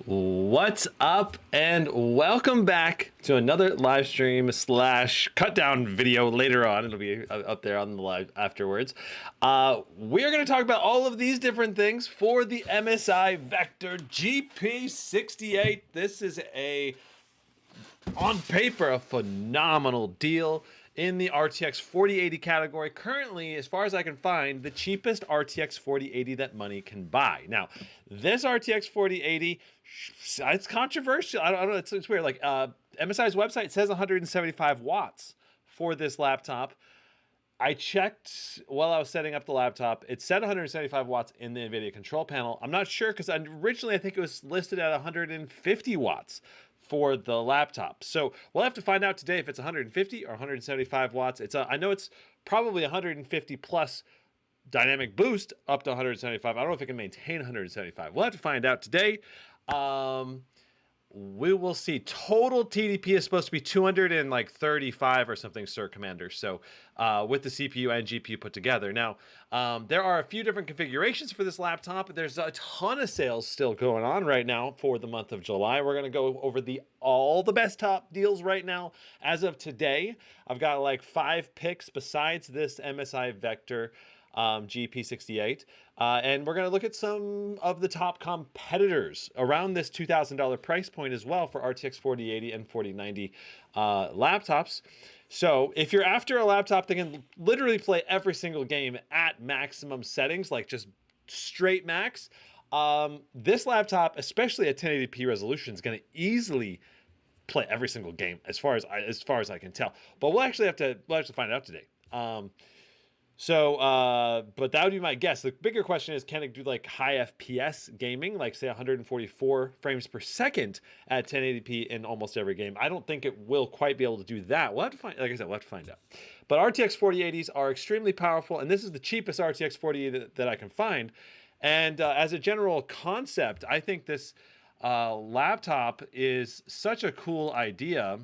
What's up, and welcome back to another live stream slash cut down video later on. It'll be up there on the live afterwards. We're going to talk about all of these different things for the MSI Vector GP68. This is on paper, a phenomenal deal in the RTX 4080 category. Currently, as far as I can find, the cheapest RTX 4080 that money can buy. Now, this RTX 4080, it's controversial. I don't know. It's weird. Like MSI's website says 175 watts for this laptop. I checked while I was setting up the laptop. It said 175 watts in the NVIDIA control panel. I'm not sure because originally I think it was listed at 150 watts for the laptop. So we'll have to find out today if it's 150 or 175 watts. I know it's probably 150 plus dynamic boost up to 175. I don't know if it can maintain 175. We'll have to find out today. We will see. Total TDP is supposed to be 235 or something, Sir Commander. So with the CPU and GPU put together. Now, there are a few different configurations for this laptop. There's a ton of sales still going on right now for the month of July. We're going to go over all the best top deals right now. As of today, I've got like 5 picks besides this MSI Vector GP68. And we're going to look at some of the top competitors around this $2,000 price point as well for RTX 4080 and 4090 laptops. So if you're after a laptop that can literally play every single game at maximum settings, like just straight max, this laptop, especially at 1080p resolution, is going to easily play every single game as far as I can tell. But we'll actually have to find out today. But that would be my guess. The bigger question is, can it do like high FPS gaming, like say 144 frames per second at 1080p in almost every game? I don't think it will quite be able to do that. We'll have to find, like I said, we'll have to find out. But RTX 4080s are extremely powerful, and this is the cheapest RTX 4080 that I can find. And as a general concept, I think this laptop is such a cool idea.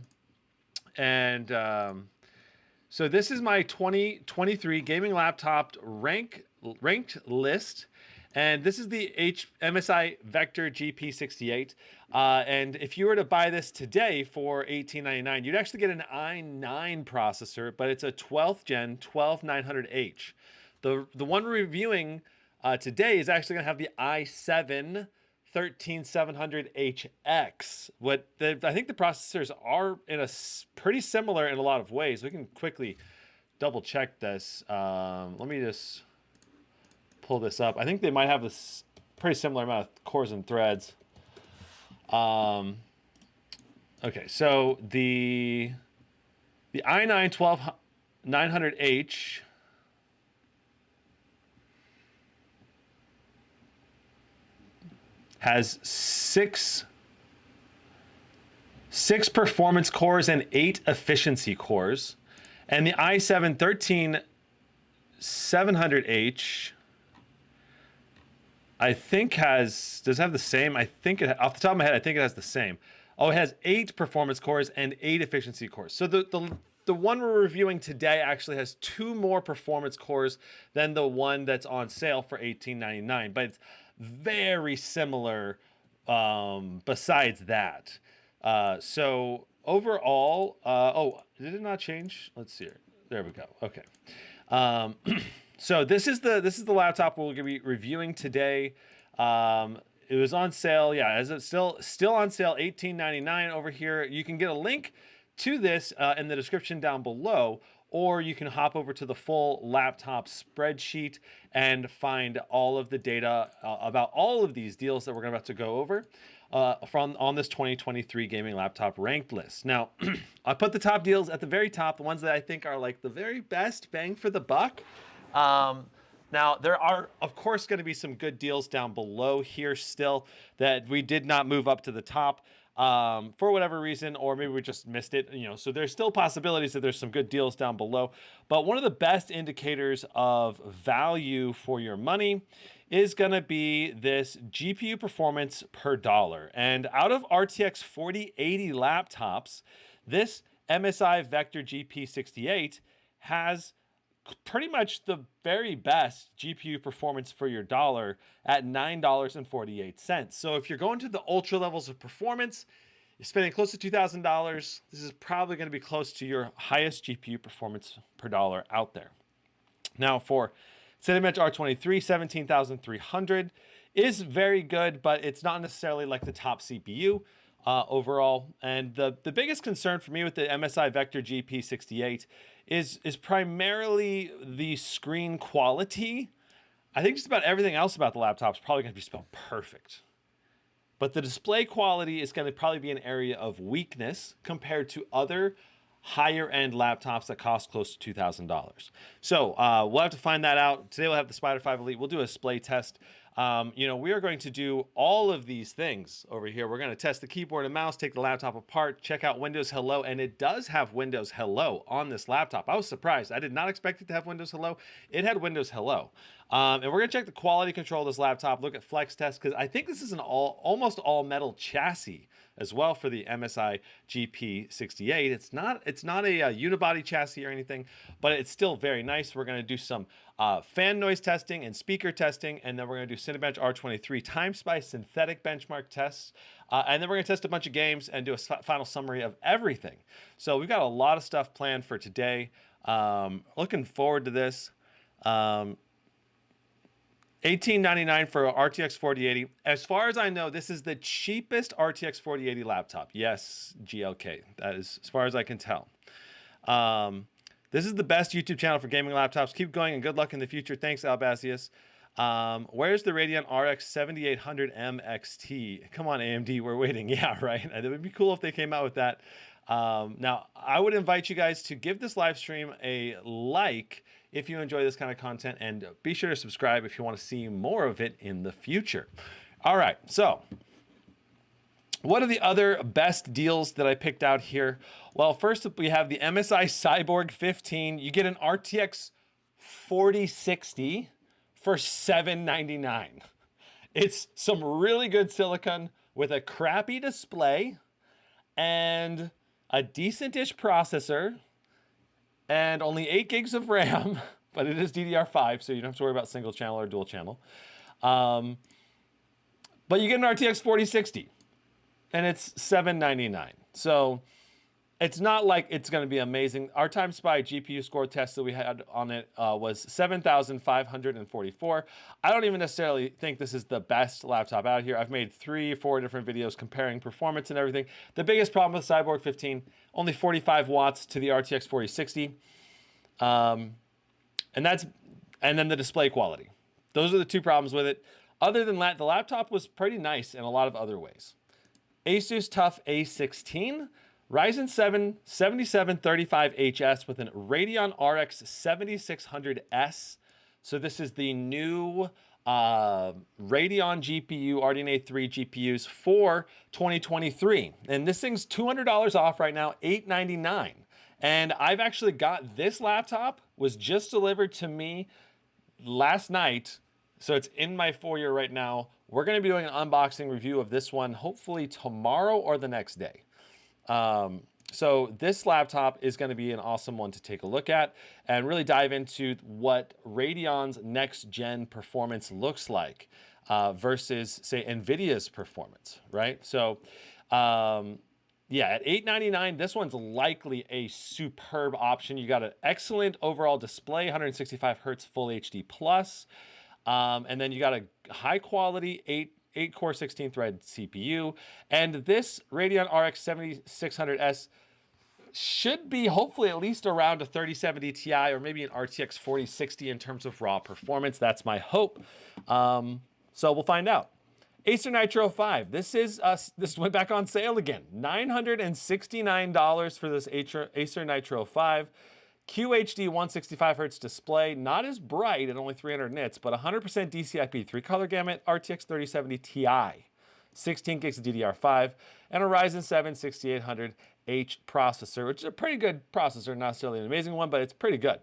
And so this is my 2023 gaming laptop ranked list, and this is the MSI Vector GP68. And if you were to buy this today for $18.99, you'd actually get an i9 processor, but it's a 12th gen 12900H. The one we're reviewing today is actually going to have the i7 13700HX. I think the processors are pretty similar in a lot of ways. We can quickly double check this. Let me just pull this up. I think they might have this pretty similar amount of cores and threads. Okay, so the i9 12900H has six performance cores and 8 efficiency cores. And the i7 13700H, I think does it have the same? I think off the top of my head, I think it has the same. Oh, it has 8 performance cores and 8 efficiency cores. So the one we're reviewing today actually has 2 more performance cores than the one that's on sale for $18.99, but it's very similar besides that. So overall, oh, did it not change? Let's see here. There we go. Okay. So this is the laptop we're going to be reviewing today. It was on sale, yeah, as it's still on sale, $18.99 over here. You can get a link to this in the description down below, or you can hop over to the full laptop spreadsheet and find all of the data about all of these deals that we're about to go over on this 2023 gaming laptop ranked list. Now, I put the top deals at the very top, the ones that I think are like the very best bang for the buck. Now, there are, of course, going to be some good deals down below here still that we did not move up to the top for whatever reason, or maybe we just missed it, so there's still possibilities that there's some good deals down below. But one of the best indicators of value for your money is going to be this GPU performance per dollar. And out of RTX 4080 laptops, this MSI Vector GP68 has pretty much the very best GPU performance for your dollar at $9.48. So if you're going to the ultra levels of performance, you're spending close to $2,000. This is probably going to be close to your highest GPU performance per dollar out there. Now for Cinebench R23, 17,300 is very good, but it's not necessarily like the top CPU overall. And the biggest concern for me with the MSI Vector GP68 is primarily the screen quality. I think just about everything else about the laptop is probably going to be spelled perfect. But the display quality is going to probably be an area of weakness compared to other higher end laptops that cost close to $2,000. So we'll have to find that out. Today we'll have the Spider 5 Elite. We'll do a display test. You know, we are going to do all of these things over here. We're going to test the keyboard and mouse, take the laptop apart, check out Windows Hello, and it does have Windows Hello on this laptop. I was surprised. I did not expect it to have Windows Hello. It had Windows Hello. And we're going to check the quality control of this laptop, look at flex test, because I think this is an almost all metal chassis as well for the MSI GP68. It's not a unibody chassis or anything, but it's still very nice. We're going to do some fan noise testing and speaker testing, and then we're going to do Cinebench R23 TimeSpy synthetic benchmark tests, and then we're going to test a bunch of games and do a final summary of everything. So we've got a lot of stuff planned for today. Looking forward to this. $18.99 for a RTX 4080. As far as I know, this is the cheapest RTX 4080 laptop. Yes, GLK. That is as far as I can tell. This is the best YouTube channel for gaming laptops. Keep going and good luck in the future. Thanks, Albasius. Where's the Radeon RX 7800M XT? Come on, AMD, we're waiting. Yeah, right. It would be cool if they came out with that. Now, I would invite you guys to give this live stream a like if you enjoy this kind of content, and be sure to subscribe if you want to see more of it in the future. All right, so what are the other best deals that I picked out here? Well, first up, we have the MSI Cyborg 15. You get an RTX 4060 for $799. It's some really good silicon with a crappy display and a decent-ish processor, and only 8 gigs of RAM, but it is DDR5, so you don't have to worry about single channel or dual channel. But you get an RTX 4060, and it's $799. So it's not like it's going to be amazing. Our TimeSpy GPU score test that we had on it was 7,544. I don't even necessarily think this is the best laptop out here. I've made 3 or 4 different videos comparing performance and everything. The biggest problem with Cyborg 15, only 45 watts to the RTX 4060. And then the display quality. Those are the 2 problems with it. Other than that, the laptop was pretty nice in a lot of other ways. Asus TUF A16. Ryzen 7 7735HS with an Radeon RX 7600S. So this is the new Radeon GPU, RDNA 3 GPUs for 2023. And this thing's $200 off right now, $899. And I've actually got this laptop, was just delivered to me last night. So it's in my foyer right now. We're going to be doing an unboxing review of this one, hopefully tomorrow or the next day. So this laptop is going to be an awesome one to take a look at and really dive into what Radeon's next gen performance looks like versus, say, NVIDIA's performance, right? So yeah, at $899, this one's likely a superb option. You got an excellent overall display, 165 hertz full HD plus, and then you got a high quality 8 core 16 thread CPU, and this Radeon RX 7600S should be hopefully at least around a 3070 Ti or maybe an RTX 4060 in terms of raw performance. That's my hope. So we'll find out. Acer Nitro 5. This went back on sale again. $969 for this Acer Nitro 5. QHD 165 hertz display, not as bright at only 300 nits, but 100% DCI-P 3-color gamut, RTX 3070 Ti, 16 gigs of DDR5, and a Ryzen 7 6800H processor, which is a pretty good processor, not necessarily an amazing one, but it's pretty good.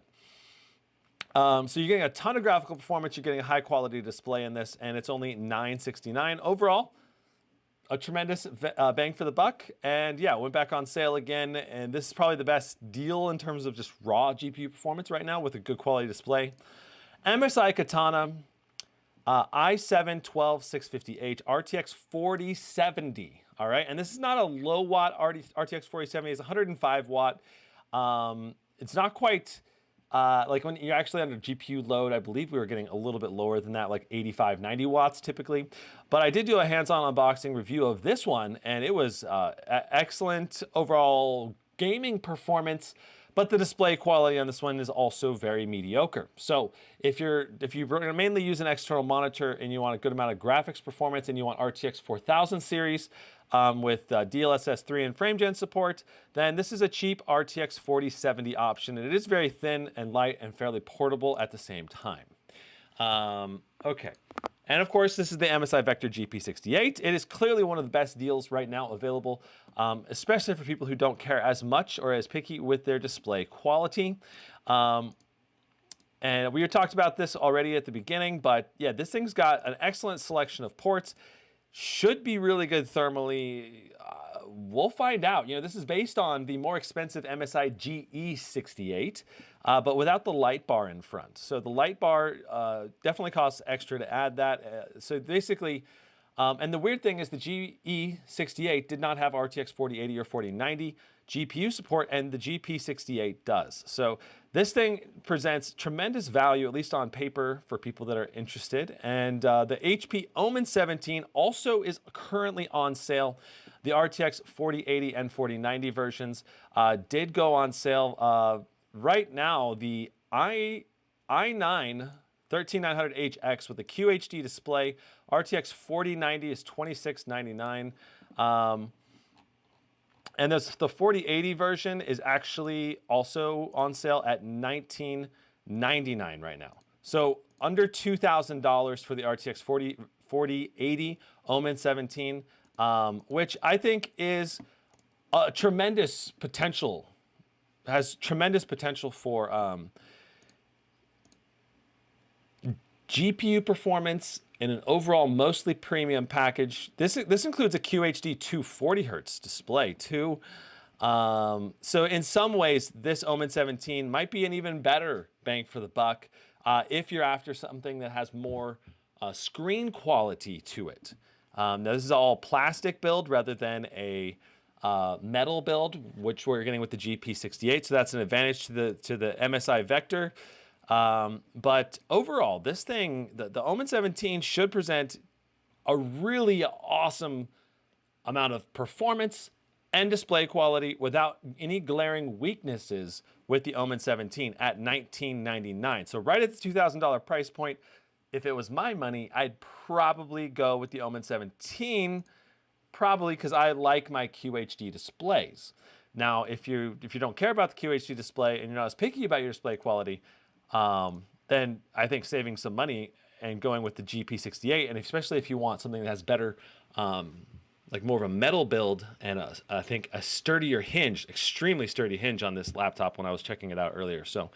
So you're getting a ton of graphical performance, you're getting a high quality display in this, and it's only $969 overall. a tremendous bang for the buck, and yeah, went back on sale again. And this is probably the best deal in terms of just raw GPU performance right now with a good quality display. MSI Katana i7-12650H RTX 4070. All right, and this is not a low watt RTX 4070. It's 105 watt. It's not quite like when you're actually under GPU load. I believe we were getting a little bit lower than that, like 85, 90 watts typically. But I did do a hands-on unboxing review of this one, and it was excellent overall gaming performance. But the display quality on this one is also very mediocre. So if you're mainly use an external monitor and you want a good amount of graphics performance and you want RTX 4000 series with DLSS 3 and FrameGen support, then this is a cheap RTX 4070 option. And it is very thin and light and fairly portable at the same time. Okay. And of course, this is the MSI Vector GP68. It is clearly one of the best deals right now available, especially for people who don't care as much or as picky with their display quality. And we talked about this already at the beginning, but yeah, this thing's got an excellent selection of ports. Should be really good thermally. We'll find out. You know, this is based on the more expensive MSI GE68, but without the light bar in front. So the light bar definitely costs extra to add that. So basically, and the weird thing is the GE68 did not have RTX 4080 or 4090 GPU support, and the GP68 does. So this thing presents tremendous value, at least on paper, for people that are interested. And the HP Omen 17 also is currently on sale. The RTX 4080 and 4090 versions did go on sale. Right now, the i9 13900HX with a QHD display, RTX 4090 is $26.99. And the 4080 version is actually also on sale at $19.99 right now. So under $2,000 for the RTX 4080 Omen 17, which I think is a tremendous potential, has tremendous potential for GPU performance in an overall mostly premium package. This includes a QHD 240 hertz display too. So in some ways, this Omen 17 might be an even better bang for the buck if you're after something that has more screen quality to it. Now this is all plastic build rather than a metal build, which we're getting with the GP68. So that's an advantage to the MSI Vector. But overall, this thing, the Omen 17 should present a really awesome amount of performance and display quality without any glaring weaknesses with the Omen 17 at $19.99. So right at the $2,000 price point, if it was my money, I'd probably go with the Omen 17, probably because I like my QHD displays. Now, if you don't care about the QHD display and you're not as picky about your display quality, then I think saving some money and going with the GP68, and especially if you want something that has better, like more of a metal build and I think a sturdier hinge, extremely sturdy hinge on this laptop when I was checking it out earlier. So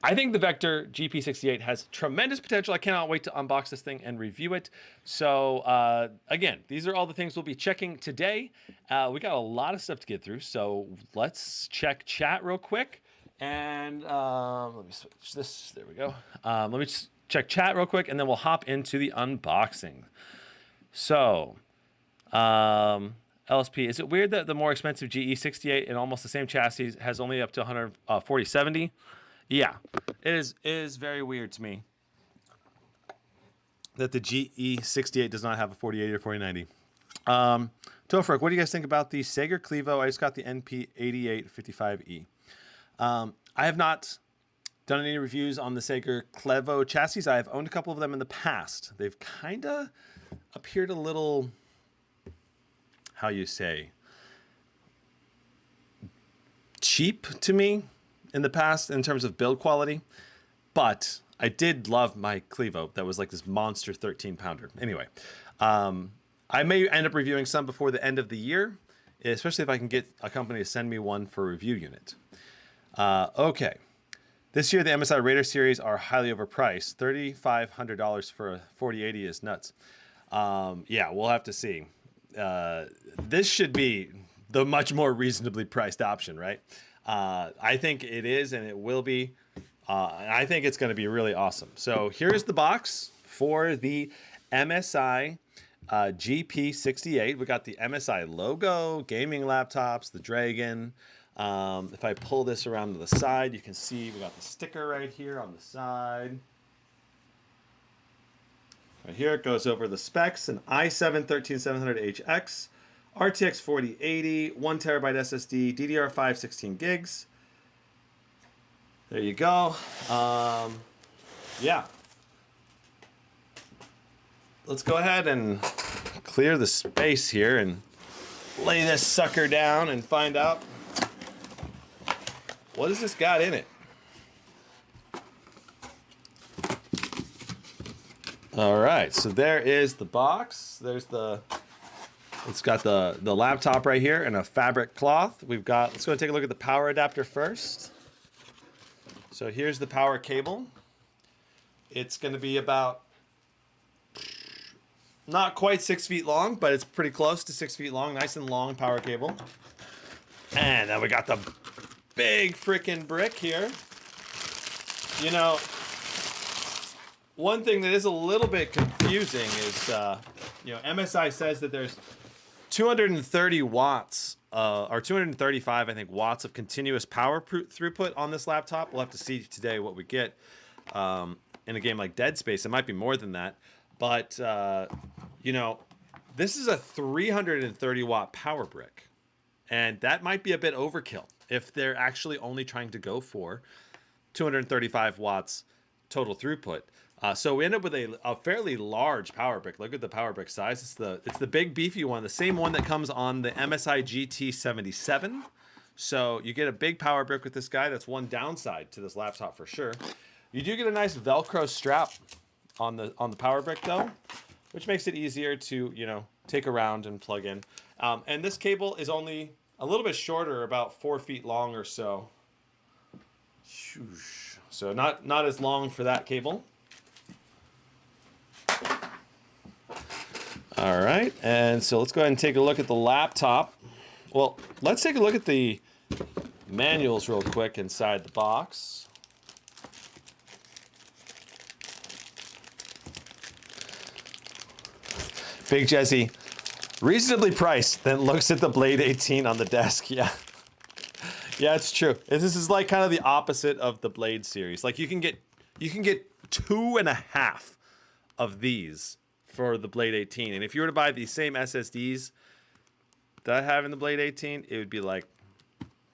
I think the Vector GP68 has tremendous potential. I cannot wait to unbox this thing and review it. So again, these are all the things we'll be checking today. We got a lot of stuff to get through, so let's check chat real quick. And let me switch this. There we go. Let me just check chat real quick, and then we'll hop into the unboxing. So, LSP, is it weird that the more expensive GE68 in almost the same chassis has only up to 4070? Yeah, it is very weird to me that the GE68 does not have a 4080 or 4090. Tofric, what do you guys think about the Sager Clevo? I just got the NP8855E. I have not done any reviews on the Sager Clevo chassis. I have owned a couple of them in the past. They've kind of appeared a little, how you say, cheap to me in the past in terms of build quality. But I did love my Clevo. That was like this monster 13-pounder. Anyway, I may end up reviewing some before the end of the year, especially if I can get a company to send me one for a review unit. Okay. This year, the MSI Raider series are highly overpriced. $3,500 for a 4080 is nuts. Yeah, we'll have to see. This should be the much more reasonably priced option, right? I think it is, and it will be. I think it's going to be really awesome. So here's the box for the MSI GP68. We got the MSI logo, gaming laptops, the dragon. If I pull this around to the side, you can see we got the sticker right here on the side. Right here it goes over the specs: an i7-13700HX, RTX 4080, 1 terabyte SSD, DDR5 16 gigs. There you go. Yeah. Let's go ahead and clear the space here and lay this sucker down and find out what has this got in it. All right, so there is the box. It's got the laptop right here and a fabric cloth. Let's go and take a look at the power adapter first. So here's the power cable. It's going to be about not quite 6 feet long, but it's pretty close to 6 feet long. Nice and long power cable. And then we got the big freaking brick here. You know, one thing that is a little bit confusing is, MSI says that there's 230 watts, or 235, I think, watts of continuous power throughput on this laptop. We'll have to see today what we get in a game like Dead Space. It might be more than that. But, this is a 330 watt power brick. And that might be a bit overkill if they're actually only trying to go for 235 watts total throughput. So we end up with a fairly large power brick. Look at the power brick size. It's the big beefy one, the same one that comes on the MSI GT67. So you get a big power brick with this guy. That's one downside to this laptop for sure. You do get a nice Velcro strap on the power brick though, which makes it easier to take around and plug in. And this cable is only a little bit shorter, about 4 feet long or so. So not as long for that cable. All right, and so let's go ahead and take a look at the laptop. Well, let's take a look at the manuals real quick inside the box. Big Jesse, reasonably priced, then looks at the Blade 18 on the desk. Yeah. Yeah, it's true. This is like kind of the opposite of the Blade series. Like you can get 2.5 of these for the Blade 18. And if you were to buy the same SSDs that I have in the Blade 18, it would be like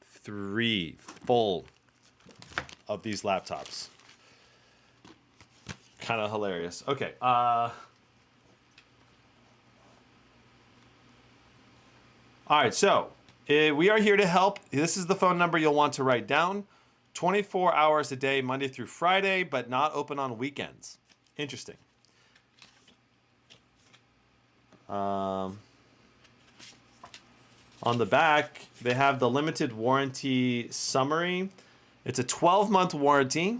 3 full of these laptops. Kind of hilarious. Okay. All right, so we are here to help. This is the phone number you'll want to write down. 24 hours a day, Monday through Friday, but not open on weekends. Interesting. On the back, they have the limited warranty summary. It's a 12-month warranty.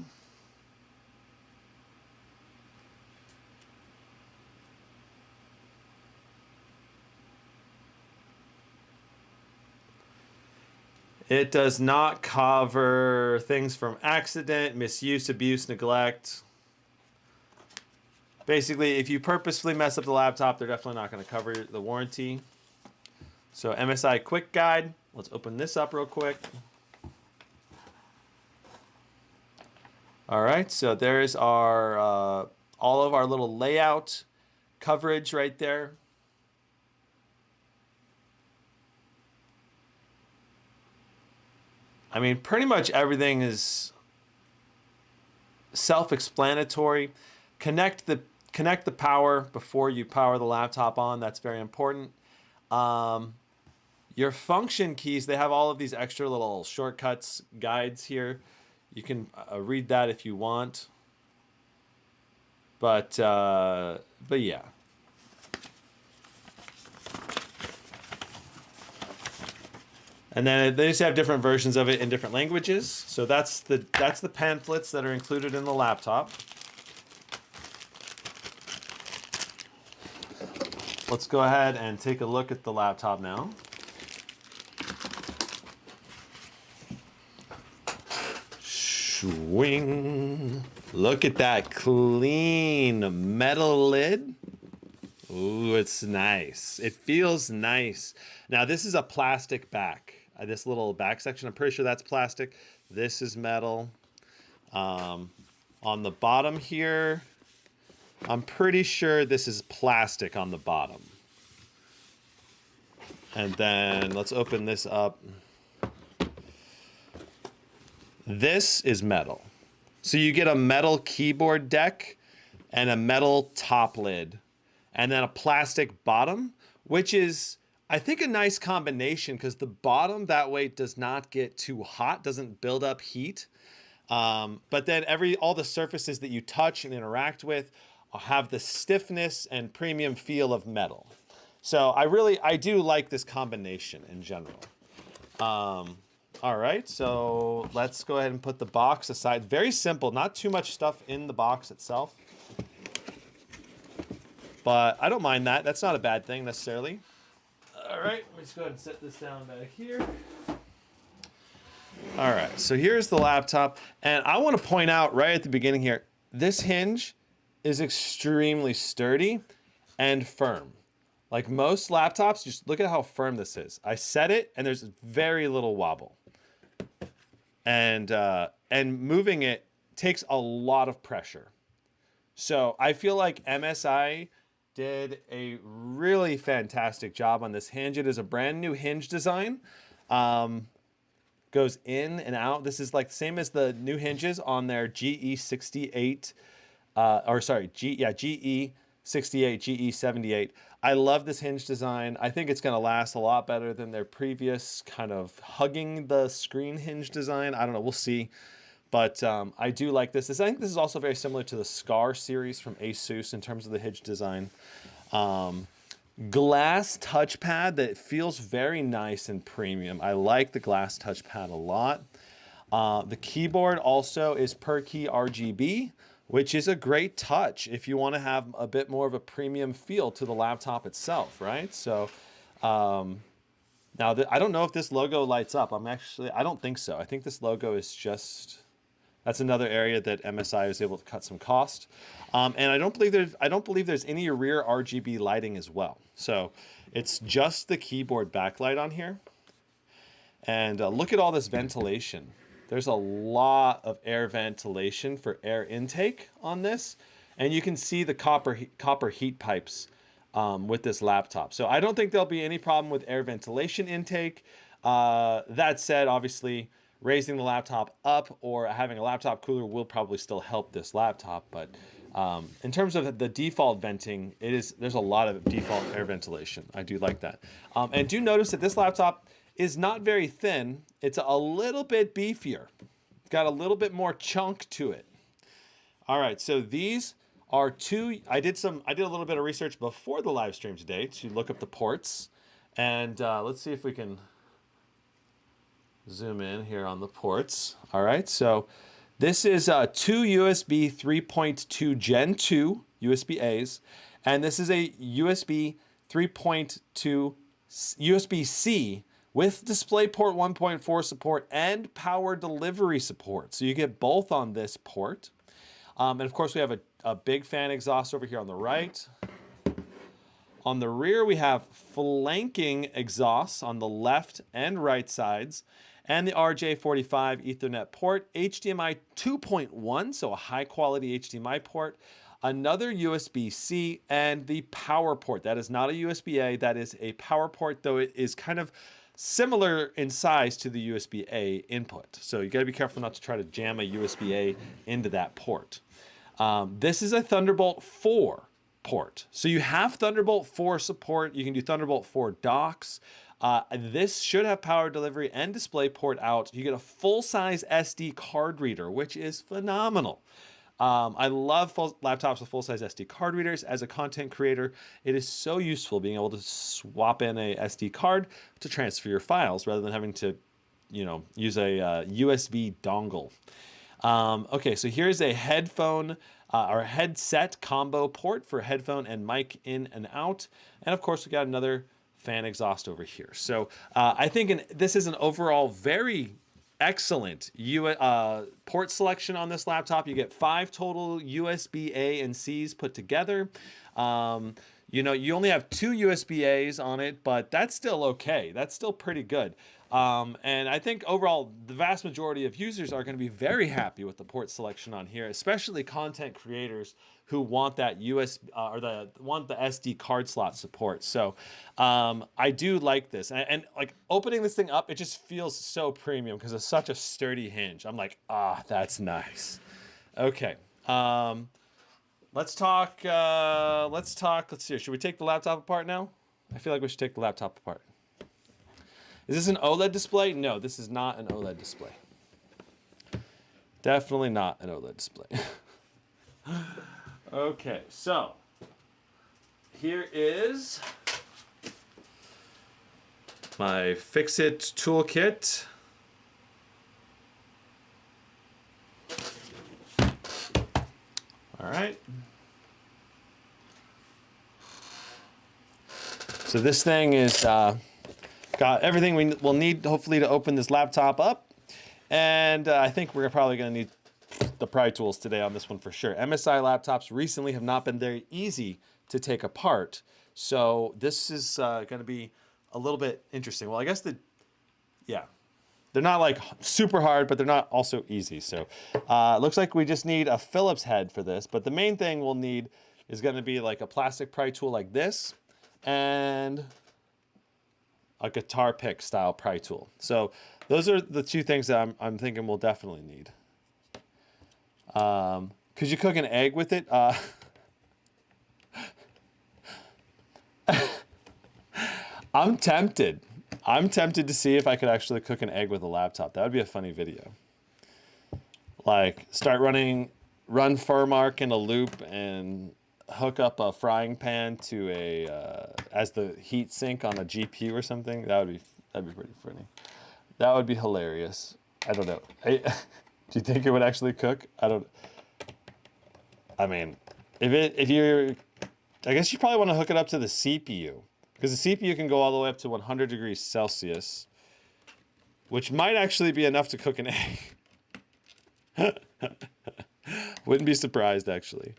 It does not cover things from accident, misuse, abuse, neglect. Basically, if you purposefully mess up the laptop, they're definitely not going to cover the warranty. So MSI quick guide. Let's open this up real quick. All right, so there's our all of our little layout coverage right there. I mean, pretty much everything is self-explanatory. Connect the power before you power the laptop on. That's very important. Your function keys, they have all of these extra little shortcuts, guides here. You can read that if you want. But yeah. And then they just have different versions of it in different languages. So that's the pamphlets that are included in the laptop. let's go ahead and take a look at the laptop now. Swing. Look at that clean metal lid. Ooh, it's nice. It feels nice. Now, this is a plastic back. This little back section, I'm pretty sure that's plastic. This is metal. On the bottom here, I'm pretty sure this is plastic on the bottom. And then let's open this up. This is metal. So you get a metal keyboard deck and a metal top lid and then a plastic bottom, which is, I think, a nice combination because the bottom that way does not get too hot, doesn't build up heat. But then all the surfaces that you touch and interact with have the stiffness and premium feel of metal. So I do like this combination in general. All right, so let's go ahead and put the box aside. Very simple, not too much stuff in the box itself. But I don't mind that. That's not a bad thing necessarily. All right, let's go ahead and set this down back here. All right, so here's the laptop. And I want to point out right at the beginning here, this hinge is extremely sturdy and firm. Like most laptops, just look at how firm this is. I set it and there's very little wobble. And moving it takes a lot of pressure. So I feel like MSI did a really fantastic job on this hinge. It is a brand new hinge design. Goes in and out. This is like the same as the new hinges on their GE68, GE68, GE78. I love this hinge design. I think it's going to last a lot better than their previous kind of hugging the screen hinge design. I don't know. We'll see. But I do like this. I think this is also very similar to the Scar series from Asus in terms of the hinge design. Glass touchpad that feels very nice and premium. I like the glass touchpad a lot. The keyboard also is per key RGB, which is a great touch if you want to have a bit more of a premium feel to the laptop itself, right? So now I don't know if this logo lights up. I don't think so. I think this logo is just, that's another area that MSI was able to cut some cost. And I don't believe there's any rear RGB lighting as well. So it's just the keyboard backlight on here. And look at all this ventilation. There's a lot of air ventilation for air intake on this. And you can see the copper heat pipes with this laptop. So I don't think there'll be any problem with air ventilation intake. That said, obviously, raising the laptop up or having a laptop cooler will probably still help this laptop. But in terms of the default venting, there's a lot of default air ventilation. I do like that. And do notice that this laptop is not very thin. It's a little bit beefier. It's got a little bit more chunk to it. All right, so these are I did a little bit of research before the live stream today to look up the ports. And let's see if we can zoom in here on the ports. All right, so this is two USB 3.2 Gen 2 USB-A's, and this is a USB 3.2 USB-C with DisplayPort 1.4 support and power delivery support. So you get both on this port. And of course, we have a big fan exhaust over here on the right. On the rear, we have flanking exhausts on the left and right sides, and the RJ45 Ethernet port, HDMI 2.1, so a high quality HDMI port, another USB-C, and the power port. That is not a USB-A, that is a power port, though it is kind of similar in size to the USB-A input. So you gotta be careful not to try to jam a USB-A into that port. This is a Thunderbolt 4 port. So you have Thunderbolt 4 support. You can do Thunderbolt 4 docks. This should have power delivery and DisplayPort out. You get a full-size SD card reader, which is phenomenal. I love laptops with full-size SD card readers. As a content creator, it is so useful being able to swap in a SD card to transfer your files rather than having to, use a USB dongle. Okay, so here's a headphone our headset combo port for headphone and mic in and out. And of course, we got another fan exhaust over here. So I think this is an overall very excellent port selection on this laptop. You get 5 total USB-A and Cs put together. You know, you only have 2 USB-As on it, but that's still okay. That's still pretty good. And I think overall, the vast majority of users are going to be very happy with the port selection on here, especially content creators who want that USB or want the SD card slot support. So I do like this, and like opening this thing up, it just feels so premium because it's such a sturdy hinge. I'm like, ah, that's nice. Okay. Let's talk. Let's see. Should we take the laptop apart now? I feel like we should take the laptop apart. Is this an OLED display? No, this is not an OLED display. Definitely not an OLED display. Okay, so here is my Fix-It toolkit. All right. So this thing is got everything we'll need, hopefully, to open this laptop up. And I think we're probably going to need the pry tools today on this one for sure. MSI laptops recently have not been very easy to take apart. So this is going to be a little bit interesting. Well, I guess yeah. They're not like super hard, but they're not also easy. So looks like we just need a Phillips head for this. But the main thing we'll need is going to be like a plastic pry tool like this and a guitar pick style pry tool. So those are the 2 things that I'm thinking we'll definitely need. Could you cook an egg with it? I'm tempted. I'm tempted to see if I could actually cook an egg with a laptop. That would be a funny video. Like start run Furmark in a loop and hook up a frying pan to as the heat sink on a GPU or something. That'd be pretty funny. That would be hilarious. I don't know. Do you think it would actually cook? I mean, I guess you probably want to hook it up to the CPU. Because the CPU can go all the way up to 100 degrees Celsius, which might actually be enough to cook an egg. Wouldn't be surprised, actually.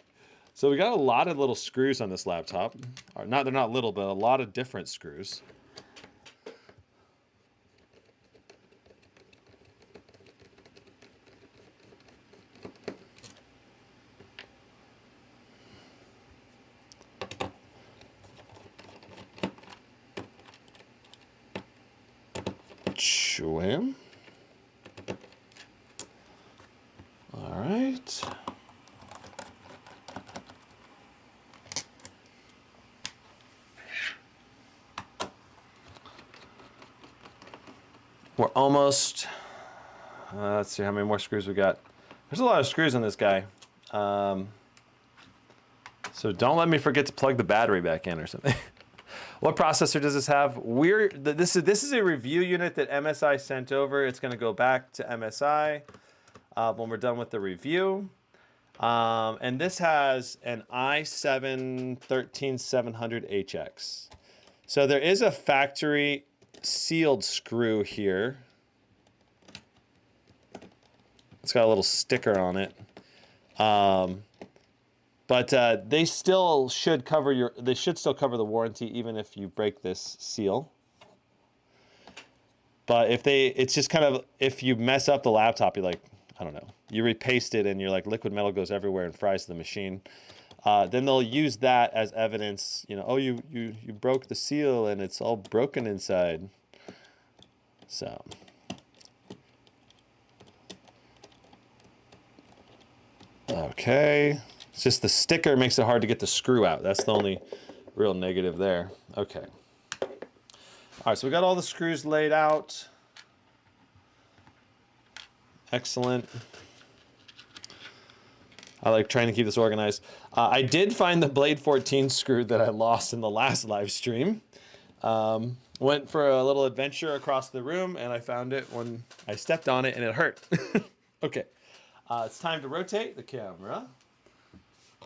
So we got a lot of little screws on this laptop. Or they're not little, but a lot of different screws. Swim. All right. We're almost. Let's see how many more screws we got. There's a lot of screws on this guy. So don't let me forget to plug the battery back in or something. What processor does this have? This is a review unit that MSI sent over. It's going to go back to MSI when we're done with the review. And this has an i7-13700HX. So there is a factory sealed screw here. It's got a little sticker on it. But they still should cover they should still cover the warranty even if you break this seal. But it's just kind of, if you mess up the laptop, you're like, I don't know, you repaste it and you're like liquid metal goes everywhere and fries the machine. Then they'll use that as evidence, you know, oh, you broke the seal and it's all broken inside. So. Okay. It's just the sticker makes it hard to get the screw out. That's the only real negative there. Okay. All right, so we got all the screws laid out. Excellent. I like trying to keep this organized. I did find the Blade 14 screw that I lost in the last live stream. Went for a little adventure across the room and I found it when I stepped on it and it hurt. Okay. It's time to rotate the camera.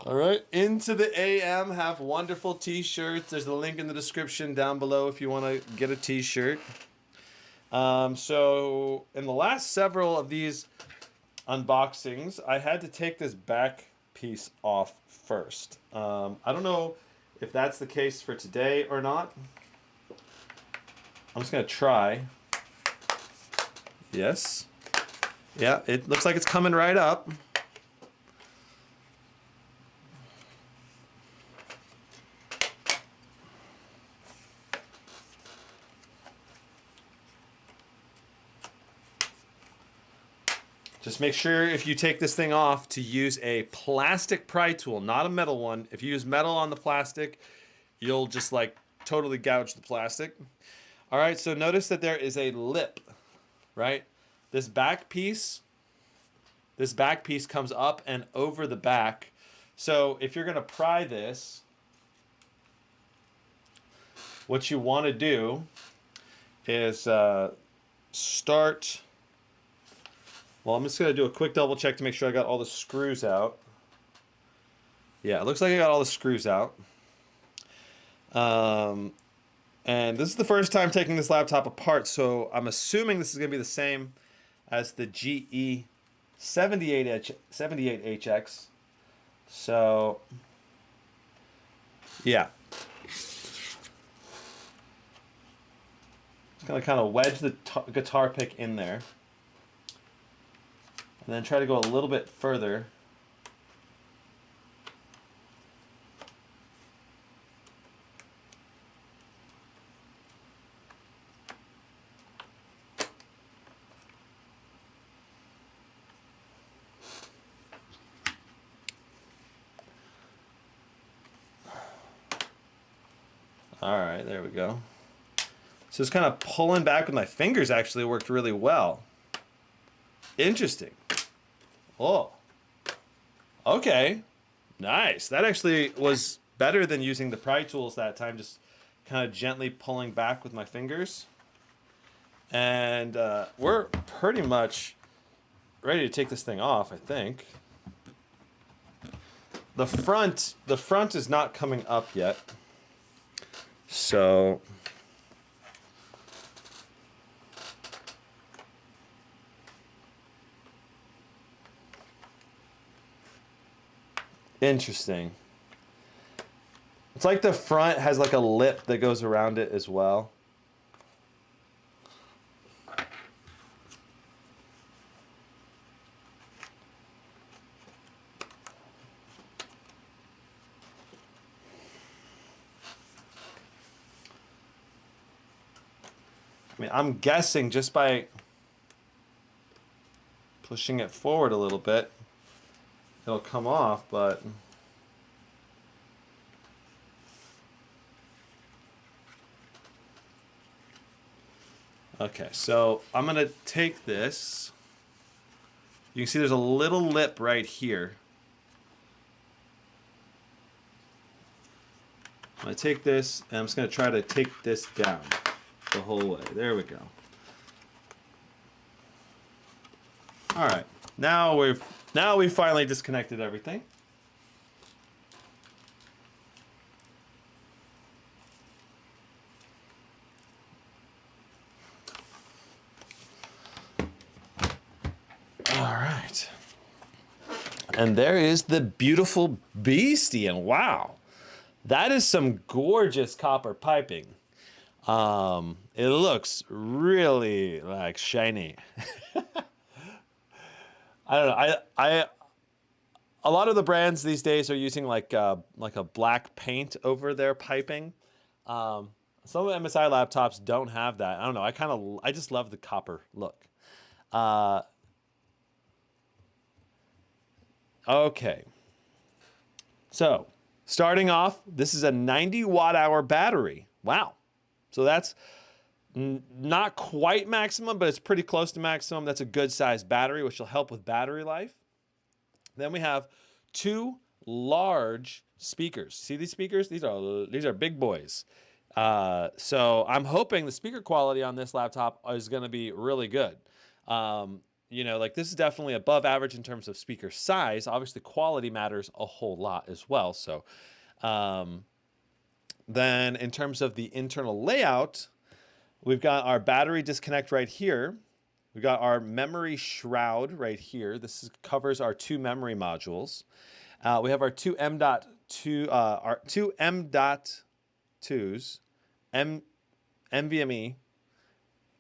All right, into the AM. Have wonderful t-shirts. There's a link in the description down below if you want to get a t-shirt. So in the last several of these unboxings, I had to take this back piece off first. I don't know if that's the case for today or not. I'm just gonna try. Yes. Yeah, it looks like it's coming right up. Just make sure if you take this thing off to use a plastic pry tool, not a metal one. If you use metal on the plastic, you'll just like totally gouge the plastic. All right, so notice that there is a lip, right? This back piece comes up and over the back. So if you're gonna pry this, what you wanna do is start. Well, I'm just going to do a quick double check to make sure I got all the screws out. Yeah, it looks like I got all the screws out. And this is the first time taking this laptop apart, so I'm assuming this is going to be the same as the GE78HX. So, yeah. Just going to kind of wedge the guitar pick in there. And then try to go a little bit further. All right, there we go. So it's kind of pulling back with my fingers actually worked really well. Interesting. Oh, okay, nice. That actually was better than using the pry tools that time, just kind of gently pulling back with my fingers. And we're pretty much ready to take this thing off, I think. The front is not coming up yet. So interesting. It's like the front has like a lip that goes around it as well. I mean, I'm guessing just by pushing it forward a little bit, it'll come off, but okay, so I'm gonna take this. You can see there's a little lip right here. I'm gonna take this and I'm just gonna try to take this down the whole way. There we go. All right, now we've finally disconnected everything. All right, and there is the beautiful beastie, and wow, that is some gorgeous copper piping. It looks really like shiny. I don't know. A lot of the brands these days are using like a black paint over their piping. Some of the MSI laptops don't have that. I don't know. I just love the copper look. Okay. So, starting off, this is a 90 watt-hour battery. Wow. So that's not quite maximum, but it's pretty close to maximum. That's a good sized battery, which will help with battery life. Then we have two large speakers. See these speakers? These are big boys. So I'm hoping the speaker quality on this laptop is going to be really good. you know, like this is definitely above average in terms of speaker size. Obviously, quality matters a whole lot as well. So, then in terms of the internal layout, we've got our battery disconnect right here. We've got our memory shroud right here. Covers our two memory modules. We have our two M.2s, NVMe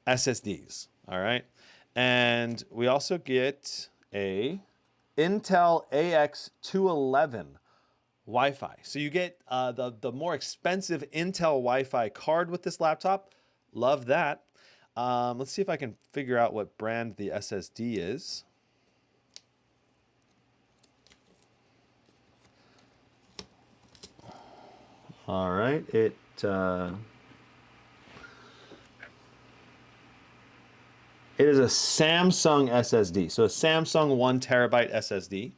SSDs. All right, and we also get a Intel AX211 Wi-Fi. So you get the more expensive Intel Wi-Fi card with this laptop. Love that. Let's see if I can figure out what brand the SSD is. All right, it is a Samsung SSD, so a Samsung 1 terabyte SSD.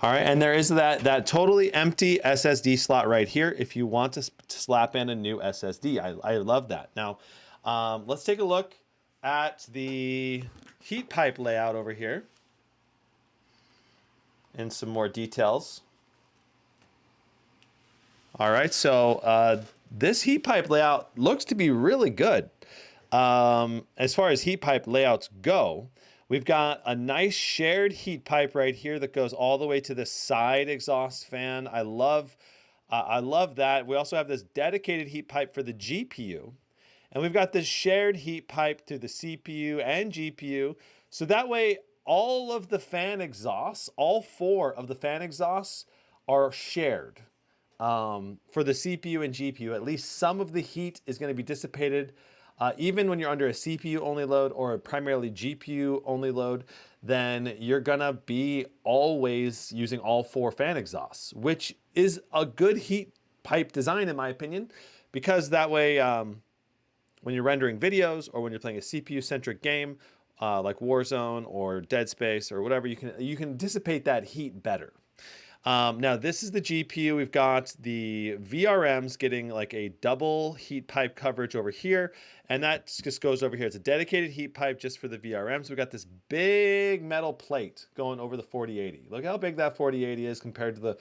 All right, and there is that totally empty SSD slot right here if you want to slap in a new SSD. I love that. Now, let's take a look at the heat pipe layout over here and some more details. All right, so this heat pipe layout looks to be really good. As far as heat pipe layouts go, we've got a nice shared heat pipe right here that goes all the way to the side exhaust fan. I love that. We also have this dedicated heat pipe for the GPU. And we've got this shared heat pipe to the CPU and GPU. So that way, all of the fan exhausts, all four of the fan exhausts are shared. For the CPU and GPU, at least some of the heat is going to be dissipated. Even when you're under a CPU only load or a primarily GPU only load, then you're gonna be always using all four fan exhausts, which is a good heat pipe design in my opinion, because that way when you're rendering videos or when you're playing a CPU centric game like Warzone or Dead Space or whatever, you can dissipate that heat better. Now this is the GPU. We've got the VRMs getting like a double heat pipe coverage over here, and that just goes over here. It's a dedicated heat pipe just for the VRMs. We've got this big metal plate going over the 4080. Look how big that 4080 is compared to the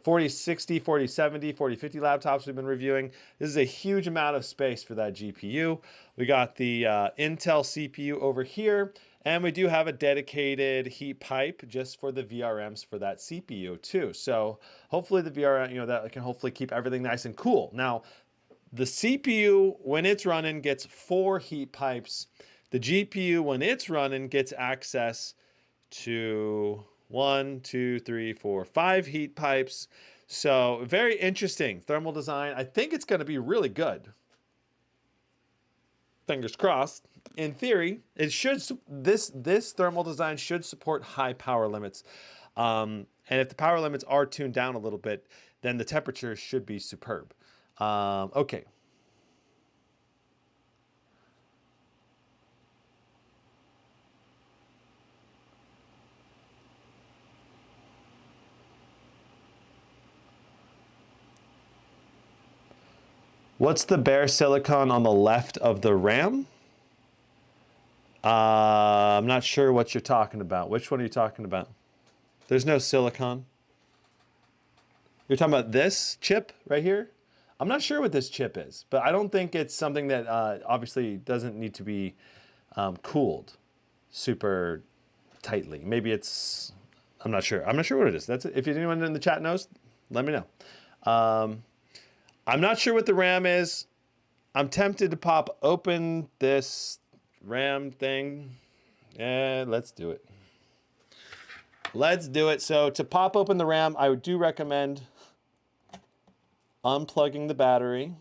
4060, 4070, 4050 laptops we've been reviewing. This is a huge amount of space for that GPU. We got the Intel CPU over here. And we do have a dedicated heat pipe just for the VRMs for that CPU too. So hopefully the VRM, you know, that can hopefully keep everything nice and cool. Now, the CPU, when it's running, gets 4 heat pipes. The GPU, when it's running, gets access to 1, 2, 3, 4, 5 heat pipes. So very interesting thermal design. I think it's going to be really good. Fingers crossed. In theory, it should. This thermal design should support high power limits, and if the power limits are tuned down a little bit, then the temperature should be superb. Okay. What's the bare silicon on the left of the RAM? I'm not sure what you're talking about. Which one are you talking about? There's no silicon. You're talking about this chip right here? I'm not sure what this chip is, but I don't think it's something that obviously doesn't need to be cooled super tightly. Maybe it's, I'm not sure. I'm not sure what it is. That's it. If anyone in the chat knows, let me know. I'm not sure what the RAM is. I'm tempted to pop open this RAM thing. Yeah, let's do it. Let's do it. So to pop open the RAM, I do recommend unplugging the battery.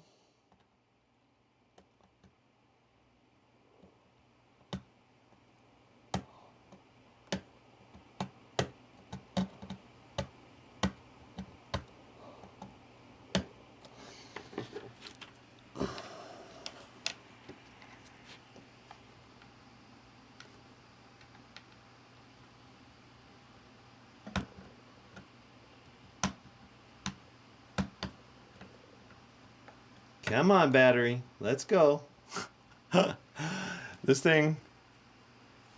Come on, battery. Let's go. This thing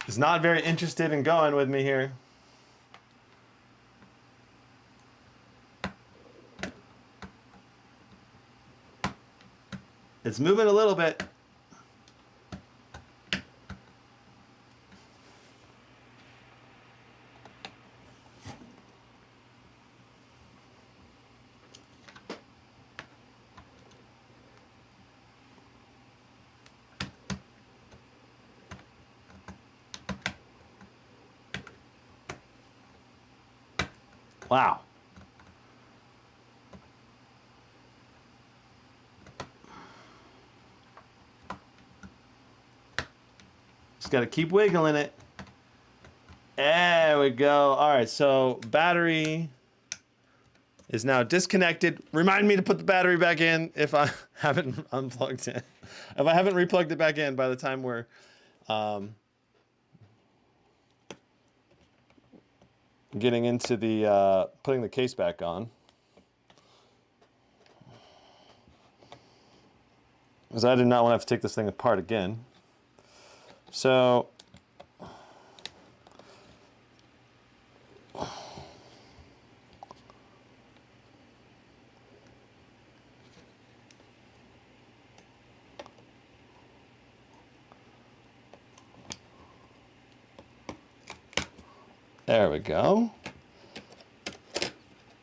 is not very interested in going with me here. It's moving a little bit. Wow. Just got to keep wiggling it. There we go. All right, so battery is now disconnected. Remind me to put the battery back in if I haven't unplugged it. If I haven't replugged it back in by the time we're getting into the putting the case back on. Because I did not want to have to take this thing apart again. So there we go.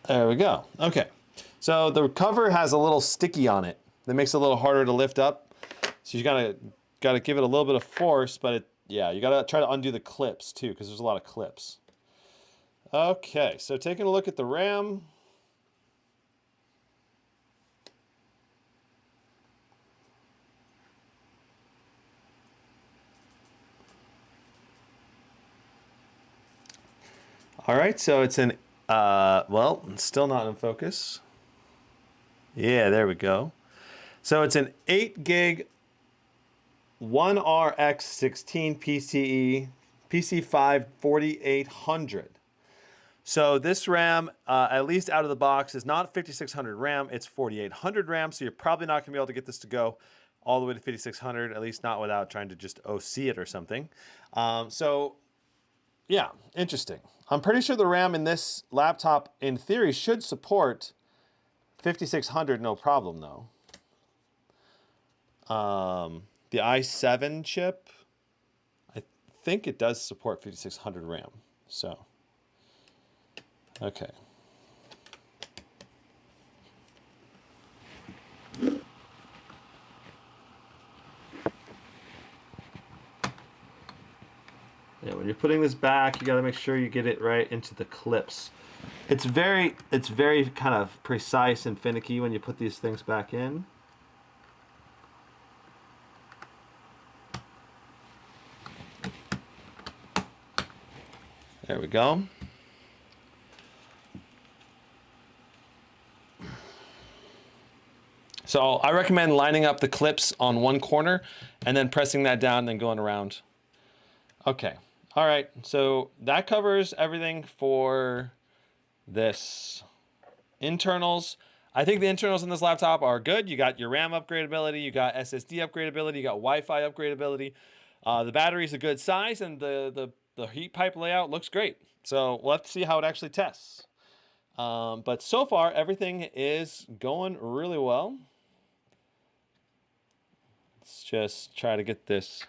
There we go. Okay. So the cover has a little sticky on it that makes it a little harder to lift up. So you gotta give it a little bit of force, but yeah, you gotta try to undo the clips too, because there's a lot of clips. Okay, so taking a look at the RAM. All right, so it's an, well, it's still not in focus. Yeah, there we go. So it's an 8 gig 1RX16 PCIe PC5 4800. So this RAM, at least out of the box, is not 5600 RAM. It's 4800 RAM, so you're probably not going to be able to get this to go all the way to 5600, at least not without trying to just OC it or something. So, yeah, interesting. I'm pretty sure the RAM in this laptop, in theory, should support 5600 no problem, though. The i7 chip, I think it does support 5600 RAM. So, okay. Yeah, when you're putting this back, you got to make sure you get it right into the clips. It's very kind of precise and finicky when you put these things back in. There we go. So I recommend lining up the clips on one corner and then pressing that down and then going around. Okay. All right. So that covers everything for this. Internals. I think the internals in this laptop are good. You got your RAM upgradability, you got SSD upgradability, you got Wi-Fi upgradability. The battery's a good size, and the heat pipe layout looks great. So we'll have to see how it actually tests. But so far, everything is going really well. Let's just try to get this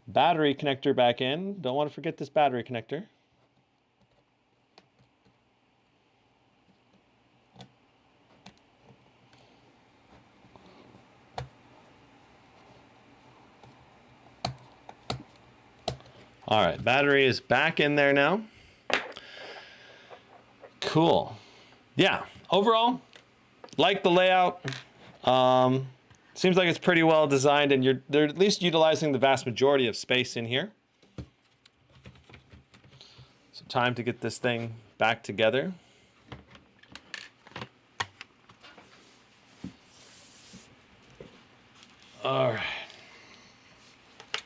battery connector back in. Don't want to forget this battery connector. All right, battery is back in there now. Cool. Yeah, overall, like the layout. Seems like it's pretty well designed, and they're at least utilizing the vast majority of space in here. So time to get this thing back together. All right.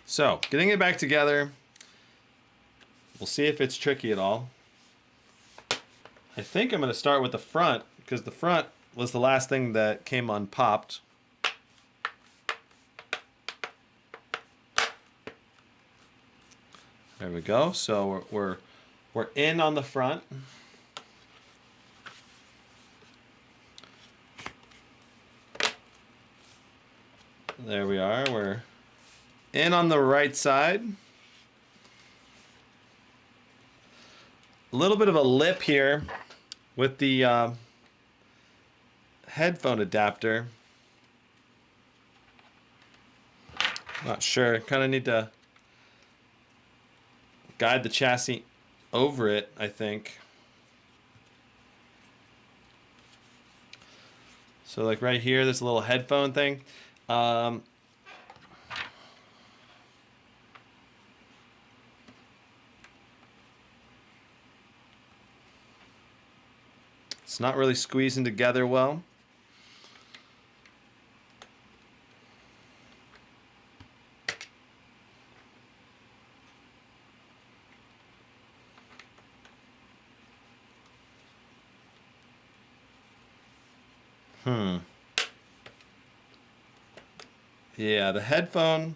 So getting it back together. We'll see if it's tricky at all. I think I'm going to start with the front, because the front was the last thing that came unpopped. we go. So we're in on the front. There we are. We're in on the right side. A little bit of a lip here with the headphone adapter. Not sure. Kind of need to guide the chassis over it, I think. So like right here, this little headphone thing. It's not really squeezing together well. Yeah, the headphone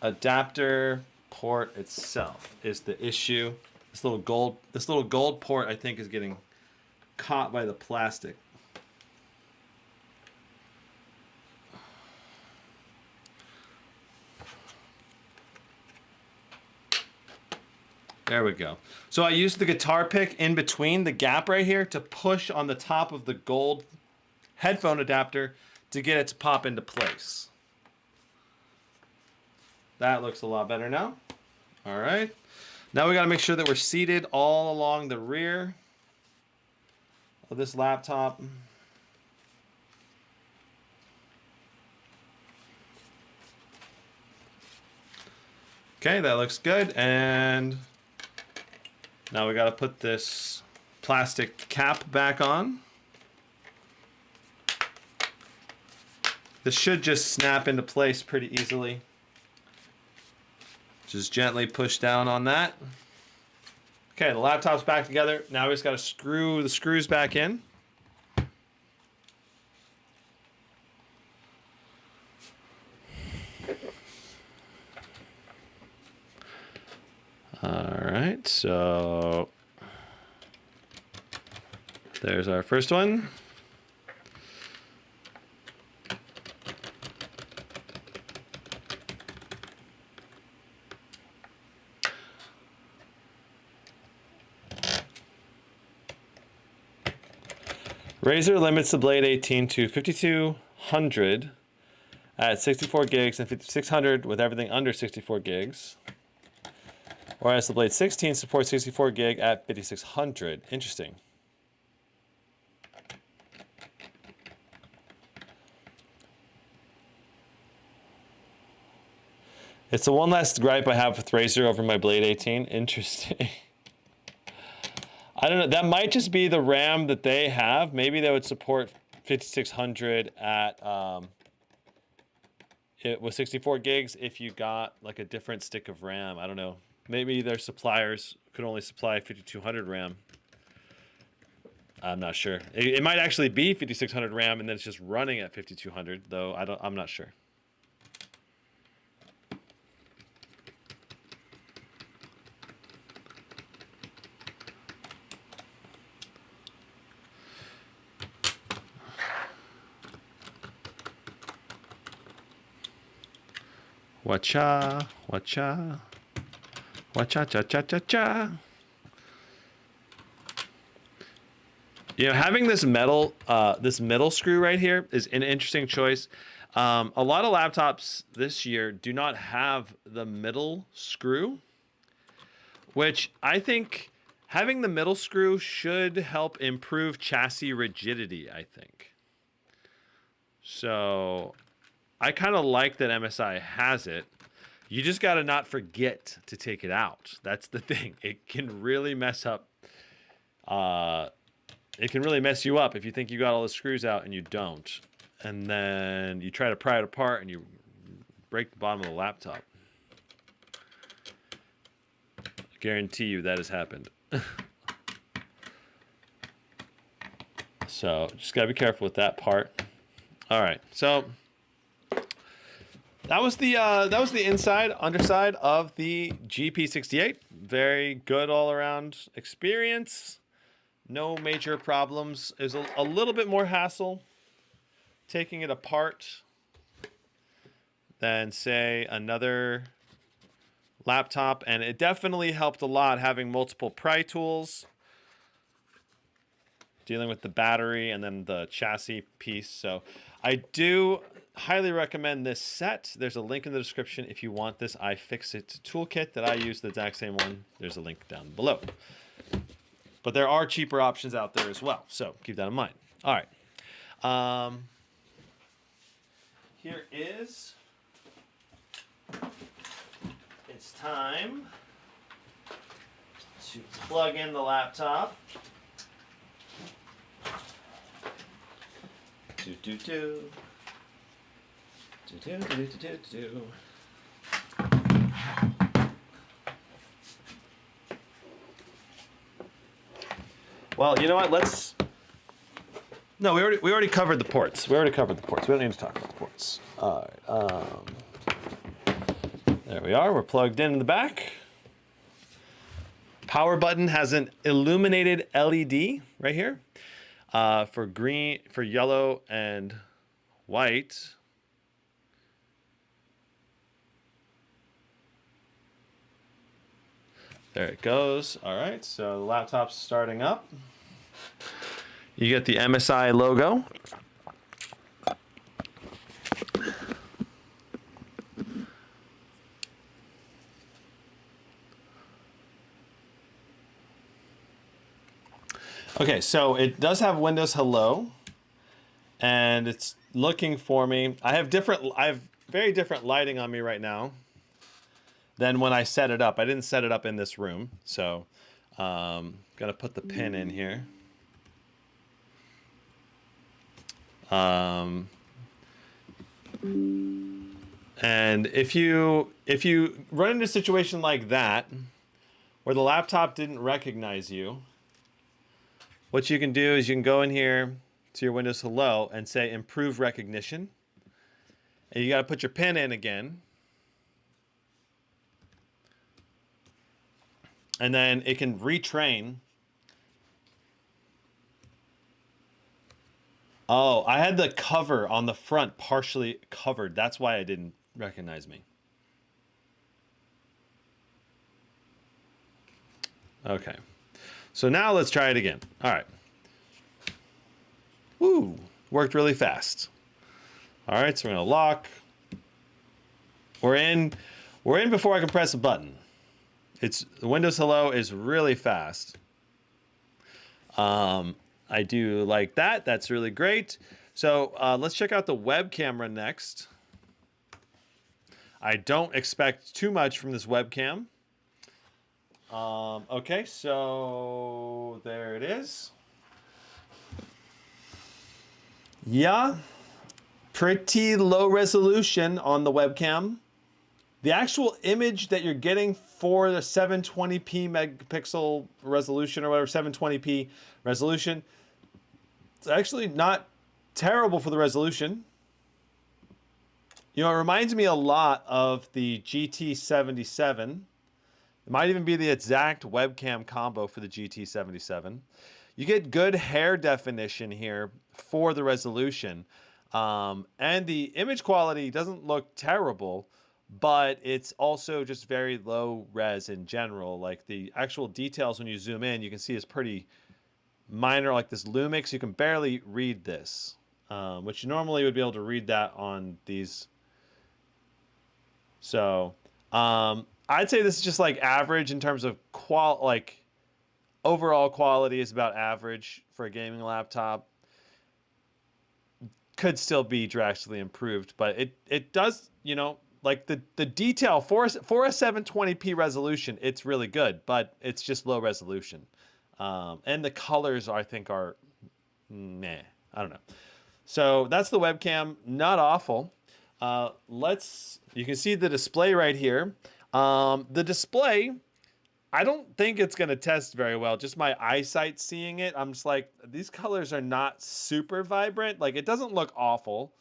adapter port itself is the issue. This little gold port, I think, is getting caught by the plastic. There we go. So I used the guitar pick in between the gap right here to push on the top of the gold headphone adapter to get it to pop into place. That looks a lot better now. All right. Now we got to make sure that we're seated all along the rear of this laptop. Okay, that looks good. And now we got to put this plastic cap back on. This should just snap into place pretty easily. Just gently push down on that. Okay, the laptop's back together. Now we just got to screw the screws back in. All right, so there's our first one. Razer limits the Blade 18 to 5200 at 64 gigs and 5600 with everything under 64 gigs. Whereas the Blade 16 supports 64 gig at 5600. Interesting. It's the one last gripe I have with Razer over my Blade 18. Interesting. I don't know. That might just be the RAM that they have. Maybe they would support 5600 at it with 64 gigs if you got like a different stick of RAM. I don't know. Maybe their suppliers could only supply 5200 RAM. I'm not sure. It might actually be 5600 RAM and then it's just running at 5200, though I'm not sure. Wacha, wacha, wacha, cha, cha, cha, cha. You know, having this metal, this middle screw right here is an interesting choice. A lot of laptops this year do not have the middle screw, which I think having the middle screw should help improve chassis rigidity, I think. So I kind of like that MSI has it. You just got to not forget to take it out. That's the thing. It can really mess up. It can really mess you up if you think you got all the screws out and you don't. And then you try to pry it apart and you break the bottom of the laptop. I guarantee you that has happened. So just got to be careful with that part. All right. So that was the inside, underside of the GP68. Very good all around experience. No major problems. There's a little bit more hassle taking it apart than, say, another laptop, and it definitely helped a lot having multiple pry tools, dealing with the battery and then the chassis piece. So I do highly recommend this set. There's a link in the description if you want this iFixit toolkit that I use, the exact same one. There's a link down below. But there are cheaper options out there as well, so keep that in mind. All right. Here is... It's time to plug in the laptop. Well, you know what? Let's. No, we already covered the ports. We already covered the ports. We don't need to talk about the ports. All right. There we are. We're plugged in the back. Power button has an illuminated LED right here for green, for yellow, and white. There it goes. All right, so the laptop's starting up. You get the MSI logo. Okay, so it does have Windows Hello, and it's looking for me. I have very different lighting on me right now than when I set it up. I didn't set it up in this room, so gonna put the pin in here. And if you run into a situation like that where the laptop didn't recognize you, what you can do is you can go in here to your Windows Hello and say improve recognition. And you got to put your pin in again. And then it can retrain. Oh, I had the cover on the front partially covered. That's why it didn't recognize me. Okay. So now let's try it again. All right. Woo, worked really fast. All right, so we're gonna lock. We're in before I can press a button. It's Windows Hello is really fast. I do like that. That's really great. So let's check out the web camera next. I don't expect too much from this webcam. Okay, so there it is. Yeah, pretty low resolution on the webcam. The actual image that you're getting for the 720p megapixel resolution or whatever, 720p resolution, it's actually not terrible for the resolution. You know, it reminds me a lot of the GT77. It might even be the exact webcam combo for the GT77. You get good hair definition here for the resolution. And the image quality doesn't look terrible, but it's also just very low res in general. Like the actual details when you zoom in, you can see is pretty minor, like this Lumix. You can barely read this, which you normally would be able to read that on these. So I'd say this is just like average in terms of overall quality is about average for a gaming laptop. Could still be drastically improved, but it does, you know, like the detail for a 720p resolution, it's really good, but it's just low resolution. And the colors I think are meh. I don't know. So that's the webcam, not awful. You can see the display right here. The display, I don't think it's going to test very well. Just my eyesight seeing it, I'm just like, these colors are not super vibrant. Like, it doesn't look awful,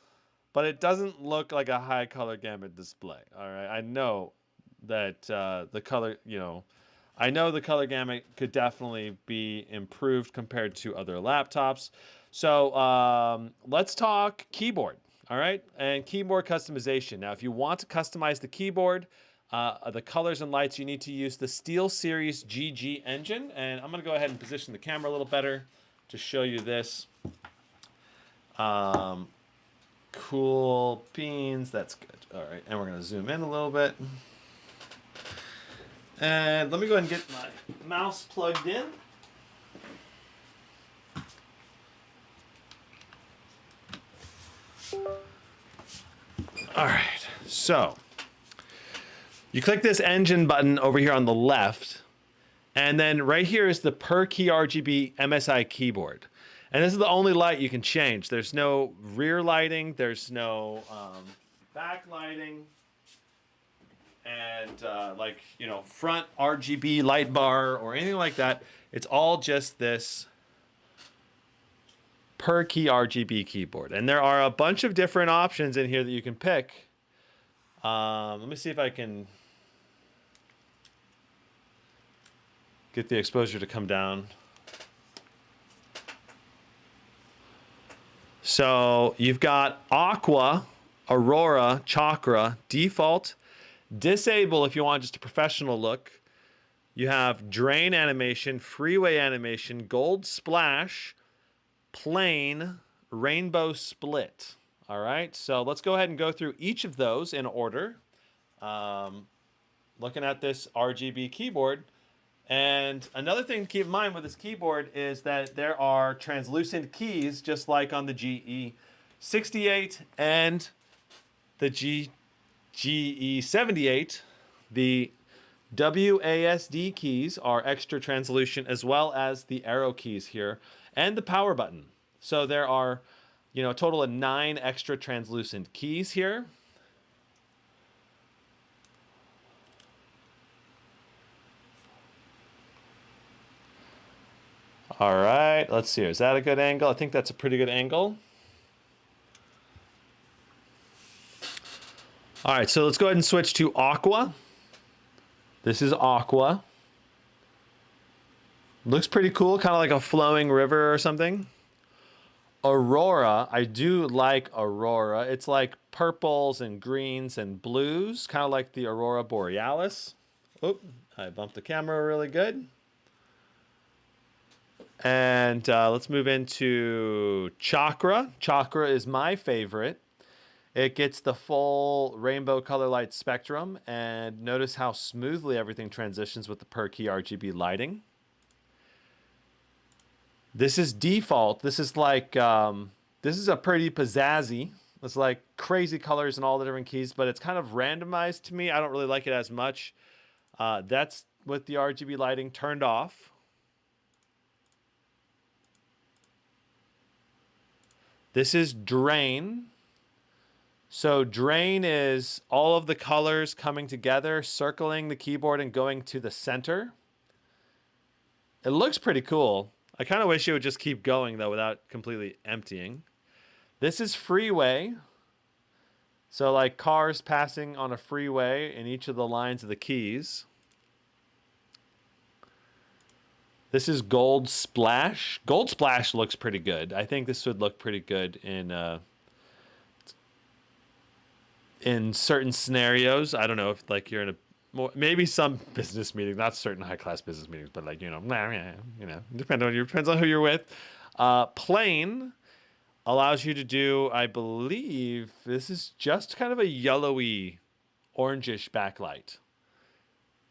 but it doesn't look like a high color gamut display. All right, I know that the color, I know the color gamut could definitely be improved compared to other laptops. So let's talk keyboard. All right, and keyboard customization. Now, if you want to customize the keyboard, the colors and lights, you need to use the SteelSeries GG engine. And I'm going to go ahead and position the camera a little better to show you this. Cool beans. That's good. All right, and we're going to zoom in a little bit. And let me go ahead and get my mouse plugged in. All right, so you click this engine button over here on the left, and then right here is the per key RGB MSI keyboard. And this is the only light you can change. There's no rear lighting, there's no backlighting, and front RGB light bar or anything like that. It's all just this per key RGB keyboard. And there are a bunch of different options in here that you can pick. Let me see if I can get the exposure to come down. So you've got Aqua, Aurora, Chakra, Default, Disable if you want just a professional look. You have Drain Animation, Freeway Animation, Gold Splash, Plain, Rainbow Split. All right, so let's go ahead and go through each of those in order. Looking at this RGB keyboard. And another thing to keep in mind with this keyboard is that there are translucent keys, just like on the GE68 and the GE78. The WASD keys are extra translucent, as well as the arrow keys here and the power button. So there are, a total of 9 extra translucent keys here. All right, let's see. Is that a good angle? I think that's a pretty good angle. All right, so let's go ahead and switch to Aqua. This is Aqua. Looks pretty cool, kind of like a flowing river or something. Aurora, I do like Aurora. It's like purples and greens and blues, kind of like the Aurora Borealis. Oop, I bumped the camera really good. And let's move into Chakra. Chakra is my favorite. It gets the full rainbow color light spectrum, and notice how smoothly everything transitions with the per key RGB lighting. This is Default. This is like, this is a pretty pizzazzy. It's like crazy colors and all the different keys, but it's kind of randomized to me. I don't really like it as much. That's with the RGB lighting turned off. This is Drain. So Drain is all of the colors coming together, circling the keyboard and going to the center. It looks pretty cool. I kind of wish it would just keep going, though, without completely emptying. This is Freeway. So like cars passing on a freeway in each of the lines of the keys. This is Gold Splash. Gold Splash looks pretty good. I think this would look pretty good in certain scenarios. I don't know if like you're in a maybe some business meetings, not certain high-class business meetings, but like depends on who you're with. Plain allows you to do, I believe, this is just kind of a yellowy, orangish backlight.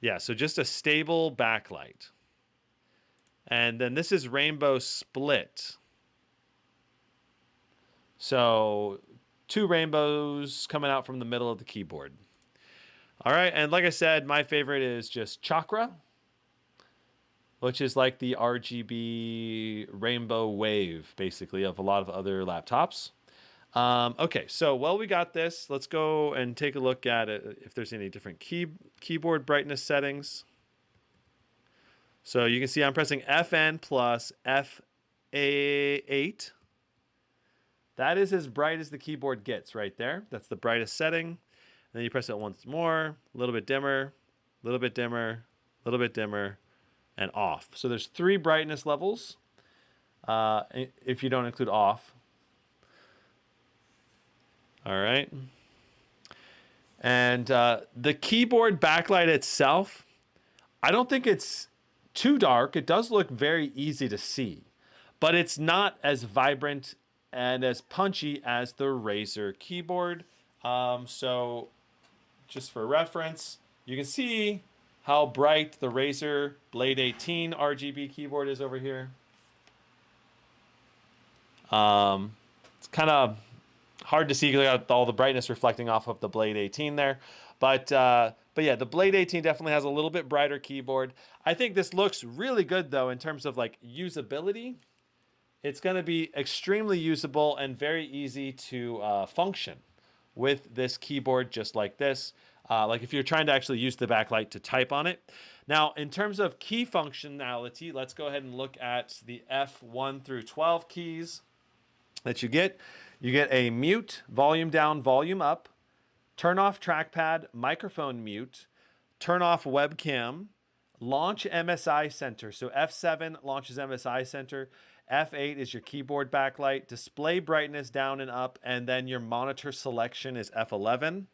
Yeah, so just a stable backlight. And then this is Rainbow Split. So 2 rainbows coming out from the middle of the keyboard. All right, and like I said, my favorite is just Chakra, which is like the RGB rainbow wave, basically, of a lot of other laptops. Okay, so while we got this, let's go and take a look at it, if there's any different keyboard brightness settings. So you can see I'm pressing FN plus F8. That is as bright as the keyboard gets right there. That's the brightest setting. And then you press it once more, a little bit dimmer, a little bit dimmer, a little bit dimmer, and off. So there's 3 brightness levels if you don't include off. All right. And the keyboard backlight itself, I don't think it's too dark. It does look very easy to see, but it's not as vibrant and as punchy as the Razer keyboard. So just for reference, you can see how bright the Razer Blade 18 RGB keyboard is over here. It's kind of hard to see because got all the brightness reflecting off of the Blade 18 there. But yeah, the Blade 18 definitely has a little bit brighter keyboard. I think this looks really good though in terms of like usability. It's going to be extremely usable and very easy to function with this keyboard just like this. Like if you're trying to actually use the backlight to type on it. Now, in terms of key functionality, let's go ahead and look at the F1 through 12 keys that you get. You get a mute, volume down, volume up, turn off trackpad, microphone mute, turn off webcam, launch MSI Center. So F7 launches MSI Center. F8 is your keyboard backlight, display brightness down and up, and then your monitor selection is F11.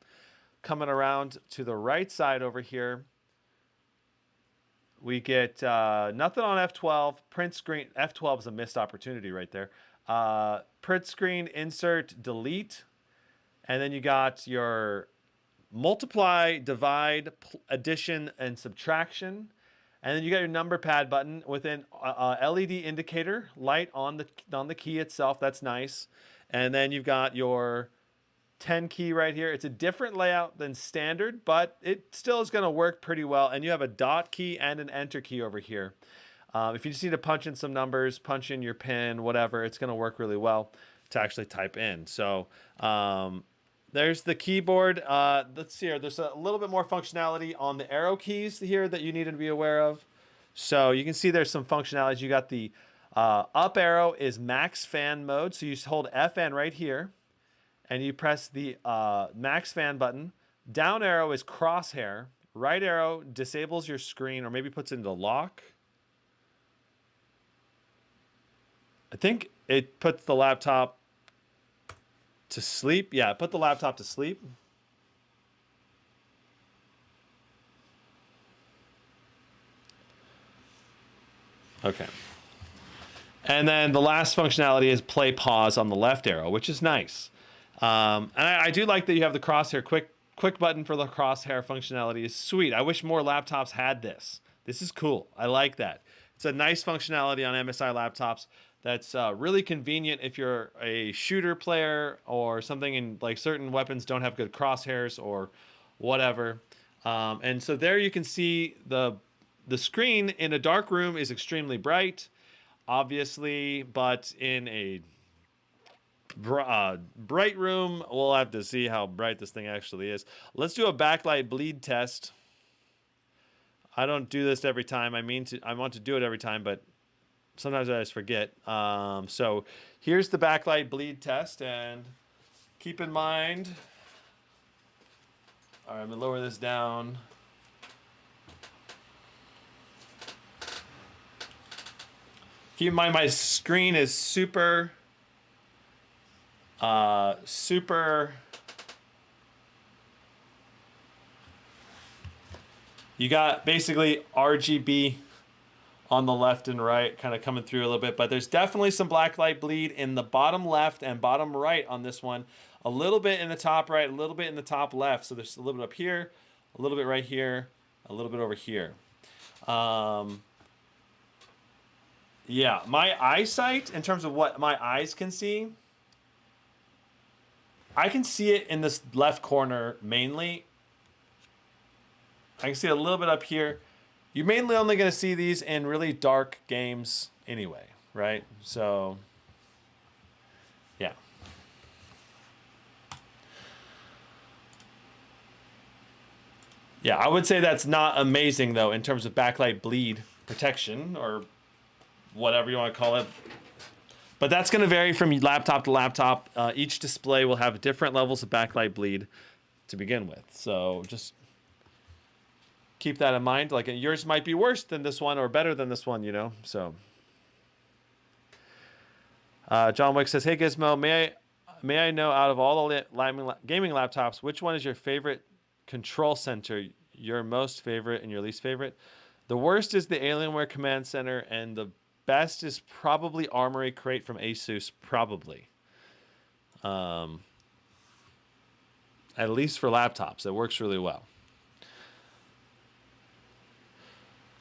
Coming around to the right side over here, we get nothing on F12, print screen. F12 is a missed opportunity right there. Print screen, insert, delete, and then you got your multiply, divide, addition, and subtraction. And then you got your number pad button with an LED indicator light on the key itself. That's nice. And then you've got your 10 key right here. It's a different layout than standard, but it still is going to work pretty well. And you have a dot key and an enter key over here. If you just need to punch in some numbers, punch in your pin, whatever, it's going to work really well to actually type in. So there's the keyboard. Let's see here. There's a little bit more functionality on the arrow keys here that you need to be aware of. So you can see there's some functionalities. You got the up arrow is max fan mode. So you just hold FN right here and you press the max fan button. Down arrow is crosshair. Right arrow disables your screen or maybe puts it into lock. I think it puts the laptop to sleep. Yeah, put the laptop to sleep. Okay. And then the last functionality is play pause on the left arrow, which is nice. And I do like that you have the crosshair. Quick button for the crosshair functionality is sweet. I wish more laptops had this. This is cool. I like that. It's a nice functionality on MSI laptops. That's really convenient if you're a shooter player or something, and like certain weapons don't have good crosshairs or whatever. And so there you can see the screen in a dark room is extremely bright, obviously, but in a bright room, we'll have to see how bright this thing actually is. Let's do a backlight bleed test. I don't do this every time. I want to do it every time, but sometimes I just forget. So here's the backlight bleed test, and keep in mind, all right, I'm gonna lower this down. Keep in mind my screen is super you got basically RGB on the left and right kind of coming through a little bit, but there's definitely some blacklight bleed in the bottom left and bottom right on this one. A little bit in the top right, a little bit in the top left. So there's a little bit up here, a little bit right here, a little bit over here. Yeah, my eyesight, in terms of what my eyes can see, I can see it in this left corner mainly. I can see a little bit up here. You're mainly only going to see these in really dark games anyway, right? So, yeah. Yeah, I would say that's not amazing, though, in terms of backlight bleed protection or whatever you want to call it. But that's going to vary from laptop to laptop. Each display will have different levels of backlight bleed to begin with. So just keep that in mind. Like yours might be worse than this one or better than this one, you know. So John Wick says, "Hey Gizmo, may I know out of all the gaming laptops, which one is your favorite control center? Your most favorite and your least favorite? The worst is the Alienware Command Center, and the best is probably Armory Crate from Asus, probably. At least for laptops, it works really well."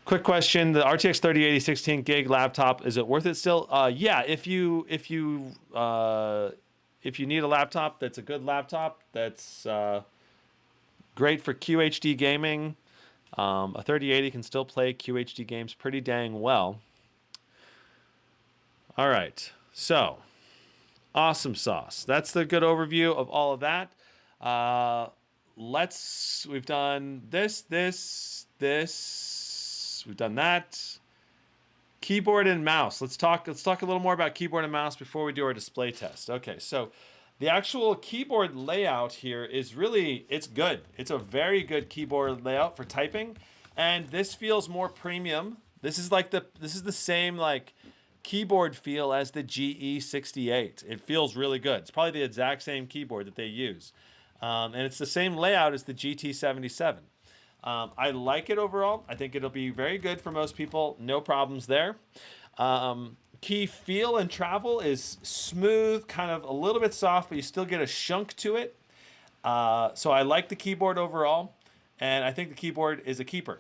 Quick question: the RTX 3080 16 gig laptop, is it worth it still? Yeah, if you need a laptop that's a good laptop that's great for QHD gaming, a 3080 can still play QHD games pretty dang well. All right, so awesome sauce. That's the good overview of all of that. We've done this. We've done that. Keyboard and mouse. Let's talk a little more about keyboard and mouse before we do our display test. Okay, so the actual keyboard layout here is really, it's good. It's a very good keyboard layout for typing, and this feels more premium. This is the same like keyboard feel as the GE68. It feels really good. It's probably the exact same keyboard that they use, and it's the same layout as the GT77. I like it overall. I think it'll be very good for most people. No problems there. Key feel and travel is smooth, kind of a little bit soft, but you still get a shunk to it. So I like the keyboard overall, and I think the keyboard is a keeper.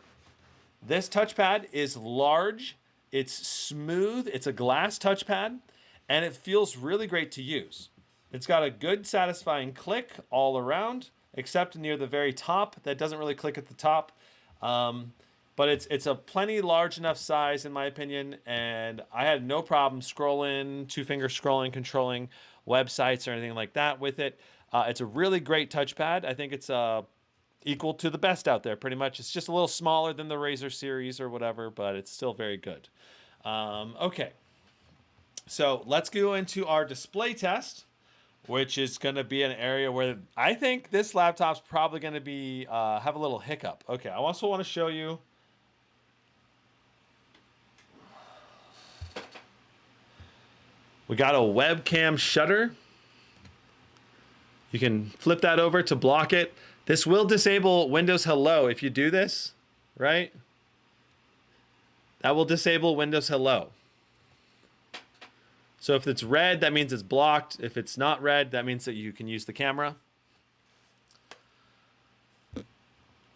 This touchpad is large. It's smooth. It's a glass touchpad, and it feels really great to use. It's got a good, satisfying click all around, except near the very top. That doesn't really click at the top. But it's a plenty large enough size, in my opinion, and I had no problem scrolling, two-finger scrolling, controlling websites or anything like that with it. It's a really great touchpad. I think it's equal to the best out there, pretty much. It's just a little smaller than the Razer series or whatever, but it's still very good. Okay, so let's go into our display test, which is going to be an area where I think this laptop's probably going to be have a little hiccup. Okay, I also want to show you. We got a webcam shutter. You can flip that over to block it. This will disable Windows Hello if you do this, right? That will disable Windows Hello. So if it's red, that means it's blocked. If it's not red, that means that you can use the camera.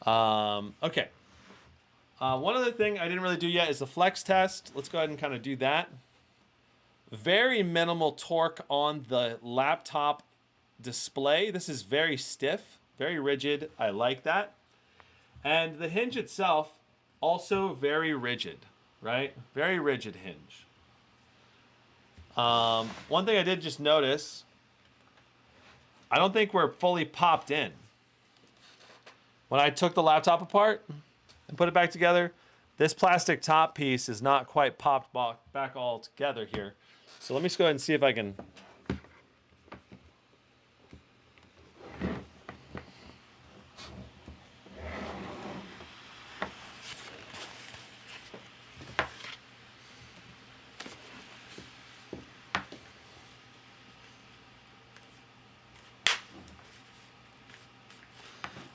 Okay. One other thing I didn't really do yet is the flex test. Let's go ahead and kind of do that. Very minimal torque on the laptop display. This is very stiff, very rigid. I like that. And the hinge itself, also very rigid, right? Very rigid hinge. One thing I did just notice, I don't think we're fully popped in. When I took the laptop apart and put it back together, this plastic top piece is not quite popped back all together here. So let me just go ahead and see if I can.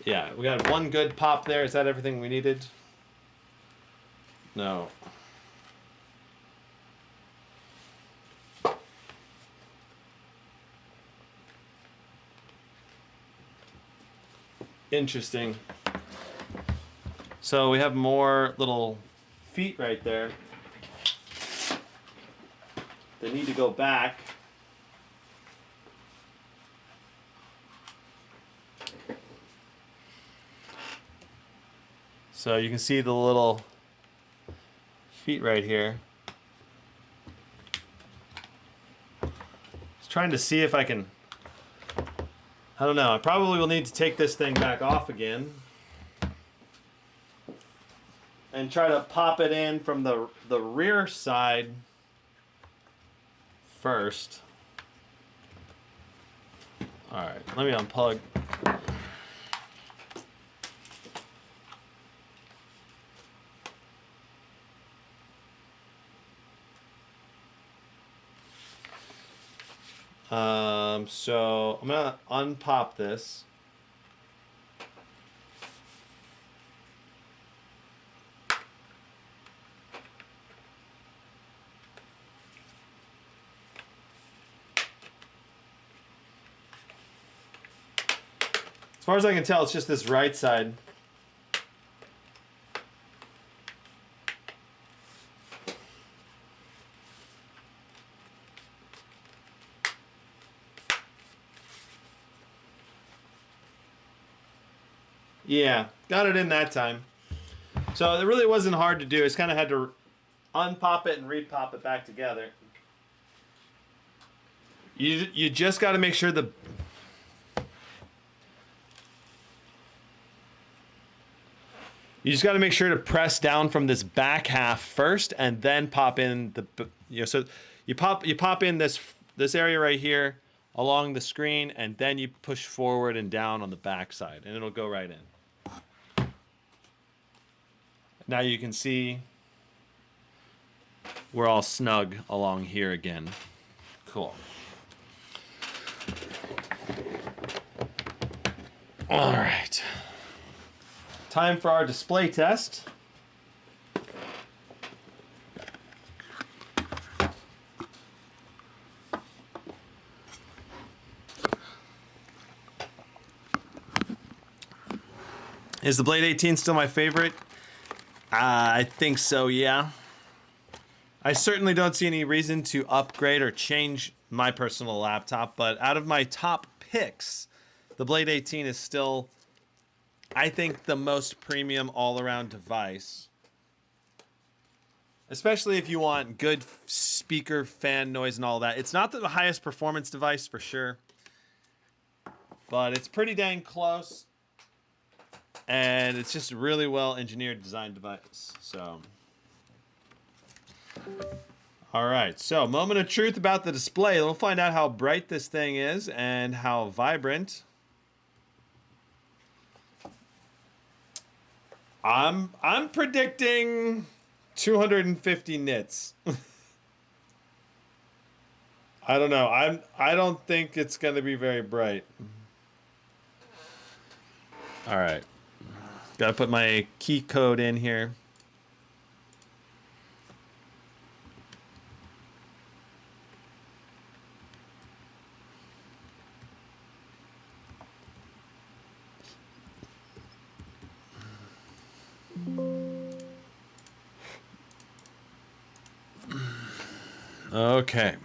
Yeah, we got one good pop there. Is that everything we needed? No. Interesting. So we have more little feet right there. They need to go back. So you can see the little feet right here. Just trying to see if I can, I don't know, I probably will need to take this thing back off again and try to pop it in from the rear side first. All right, let me unplug. So I'm gonna unpop this. As far as I can tell, it's just this right side. Yeah, got it in that time. So it really wasn't hard to do. I just kind of had to unpop it and repop it back together. You just got to make sure you just got to make sure to press down from this back half first, and then pop in the so you pop in this area right here along the screen, and then you push forward and down on the back side, and it'll go right in. Now you can see we're all snug along here again. Cool. All right. Time for our display test. Is the Blade 18 still my favorite? I think so, yeah. I certainly don't see any reason to upgrade or change my personal laptop, but out of my top picks, the Blade 18 is still, I think, the most premium all-around device. Especially if you want good speaker, fan noise, and all that. It's not the highest performance device for sure, but it's pretty dang close. And it's just a really well engineered design device. So, all right. So, moment of truth about the display. We'll find out how bright this thing is and how vibrant. I'm predicting 250 nits. I don't know. I don't think it's going to be very bright. All right. Got to put my key code in here. Okay.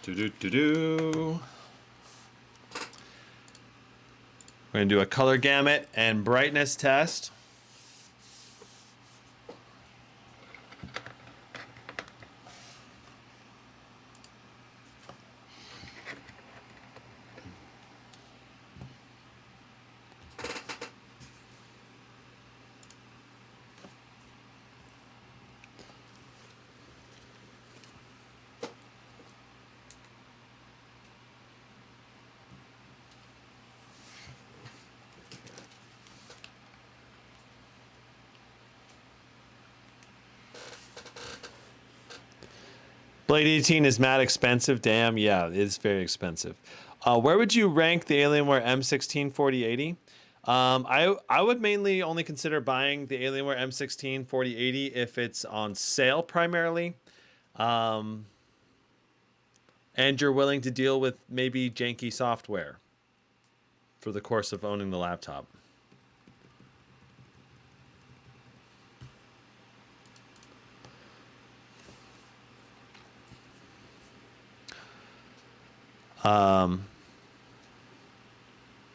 We're going to do a color gamut and brightness test. Blade 18 is mad expensive. Damn, yeah, it is very expensive. Where would you rank the Alienware M16 4080? I would mainly only consider buying the Alienware M16 4080 if it's on sale primarily. And you're willing to deal with maybe janky software for the course of owning the laptop.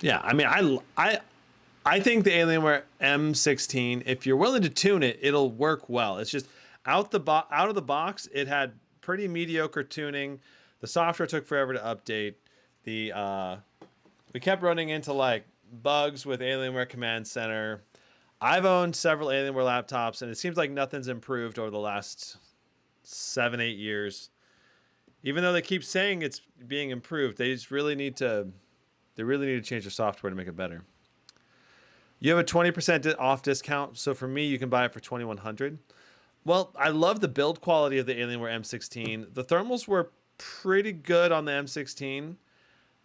Yeah, I mean, I think the Alienware M16, if you're willing to tune it, it'll work well. It's just out of the box, it had pretty mediocre tuning. The software took forever to update. we kept running into like bugs with Alienware Command Center. I've owned several Alienware laptops, and it seems like nothing's improved over the last 7-8 years. Even though they keep saying it's being improved, they just really need to change their software to make it better. You have a 20% off discount, so for me, you can buy it for $2,100. Well, I love the build quality of the Alienware M16. The thermals were pretty good on the M16.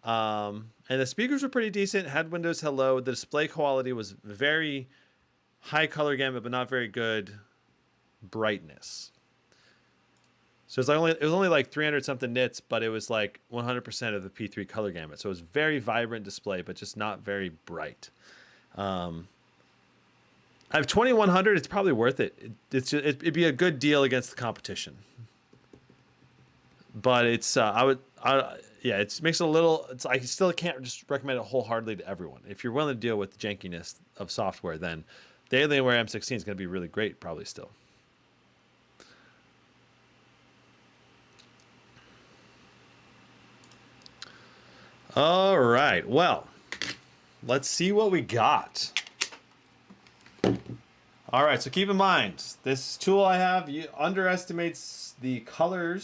And the speakers were pretty decent. Had Windows Hello. The display quality was very high color gamut, but not very good brightness. So it was only like 300 something nits, but it was like 100% of the P3 color gamut. So it was very vibrant display, but just not very bright. I have 2100. It's probably worth it. It'd be a good deal against the competition. But it's yeah, it makes it a little. I still can't just recommend it wholeheartedly to everyone. If you're willing to deal with the jankiness of software, then the Alienware M16 is going to be really great, probably still. All right, well, let's see what we got. All right, so keep in mind, this tool I have underestimates the color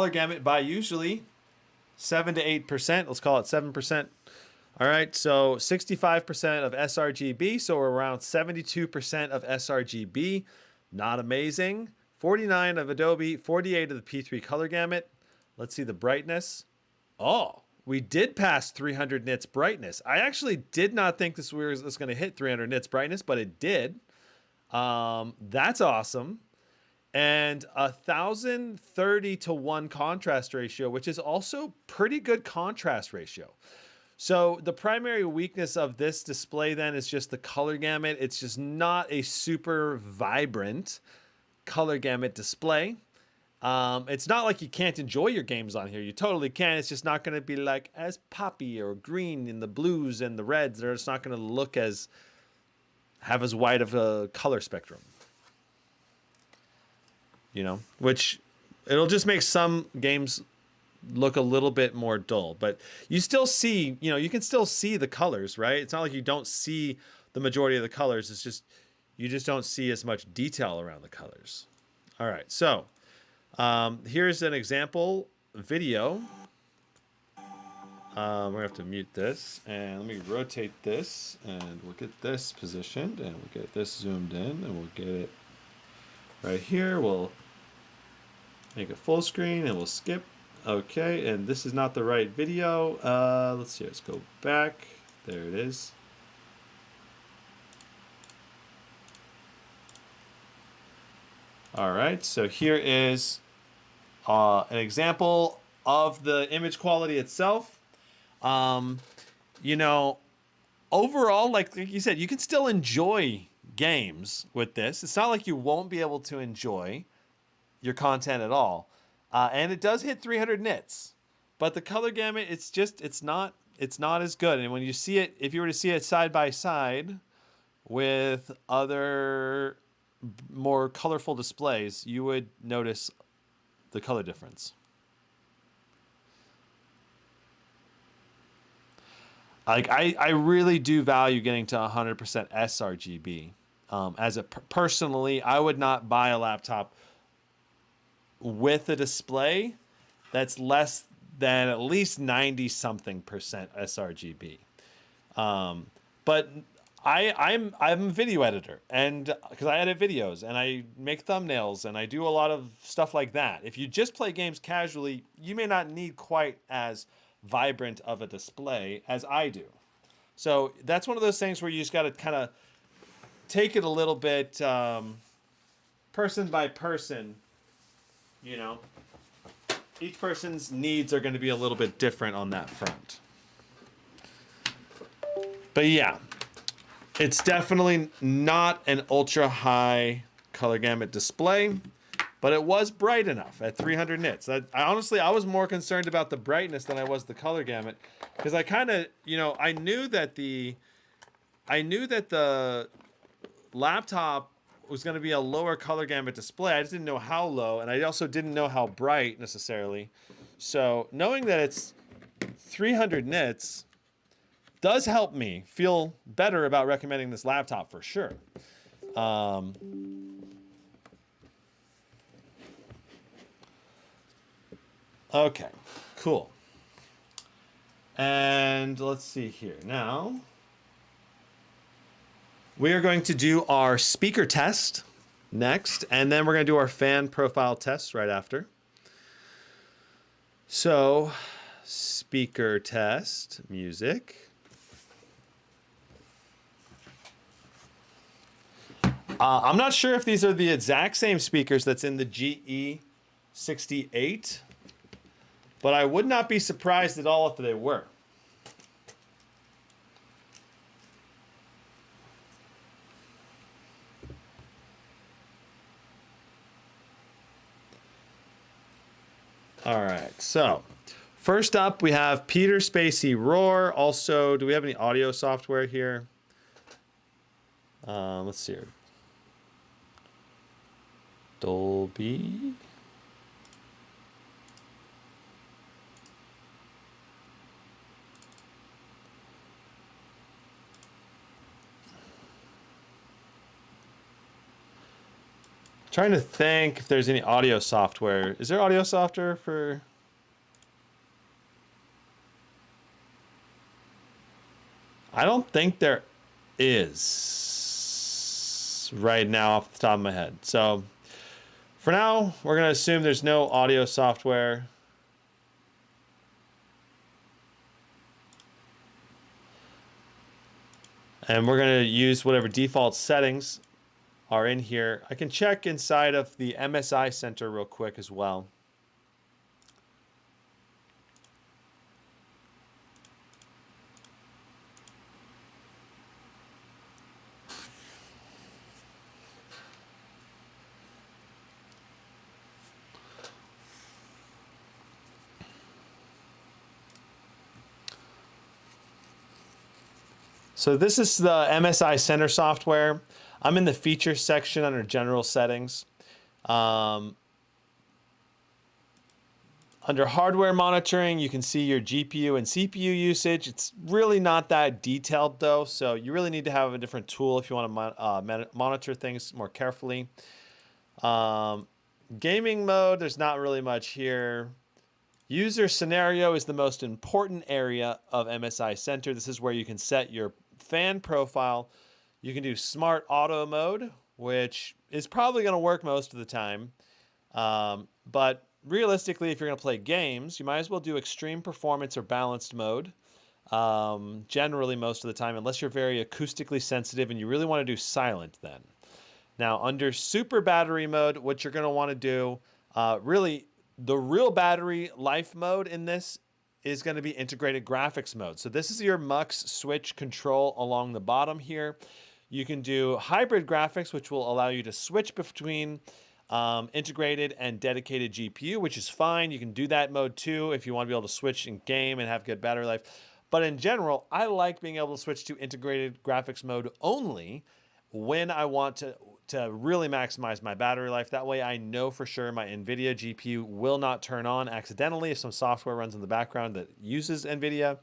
gamut by usually 7 to 8%. Let's call it 7%. All right, so 65% of sRGB, so we're around 72% of sRGB. Not amazing. 49 of Adobe, 48 of the P3 color gamut. Let's see the brightness. Oh, we did pass 300 nits brightness. I actually did not think this was going to hit 300 nits brightness, but it did. That's awesome. And 1030 to 1 contrast ratio, which is also pretty good contrast ratio. So the primary weakness of this display then is just the color gamut. It's just not a super vibrant color gamut display. It's not like you can't enjoy your games on here. You totally can. It's just not going to be like as poppy or green in the blues and the reds. It's not going to have as wide of a color spectrum. You know, which it'll just make some games look a little bit more dull, but you still see, you can still see the colors, right? It's not like you don't see the majority of the colors. It's just, you just don't see as much detail around the colors. All right. So, here's an example video. We're gonna have to mute this, and let me rotate this, and we'll get this positioned, and we'll get this zoomed in, and we'll get it right here. We'll make it full screen, and we'll skip. Okay, and this is not the right video. Let's see. Let's go back. There it is. All right. So here is an example of the image quality itself. Overall, like you said, you can still enjoy games with this. It's not like you won't be able to enjoy your content at all. And it does hit 300 nits, but the color gamut, it's not as good. And when you see it, if you were to see it side by side with other more colorful displays, you would notice the color difference. Like I really do value getting to 100% sRGB. Personally, I would not buy a laptop with a display that's less than at least 90-something% sRGB. But I'm a video editor, and because I edit videos and I make thumbnails and I do a lot of stuff like that. If you just play games casually, you may not need quite as vibrant of a display as I do. So that's one of those things where you just got to kind of take it a little bit person by person. Each person's needs are going to be a little bit different on that front. But yeah, it's definitely not an ultra high color gamut display, but it was bright enough at 300 nits. I was more concerned about the brightness than I was the color gamut, because I kind of, I knew that the laptop was going to be a lower color gamut display. I just didn't know how low, and I also didn't know how bright necessarily. So knowing that it's 300 nits does help me feel better about recommending this laptop for sure. Okay, cool. And let's see here. Now, we are going to do our speaker test next, and then we're going to do our fan profile test right after. So, speaker test, music. I'm not sure if these are the exact same speakers that's in the GE68, but I would not be surprised at all if they were. All right, so first up we have Peter Spacey Roar. Also, do we have any audio software here? Let's see here. Dolby. Trying to think if there's any audio software. Is there audio software for... I don't think there is right now off the top of my head. So for now, we're going to assume there's no audio software. And we're going to use whatever default settings are in here. I can check inside of the MSI Center real quick as well. So this is the MSI Center software. I'm in the features section under general settings. Under hardware monitoring, you can see your GPU and CPU usage. It's really not that detailed though, so you really need to have a different tool if you want to monitor things more carefully. Gaming mode, there's not really much here. User scenario is the most important area of MSI Center. This is where you can set your fan profile. You can do smart auto mode, which is probably going to work most of the time. But realistically, if you're going to play games, you might as well do extreme performance or balanced mode. Generally, most of the time, unless you're very acoustically sensitive and you really want to do silent then. Now, under super battery mode, what you're going to want to do, really, the real battery life mode in this is going to be integrated graphics mode. So this is your MUX switch control along the bottom here. You can do hybrid graphics, which will allow you to switch between integrated and dedicated GPU, which is fine. You can do that mode too if you want to be able to switch in game and have good battery life. But in general, I like being able to switch to integrated graphics mode only when I want to really maximize my battery life. That way I know for sure my NVIDIA GPU will not turn on accidentally if some software runs in the background that uses NVIDIA.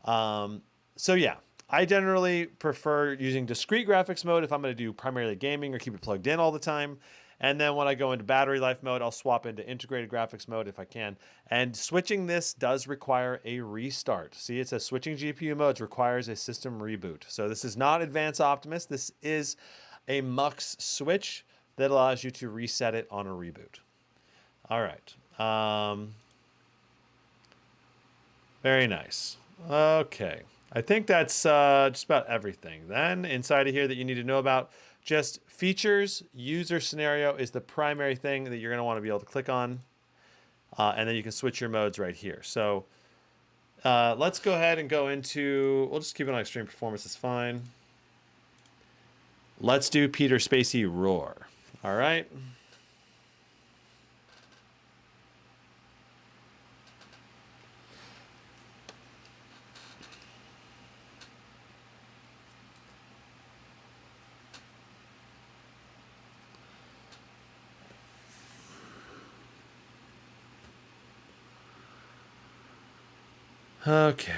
So yeah, I generally prefer using discrete graphics mode if I'm going to do primarily gaming or keep it plugged in all the time. And then when I go into battery life mode, I'll swap into integrated graphics mode if I can. And switching this does require a restart. See, it says switching GPU modes requires a system reboot. So this is not Advanced Optimus. This is a MUX switch that allows you to reset it on a reboot. All right. Very nice. Okay. I think that's just about everything. Then inside of here that you need to know about, just features, user scenario is the primary thing that you're going to want to be able to click on. And then you can switch your modes right here. So let's go ahead and go into, we'll just keep it on extreme performance, it's fine. Let's do Peter Spacey Roar. All right. Okay.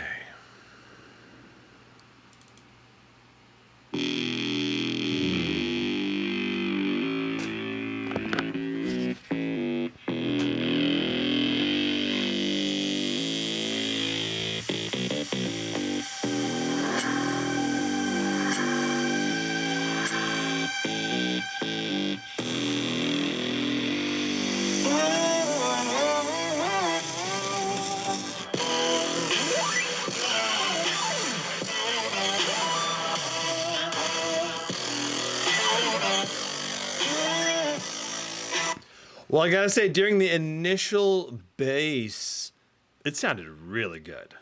Well, I gotta say, during the initial bass, it sounded really good.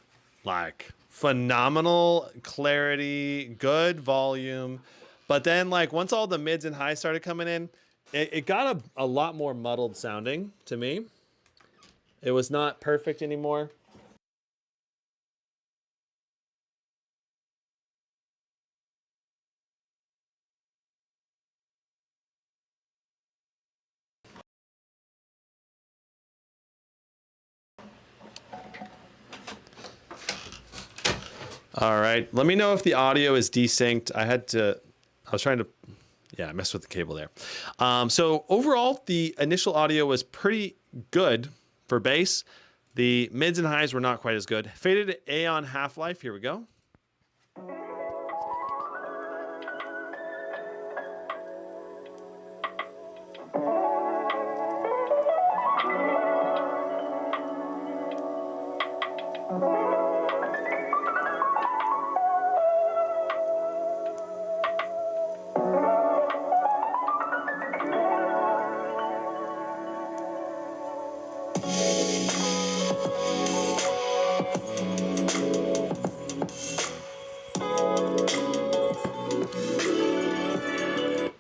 Like, phenomenal clarity, good volume. But then, like, once all the mids and highs started coming in, it got a lot more muddled sounding to me. It was not perfect anymore. All right. Let me know if the audio is desynced. I was trying to, yeah, I messed with the cable there. So overall, the initial audio was pretty good for bass. The mids and highs were not quite as good. Faded Aeon Half-Life, here we go.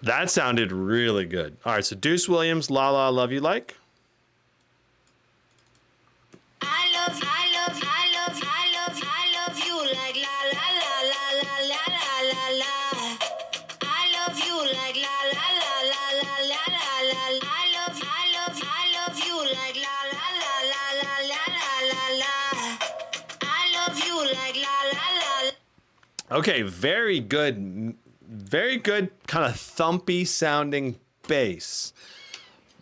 That sounded really good. All right, so Deuce Williams, La La Love You Like. I love you like la la la la la la la la. I love you like la la la la la la la la. I love you like la la la la la la la la. I love you like la la la. Okay, very good kind of thumpy sounding bass.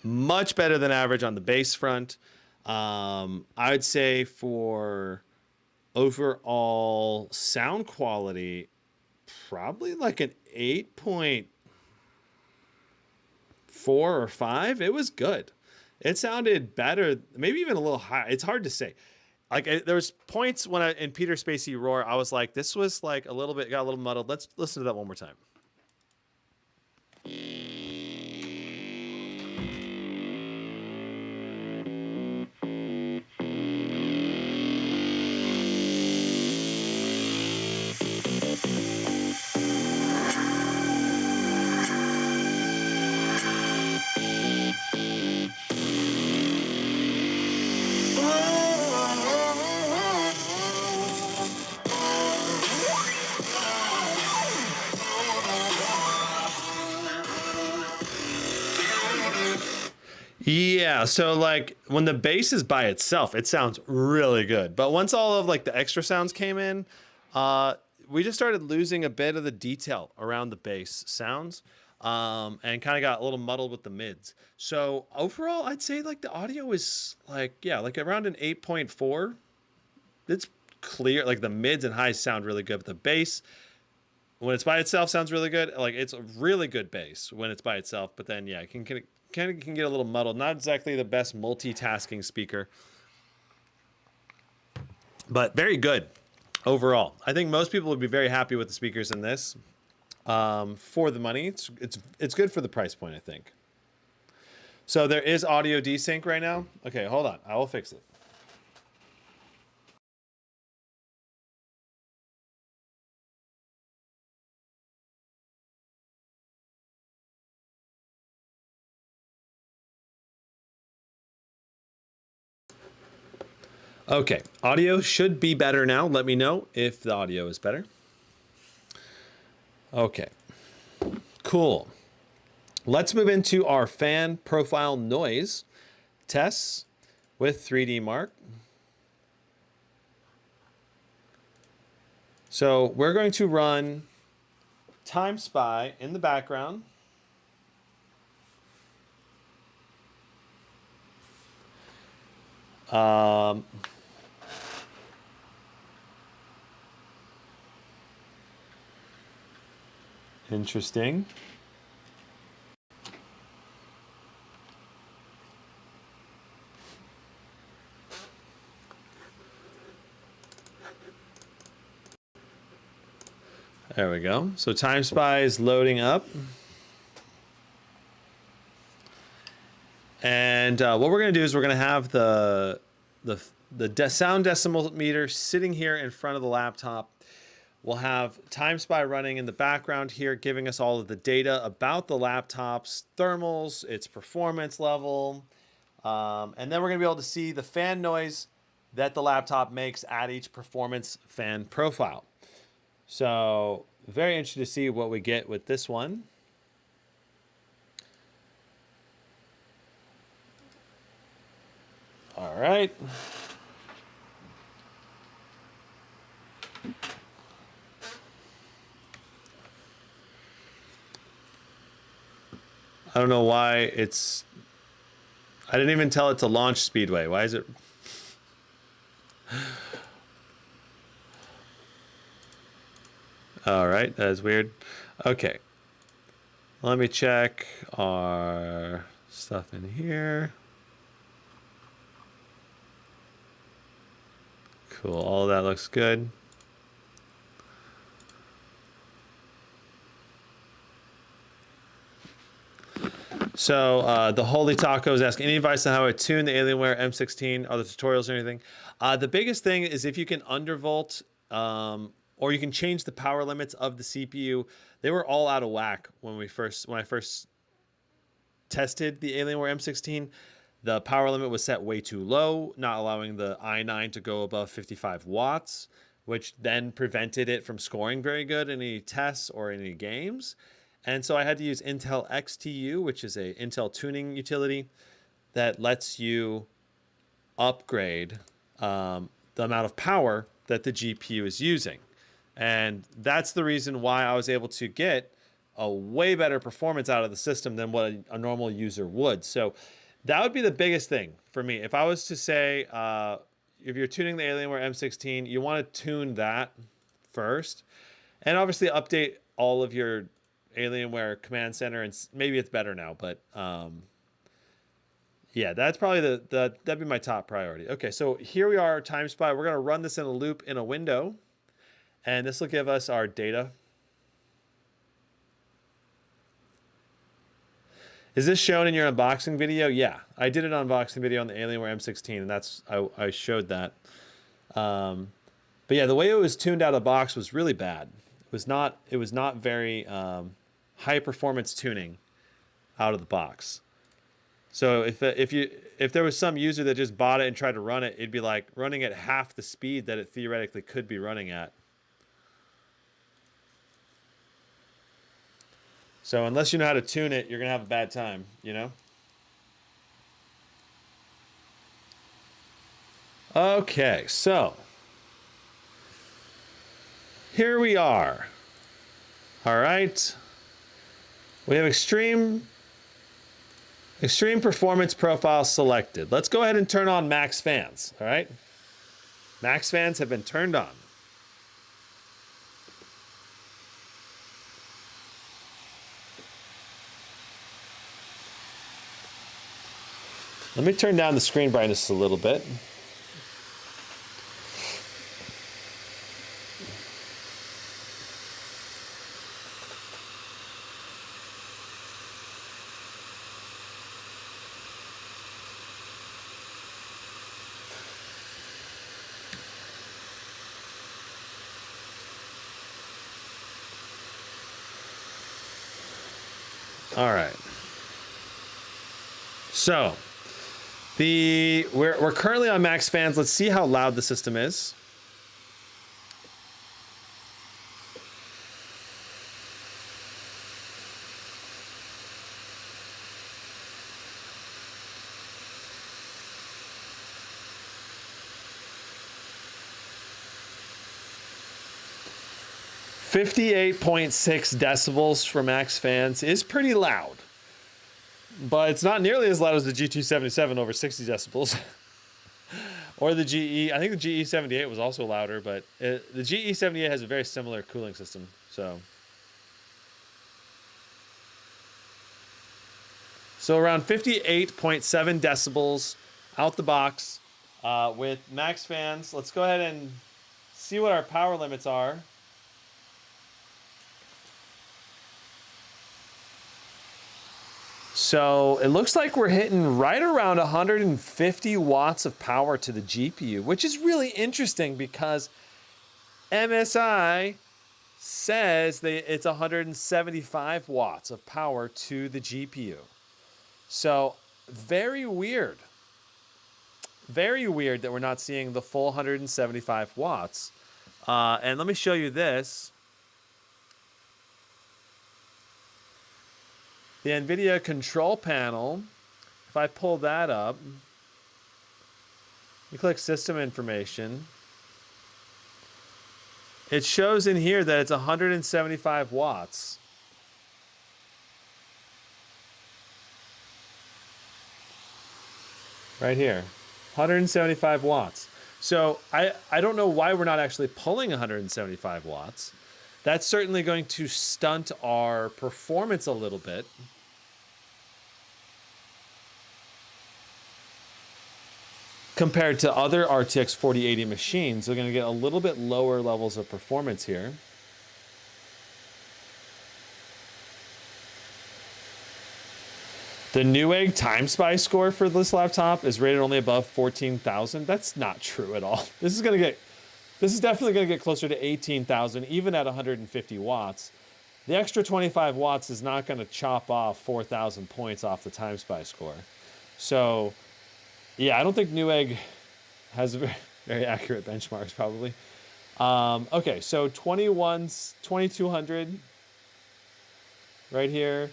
Much better than average on the bass front. I would say for overall sound quality, probably like an 8.4 or 5. It was good. It sounded better, maybe even a little high. It's hard to say. Like there was points when in Peter Spacey Roar, I was like, this was like got a little muddled. Let's listen to that one more time. Yeah, so like when the bass is by itself, it sounds really good. But once all of like the extra sounds came in, we just started losing a bit of the detail around the bass sounds, and kind of got a little muddled with the mids. So overall, I'd say like the audio is like, yeah, like around an 8.4. It's clear, like the mids and highs sound really good, but the bass, when it's by itself, sounds really good. Like it's a really good bass when it's by itself, but then yeah, it can get a little muddled. Not exactly the best multitasking speaker, but very good overall. I think most people would be very happy with the speakers in this. For the money, it's good for the price point, I think. So there is audio desync right now. Okay, hold on, I will fix it. Okay, audio should be better now. Let me know if the audio is better. Okay, cool. Let's move into our fan profile noise tests with 3D Mark. So we're going to run Time Spy in the background. Interesting. There we go. So Time Spy is loading up. And what we're going to do is we're going to have the sound decimal meter sitting here in front of the laptop. We'll have Time Spy running in the background here, giving us all of the data about the laptop's thermals, its performance level. And then we're going to be able to see the fan noise that the laptop makes at each performance fan profile. So very interested to see what we get with this one. All right. I don't know why it's... I didn't even tell it to launch Speedway. Why is it... All right, that is weird. Okay. Let me check our stuff in here. Cool, all of that looks good. So the Holy Taco is asking, any advice on how to tune the Alienware M16, other tutorials or anything? The biggest thing is if you can undervolt or you can change the power limits of the CPU. They were all out of whack when I first tested the Alienware M16. The power limit was set way too low, not allowing the i9 to go above 55 watts, which then prevented it from scoring very good in any tests or any games. And so I had to use Intel XTU, which is a Intel tuning utility that lets you upgrade the amount of power that the GPU is using. And that's the reason why I was able to get a way better performance out of the system than what a normal user would. So that would be the biggest thing for me. If I was to say, if you're tuning the Alienware M16, you want to tune that first. And obviously update all of your Alienware Command Center, and maybe it's better now, but yeah, that's probably that'd be my top priority. Okay, so here we are, Time Spy. We're gonna run this in a loop in a window, and this will give us our data. Is this shown in your unboxing video? Yeah, I did an unboxing video on the Alienware M16, and that's I showed that. But yeah, the way it was tuned out of the box was really bad. It was not very high performance tuning out of the box. So if there was some user that just bought it and tried to run it, it'd be like running at half the speed that it theoretically could be running at. So unless you know how to tune it, you're gonna have a bad time, you know? Okay, so here we are. All right. We have extreme performance profile selected. Let's go ahead and turn on max fans, all right? Max fans have been turned on. Let me turn down the screen brightness a little bit. All right. So we're currently on max fans. Let's see how loud the system is. 58.6 decibels for max fans is pretty loud, but it's not nearly as loud as the G277 over 60 decibels. Or the GE, I think the GE78 was also louder, but the GE78 has a very similar cooling system. So around 58.7 decibels out the box with max fans. Let's go ahead and see what our power limits are. So it looks like we're hitting right around 150 watts of power to the GPU, which is really interesting because MSI says it's 175 watts of power to the GPU. So very weird. Very weird that we're not seeing the full 175 watts. And let me show you this. The NVIDIA control panel, if I pull that up, you click system information, it shows in here that it's 175 watts. Right here, 175 watts. So I don't know why we're not actually pulling 175 watts. That's certainly going to stunt our performance a little bit. Compared to other RTX 4080 machines, they're going to get a little bit lower levels of performance here. The Newegg Time Spy score for this laptop is rated only above 14,000. That's not true at all. This is definitely going to get closer to 18,000, even at 150 watts. The extra 25 watts is not going to chop off 4,000 points off the Time Spy score. So, yeah, I don't think Newegg has very, very accurate benchmarks, probably. Okay, so 2200 right here.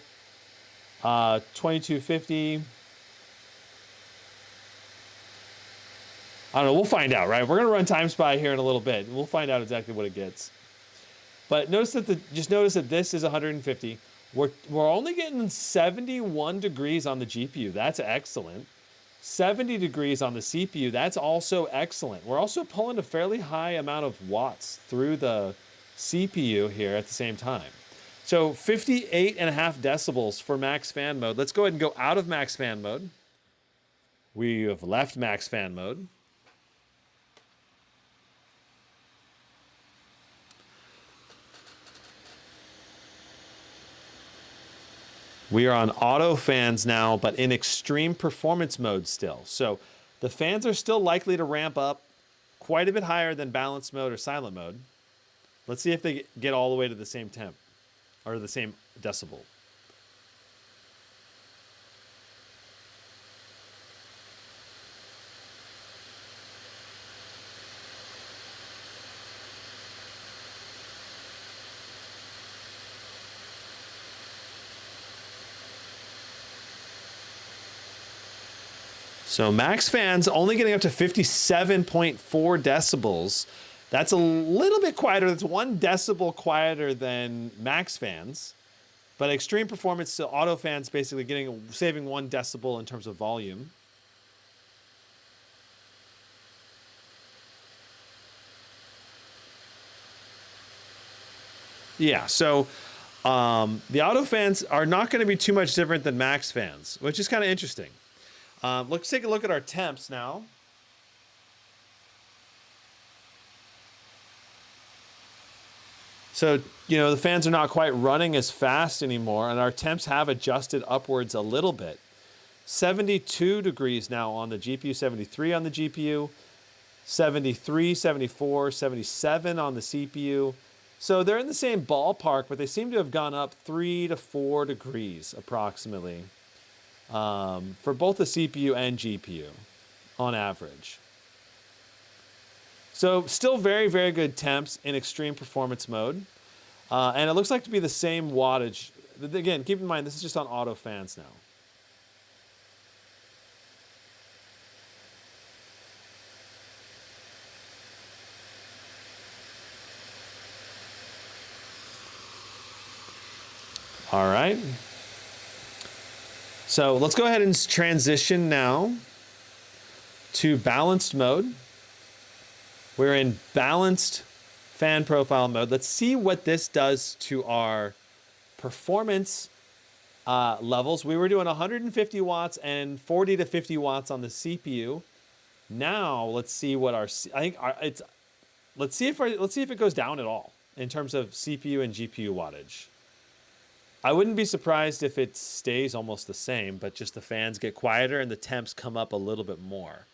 2250. I don't know. We'll find out, right? We're gonna run Time Spy here in a little bit, and we'll find out exactly what it gets. But notice that notice that this is 150. We're only getting 71 degrees on the GPU. That's excellent. 70 degrees on the CPU. That's also excellent. We're also pulling a fairly high amount of watts through the CPU here at the same time. So 58.5 decibels for max fan mode. Let's go ahead and go out of max fan mode. We have left max fan mode. We are on auto fans now, but in extreme performance mode still. So the fans are still likely to ramp up quite a bit higher than balance mode or silent mode. Let's see if they get all the way to the same temp or the same decibel. So max fans only getting up to 57.4 decibels. That's a little bit quieter. That's 1 decibel quieter than max fans. But extreme performance to auto fans basically saving 1 decibel in terms of volume. Yeah, so the auto fans are not going to be too much different than max fans, which is kind of interesting. Let's take a look at our temps now. So, you know, the fans are not quite running as fast anymore, and our temps have adjusted upwards a little bit. 72 degrees now on the GPU, 73 on the GPU, 73, 74, 77 on the CPU. So they're in the same ballpark, but they seem to have gone up 3 to 4 degrees approximately. For both the CPU and GPU on average. So still very, very good temps in extreme performance mode. And it looks like to be the same wattage. Again, keep in mind, this is just on auto fans now. All right. So let's go ahead and transition now to balanced mode. We're in balanced fan profile mode. Let's see what this does to our performance levels. We were doing 150 watts and 40 to 50 watts on the CPU. Now let's see what our let's see if it goes down at all in terms of CPU and GPU wattage. I wouldn't be surprised if it stays almost the same, but just the fans get quieter and the temps come up a little bit more.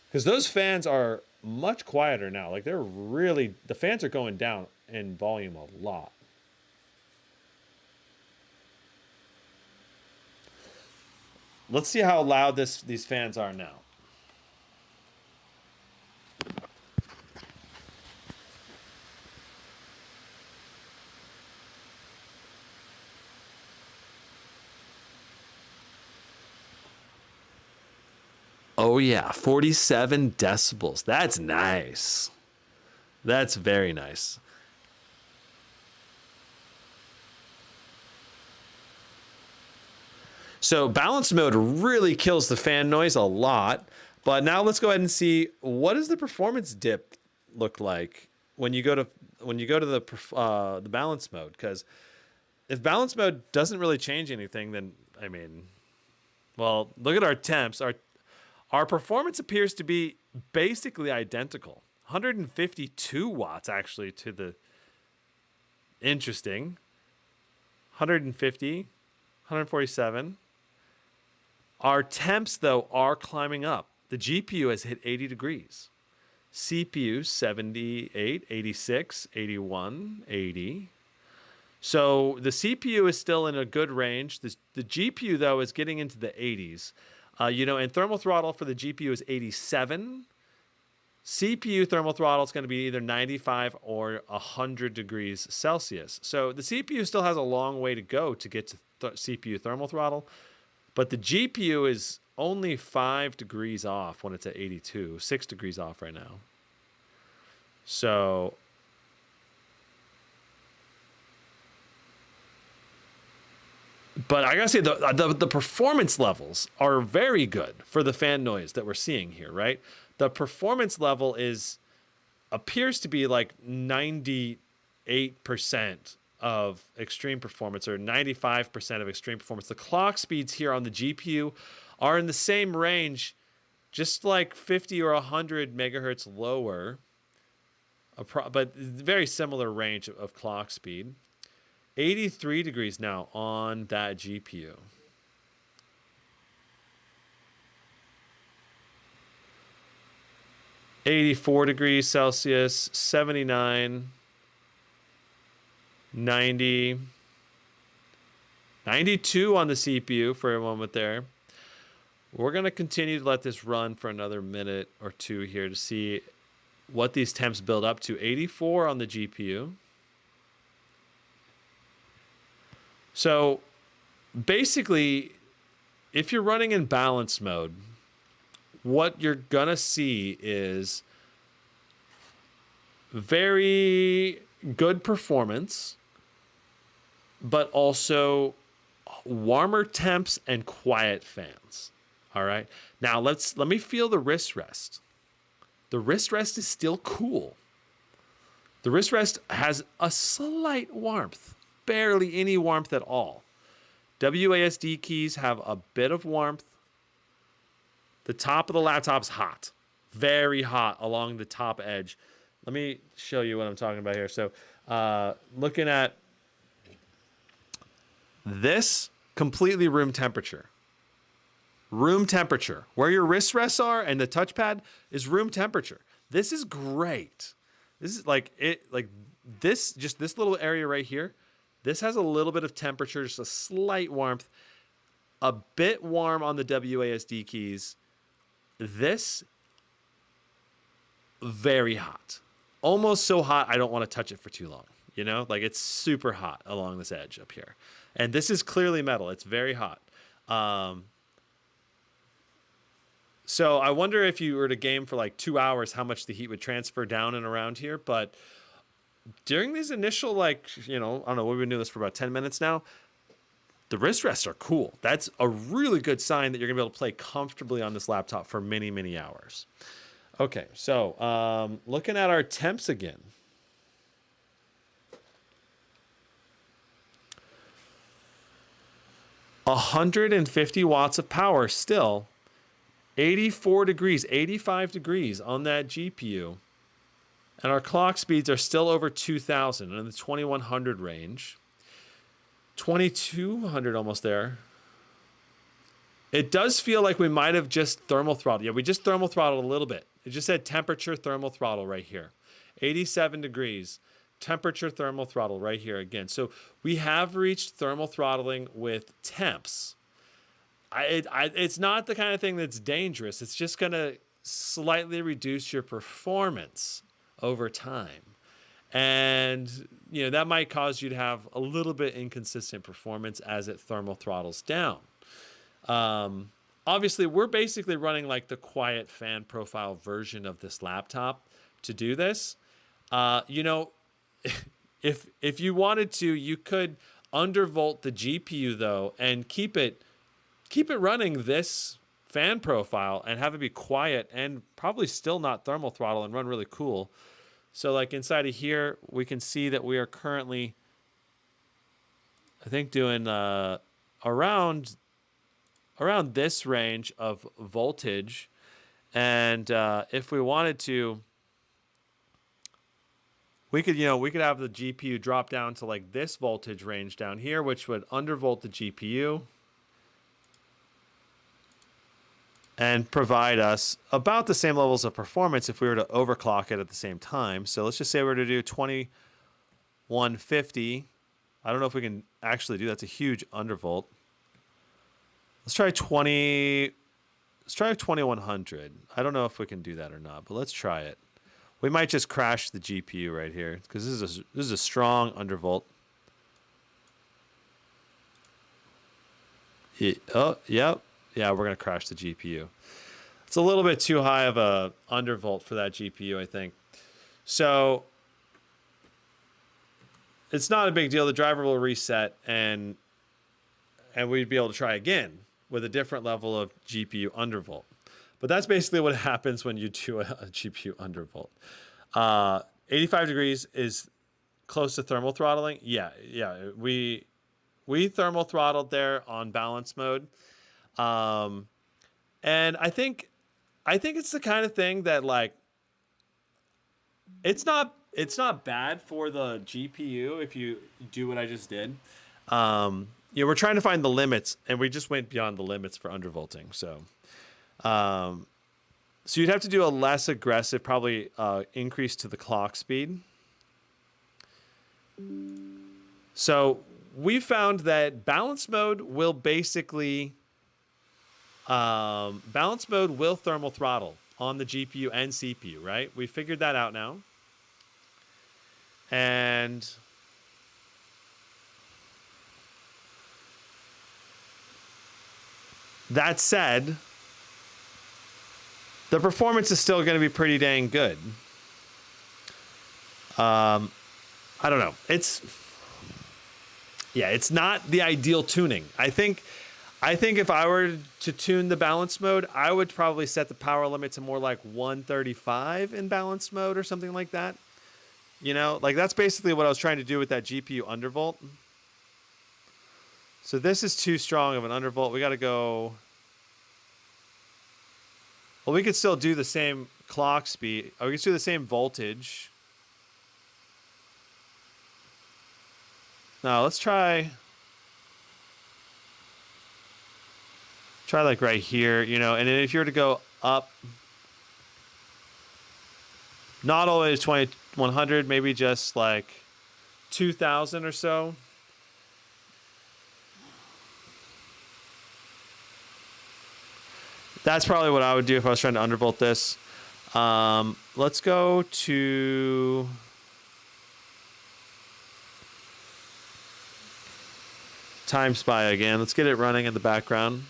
Because those fans are much quieter now. Like the fans are going down in volume a lot. Let's see how loud these fans are now. Oh yeah, 47 decibels. That's nice. That's very nice. So balanced mode really kills the fan noise a lot. But now let's go ahead and see, what does the performance dip look like when you go to the balance mode? Because if balance mode doesn't really change anything, then I mean, well, look at our temps. Our performance appears to be basically identical. 152 watts actually to the interesting. 150, 147. Our temps though are climbing up. The GPU has hit 80 degrees. CPU 78, 86, 81, 80. So the CPU is still in a good range. The GPU though is getting into the 80s. And thermal throttle for the GPU is 87. CPU thermal throttle is going to be either 95 or 100 degrees Celsius. So the CPU still has a long way to go to get to CPU thermal throttle, but the GPU is only 5 degrees off when it's at 82, 6 degrees off right now. So but I gotta say, the performance levels are very good for the fan noise that we're seeing here, right? The performance level appears to be like 98% of extreme performance or 95% of extreme performance. The clock speeds here on the GPU are in the same range, just like 50 or 100 megahertz lower, but very similar range of clock speed. 83 degrees now on that GPU. $84 degrees Celsius, 79, 90, 92 on the CPU for a moment there. We're going to continue to let this run for another minute or two here to see what these temps build up to. 84 on the GPU. So basically, if you're running in balance mode, what you're gonna see is very good performance, but also warmer temps and quiet fans. All right. Now let me feel the wrist rest. The wrist rest is still cool. The wrist rest has a slight warmth. Barely any warmth at all. WASD keys have a bit of warmth. The top of the laptop's hot. Very hot along the top edge. Let me show you what I'm talking about here. So looking at this, completely room temperature. Room temperature. Where your wrist rests are and the touchpad is room temperature. This is great. This is just this little area right here. This has a little bit of temperature, just a slight warmth, a bit warm on the WASD keys. This, very hot. Almost so hot, I don't want to touch it for too long. You know, like it's super hot along this edge up here. And this is clearly metal. It's very hot. So I wonder if you were to game for like 2 hours, how much the heat would transfer down and around here. But during these initial, like, I don't know, we've been doing this for about 10 minutes now. The wrist rests are cool. That's a really good sign that you're gonna be able to play comfortably on this laptop for many, many hours. Okay, so looking at our temps again. $150 watts of power still. 84 degrees, 85 degrees on that GPU. And our clock speeds are still over 2,000 in the 2100 range. 2200 almost there. It does feel like we might have just thermal throttled. Yeah, we just thermal throttled a little bit. It just said temperature thermal throttle right here. 87 degrees, temperature thermal throttle right here again. So we have reached thermal throttling with temps. It's not the kind of thing that's dangerous. It's just going to slightly reduce your performance over time. And, that might cause you to have a little bit inconsistent performance as it thermal throttles down. Obviously, we're basically running like the quiet fan profile version of this laptop to do this. If you wanted to, you could undervolt the GPU though and keep it running this fan profile and have it be quiet and probably still not thermal throttle and run really cool. So like inside of here, we can see that we are currently, I think, doing around this range of voltage. And if we wanted to, we could have the GPU drop down to like this voltage range down here, which would undervolt the GPU and provide us about the same levels of performance if we were to overclock it at the same time. So let's just say we're to do 2150. I don't know if we can actually do that. That's a huge undervolt. Let's try 2100. I don't know if we can do that or not, but let's try it. We might just crash the GPU right here because this is a strong undervolt. Yep. Yeah, we're going to crash the GPU. It's a little bit too high of a undervolt for that GPU, I think. So it's not a big deal. The driver will reset and we'd be able to try again with a different level of GPU undervolt. But that's basically what happens when you do a GPU undervolt. 85 degrees is close to thermal throttling. Yeah. We thermal throttled there on balance mode. And I think it's the kind of thing that like it's not bad for the GPU if you do what I just did. We're trying to find the limits and we just went beyond the limits for undervolting. So you'd have to do a less aggressive, probably increase to the clock speed. So we found that balance mode will basically thermal throttle on the GPU and CPU, right? We figured that out now. And that said, the performance is still going to be pretty dang good. I don't know. It's not the ideal tuning. I think if I were to tune the balance mode, I would probably set the power limit to more like 135 in balance mode or something like that. Like that's basically what I was trying to do with that GPU undervolt. So this is too strong of an undervolt. We got to go. Well, we could still do the same clock speed. Or we could do the same voltage. Now let's try like right here, and then if you were to go up, not all the way to 2100, maybe just like 2000 or so. That's probably what I would do if I was trying to undervolt this. Let's go to Time Spy again. Let's get it running in the background.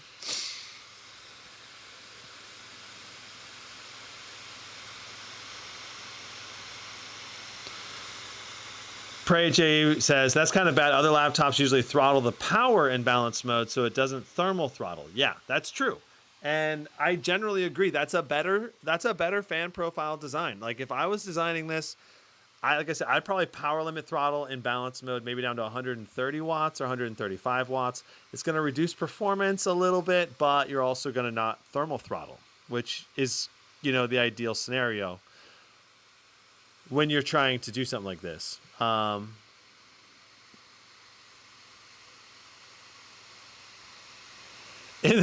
Prey J says, that's kind of bad. Other laptops usually throttle the power in balance mode so it doesn't thermal throttle. Yeah, that's true. And I generally agree. That's a better fan profile design. Like if I was designing this, like I said, I'd probably power limit throttle in balance mode, maybe down to 130 watts or 135 watts. It's going to reduce performance a little bit, but you're also going to not thermal throttle, which is, you know, the ideal scenario when you're trying to do something like this. In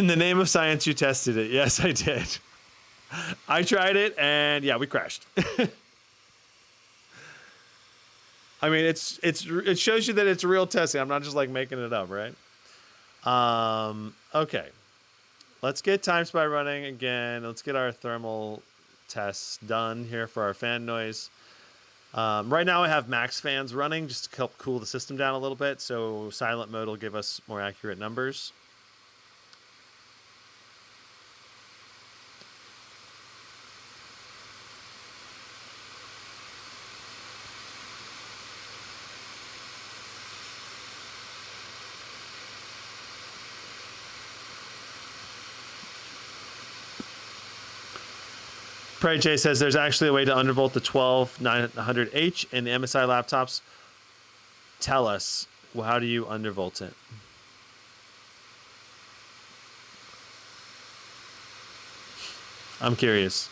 the name of science, you tested it. Yes, I did. I tried it, and yeah, we crashed. I mean, it shows you that it's real testing. I'm not just like making it up, right? Okay. Let's get Time Spy running again. Let's get our thermal tests done here for our fan noise. Right now I have max fans running just to help cool the system down a little bit, so silent mode will give us more accurate numbers. Prey J says there's actually a way to undervolt the 12900H in the MSI laptops. Tell us, well, how do you undervolt it? I'm curious.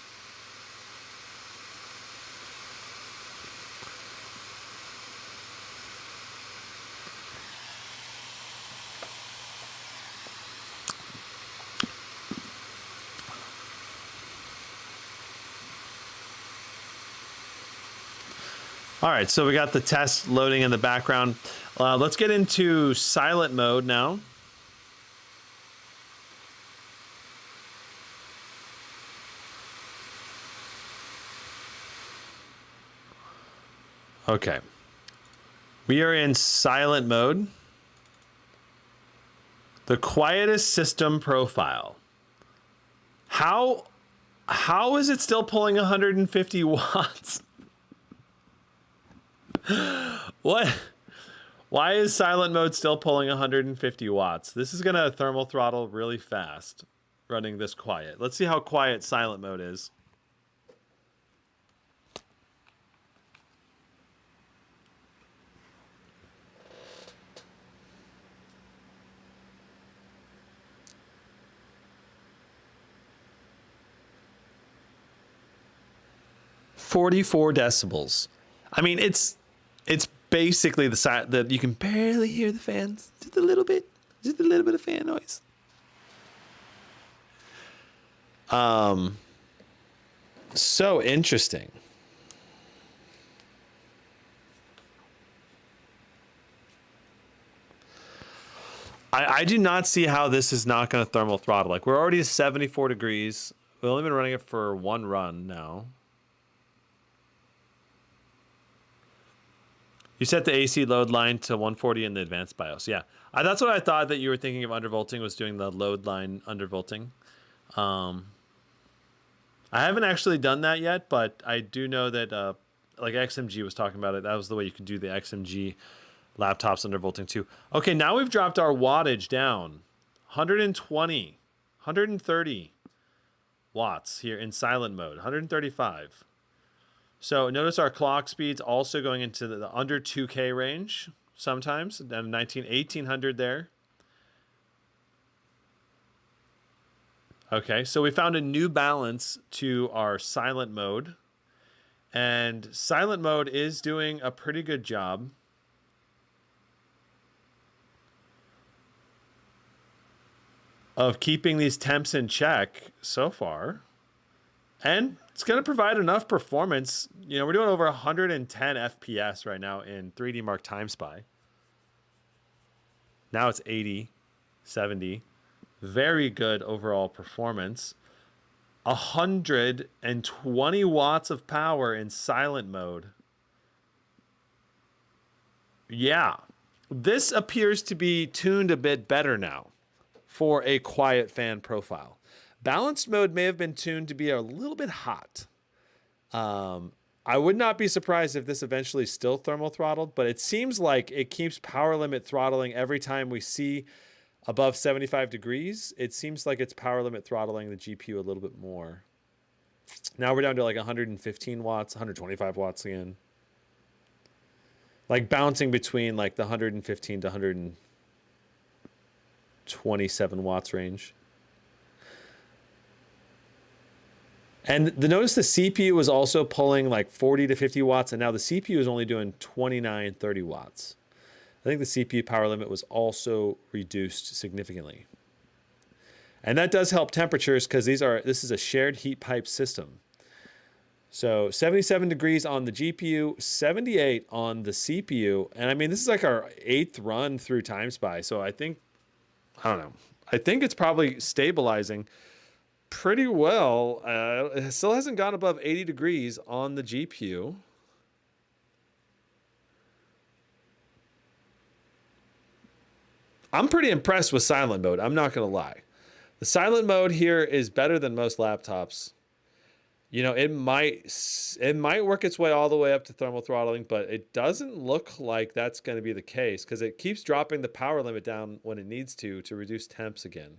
All right, so we got the test loading in the background. Let's get into silent mode now. Okay. We are in silent mode. The quietest system profile. How is it still pulling 150 watts? What? Why is silent mode still pulling 150 watts? This is going to thermal throttle really fast running this quiet. Let's see how quiet silent mode is. .44 decibels. I mean, it's basically the side that you can barely hear the fans. Just a little bit of fan noise. So interesting. I do not see how this is not going to thermal throttle. Like, we're already at 74 degrees. We've only been running it for one run now. You set the AC load line to 140 in the advanced BIOS. Yeah, that's what I thought that you were thinking of undervolting, was doing the load line undervolting. I haven't actually done that yet, but I do know that like XMG was talking about it. That was the way you could do the XMG laptops undervolting too. Okay, now we've dropped our wattage down. 120, 130 watts here in silent mode, 135. So notice our clock speed's also going into the under 2K range sometimes, down to 1800 there. Okay, so we found a new balance to our silent mode. And silent mode is doing a pretty good job. Of keeping these temps in check so far. And it's going to provide enough performance. You know, we're doing over 110 FPS right now in 3D Mark Time Spy. Now it's 80, 70. Very good overall performance. 120 watts of power in silent mode. Yeah, this appears to be tuned a bit better now for a quiet fan profile. Balanced mode may have been tuned to be a little bit hot. I would not be surprised if this eventually is still thermal throttled, but it seems like it keeps power limit throttling every time we see above 75 degrees. It seems like it's power limit throttling the GPU a little bit more. Now we're down to like 115 watts, 125 watts again. Like bouncing between like the 115 to 127 watts range. And notice the CPU was also pulling like 40 to 50 watts, and now the CPU is only doing 29, 30 watts. I think the CPU power limit was also reduced significantly. And that does help temperatures because this is a shared heat pipe system. So 77 degrees on the GPU, 78 on the CPU. And I mean, this is like our 8th run through TimeSpy. So I don't know. I think it's probably stabilizing pretty well. It still hasn't gone above 80 degrees on the GPU. I'm pretty impressed with silent mode. I'm not going to lie. The silent mode here is better than most laptops. You know, it might work its way all the way up to thermal throttling, but it doesn't look like that's going to be the case because it keeps dropping the power limit down when it needs to reduce temps again.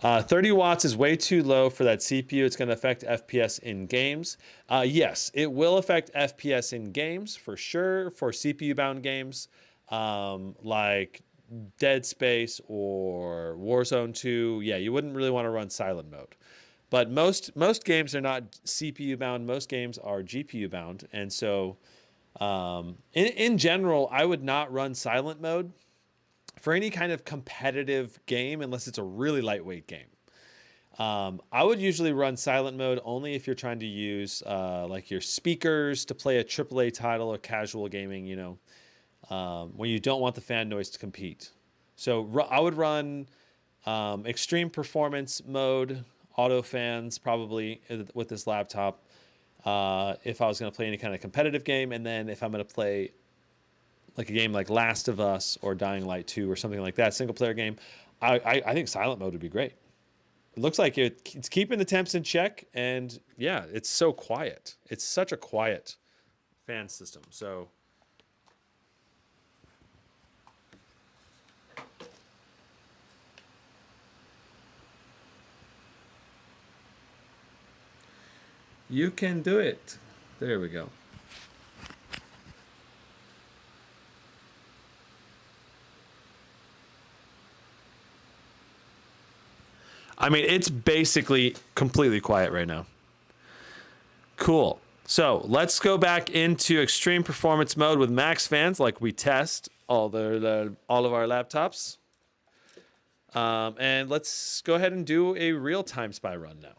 Uh, 30 watts is way too low for that CPU. It's going to affect FPS in games. Yes, it will affect FPS in games for sure, for CPU-bound games like Dead Space or Warzone 2. Yeah, you wouldn't really want to run silent mode. But most games are not CPU-bound. Most games are GPU-bound. And so in general, I would not run silent mode for any kind of competitive game unless it's a really lightweight game. I would usually run silent mode only if you're trying to use like your speakers to play a AAA title or casual gaming, you know, when you don't want the fan noise to compete. So I would run extreme performance mode, auto fans probably with this laptop if I was going to play any kind of competitive game. And then if I'm going to play like a game like Last of Us or Dying Light 2 or something like that, single player game, I think silent mode would be great. It looks like it's keeping the temps in check, and yeah, it's so quiet. It's such a quiet fan system. So you can do it. There we go. I mean, it's basically completely quiet right now. Cool. So let's go back into extreme performance mode with max fans, like we test all of our laptops. And let's go ahead and do a real TimeSpy run now.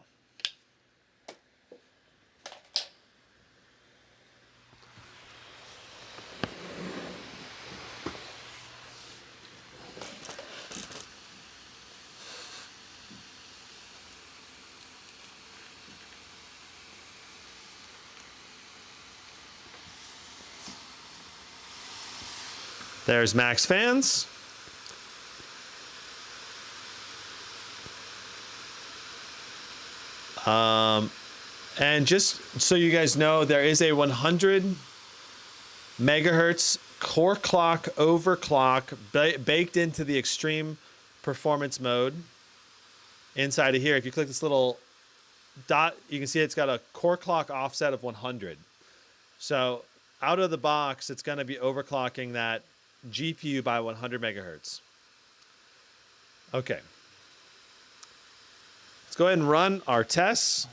There's max fans. And just so you guys know, there is a 100 megahertz core clock overclock baked into the extreme performance mode inside of here. If you click this little dot, you can see it's got a core clock offset of 100. So out of the box, it's going to be overclocking that GPU by 100 megahertz. Okay. Let's go ahead and run our tests.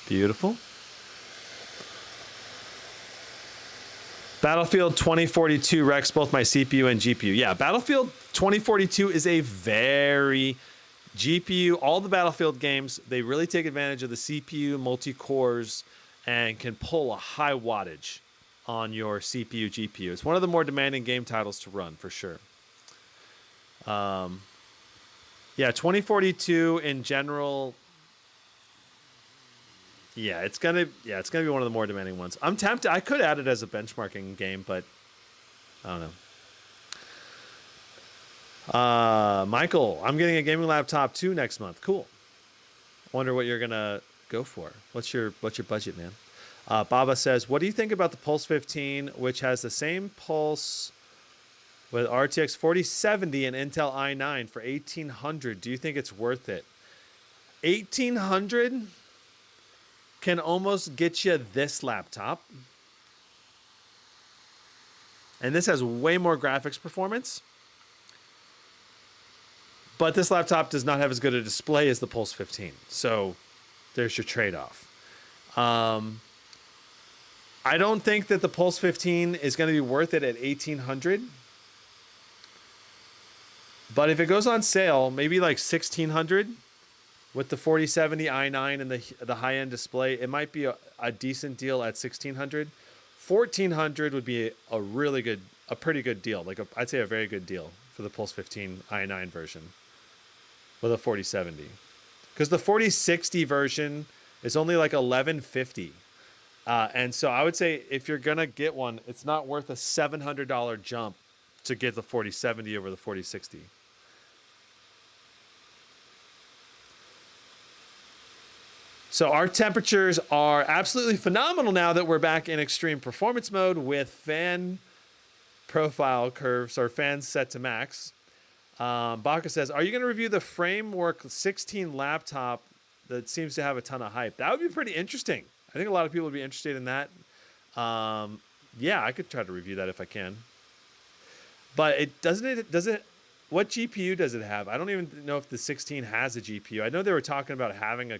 Beautiful. Battlefield 2042 wrecks both my CPU and GPU. Yeah, Battlefield 2042 is a very GPU, all the Battlefield games, they really take advantage of the CPU multi-cores and can pull a high wattage on your CPU, GPU. It's one of the more demanding game titles to run, for sure. Yeah, 2042 in general, it's gonna be one of the more demanding ones. I'm tempted. I could add it as a benchmarking game, but I don't know. Michael, I'm getting a gaming laptop too next month. Cool. Wonder what you're gonna go for. What's your budget, man? Baba says, what do you think about the Pulse 15, which has the same pulse with RTX 4070 and Intel i9 for 1800? Do you think it's worth it? 1800 can almost get you this laptop. And this has way more graphics performance. But this laptop does not have as good a display as the Pulse 15. So there's your trade-off. I don't think that the Pulse 15 is going to be worth it at 1800. But if it goes on sale, maybe like 1600 with the 4070 i9 and the high-end display, it might be a decent deal at 1600. 1400 would be a pretty good deal. Like I'd say a very good deal for the Pulse 15 i9 version with a 4070. Because the 4060 version is only like 1150. And so I would say if you're going to get one, it's not worth a $700 jump to get the 4070 over the 4060. So our temperatures are absolutely phenomenal now that we're back in extreme performance mode with fan profile curves or fans set to max. Baka says, are you going to review the Framework 16 laptop that seems to have a ton of hype? That would be pretty interesting. I think a lot of people would be interested in that. Yeah, I could try to review that if I can. But does it, what GPU does it have? I don't even know if the 16 has a GPU. I know they were talking about having a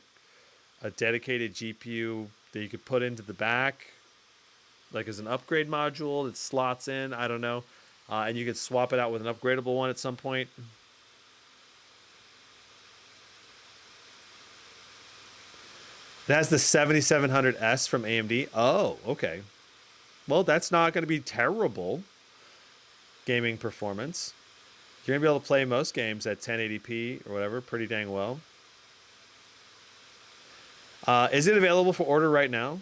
dedicated GPU that you could put into the back, like as an upgrade module that slots in. I don't know. And you could swap it out with an upgradable one at some point. It has the 7700S from AMD. Oh, okay. Well, that's not going to be terrible gaming performance. You're going to be able to play most games at 1080p or whatever pretty dang well. Is it available for order right now,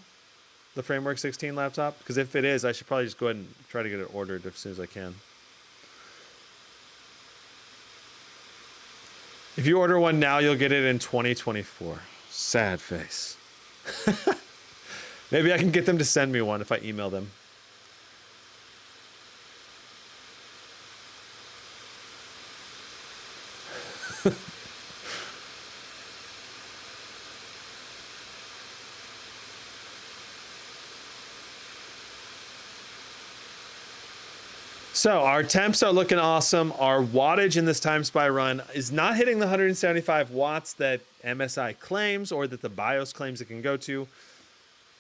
the Framework 16 laptop? Because if it is, I should probably just go ahead and try to get it ordered as soon as I can. If you order one now, you'll get it in 2024. Sad face. Maybe I can get them to send me one if I email them. So our temps are looking awesome. Our wattage in this time spy run is not hitting the 175 watts that MSI claims or that the BIOS claims it can go to.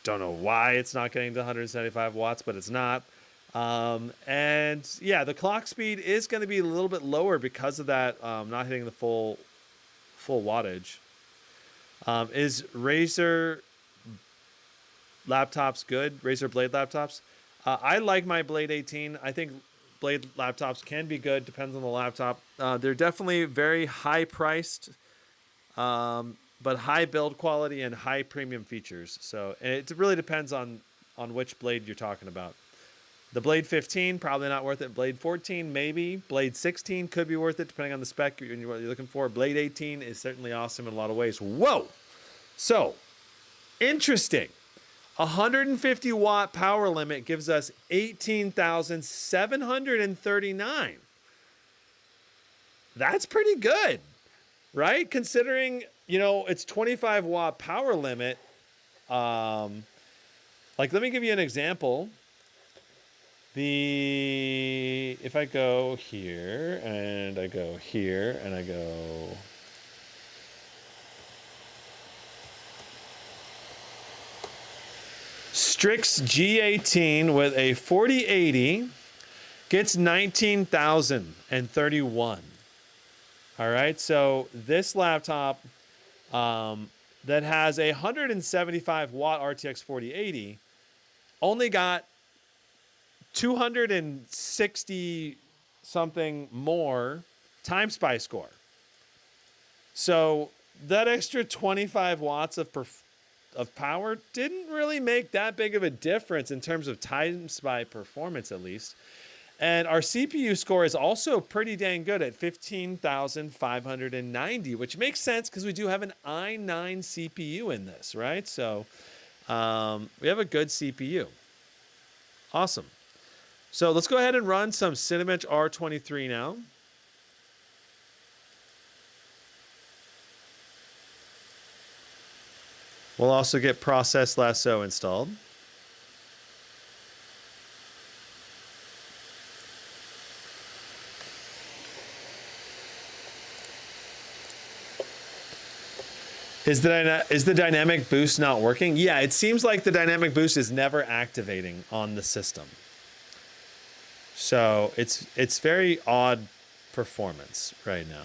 Don't know why it's not getting to 175 watts, but it's not. And yeah, the clock speed is going to be a little bit lower because of that, not hitting the full wattage. Is Razer laptops good? Razer Blade laptops? I like my Blade 18. I think Blade laptops can be good, depends on the laptop. They're definitely very high priced, but high build quality and high premium features. So and it really depends on which Blade you're talking about. The Blade 15, probably not worth it. Blade 14, maybe. Blade 16 could be worth it, depending on the spec and what you're looking for. Blade 18 is certainly awesome in a lot of ways. Whoa! So, interesting. 150 watt power limit gives us 18,739. That's pretty good, right? Considering, it's 25 watt power limit. Like, let me give you an example. If I go here and I go here and I go... Strix G18 with a 4080 gets 19,031. All right, so this laptop that has a 175 watt RTX 4080 only got 260 something more time spy score. So that extra 25 watts of power didn't really make that big of a difference in terms of time spy performance, at least. And our CPU score is also pretty dang good at 15,590, which makes sense because we do have an i9 CPU in this, right? So we have a good CPU. Awesome. So let's go ahead and run some Cinebench R23 now. We'll also get Process Lasso installed. Is the dynamic boost not working? Yeah, it seems like the dynamic boost is never activating on the system. So it's very odd performance right now.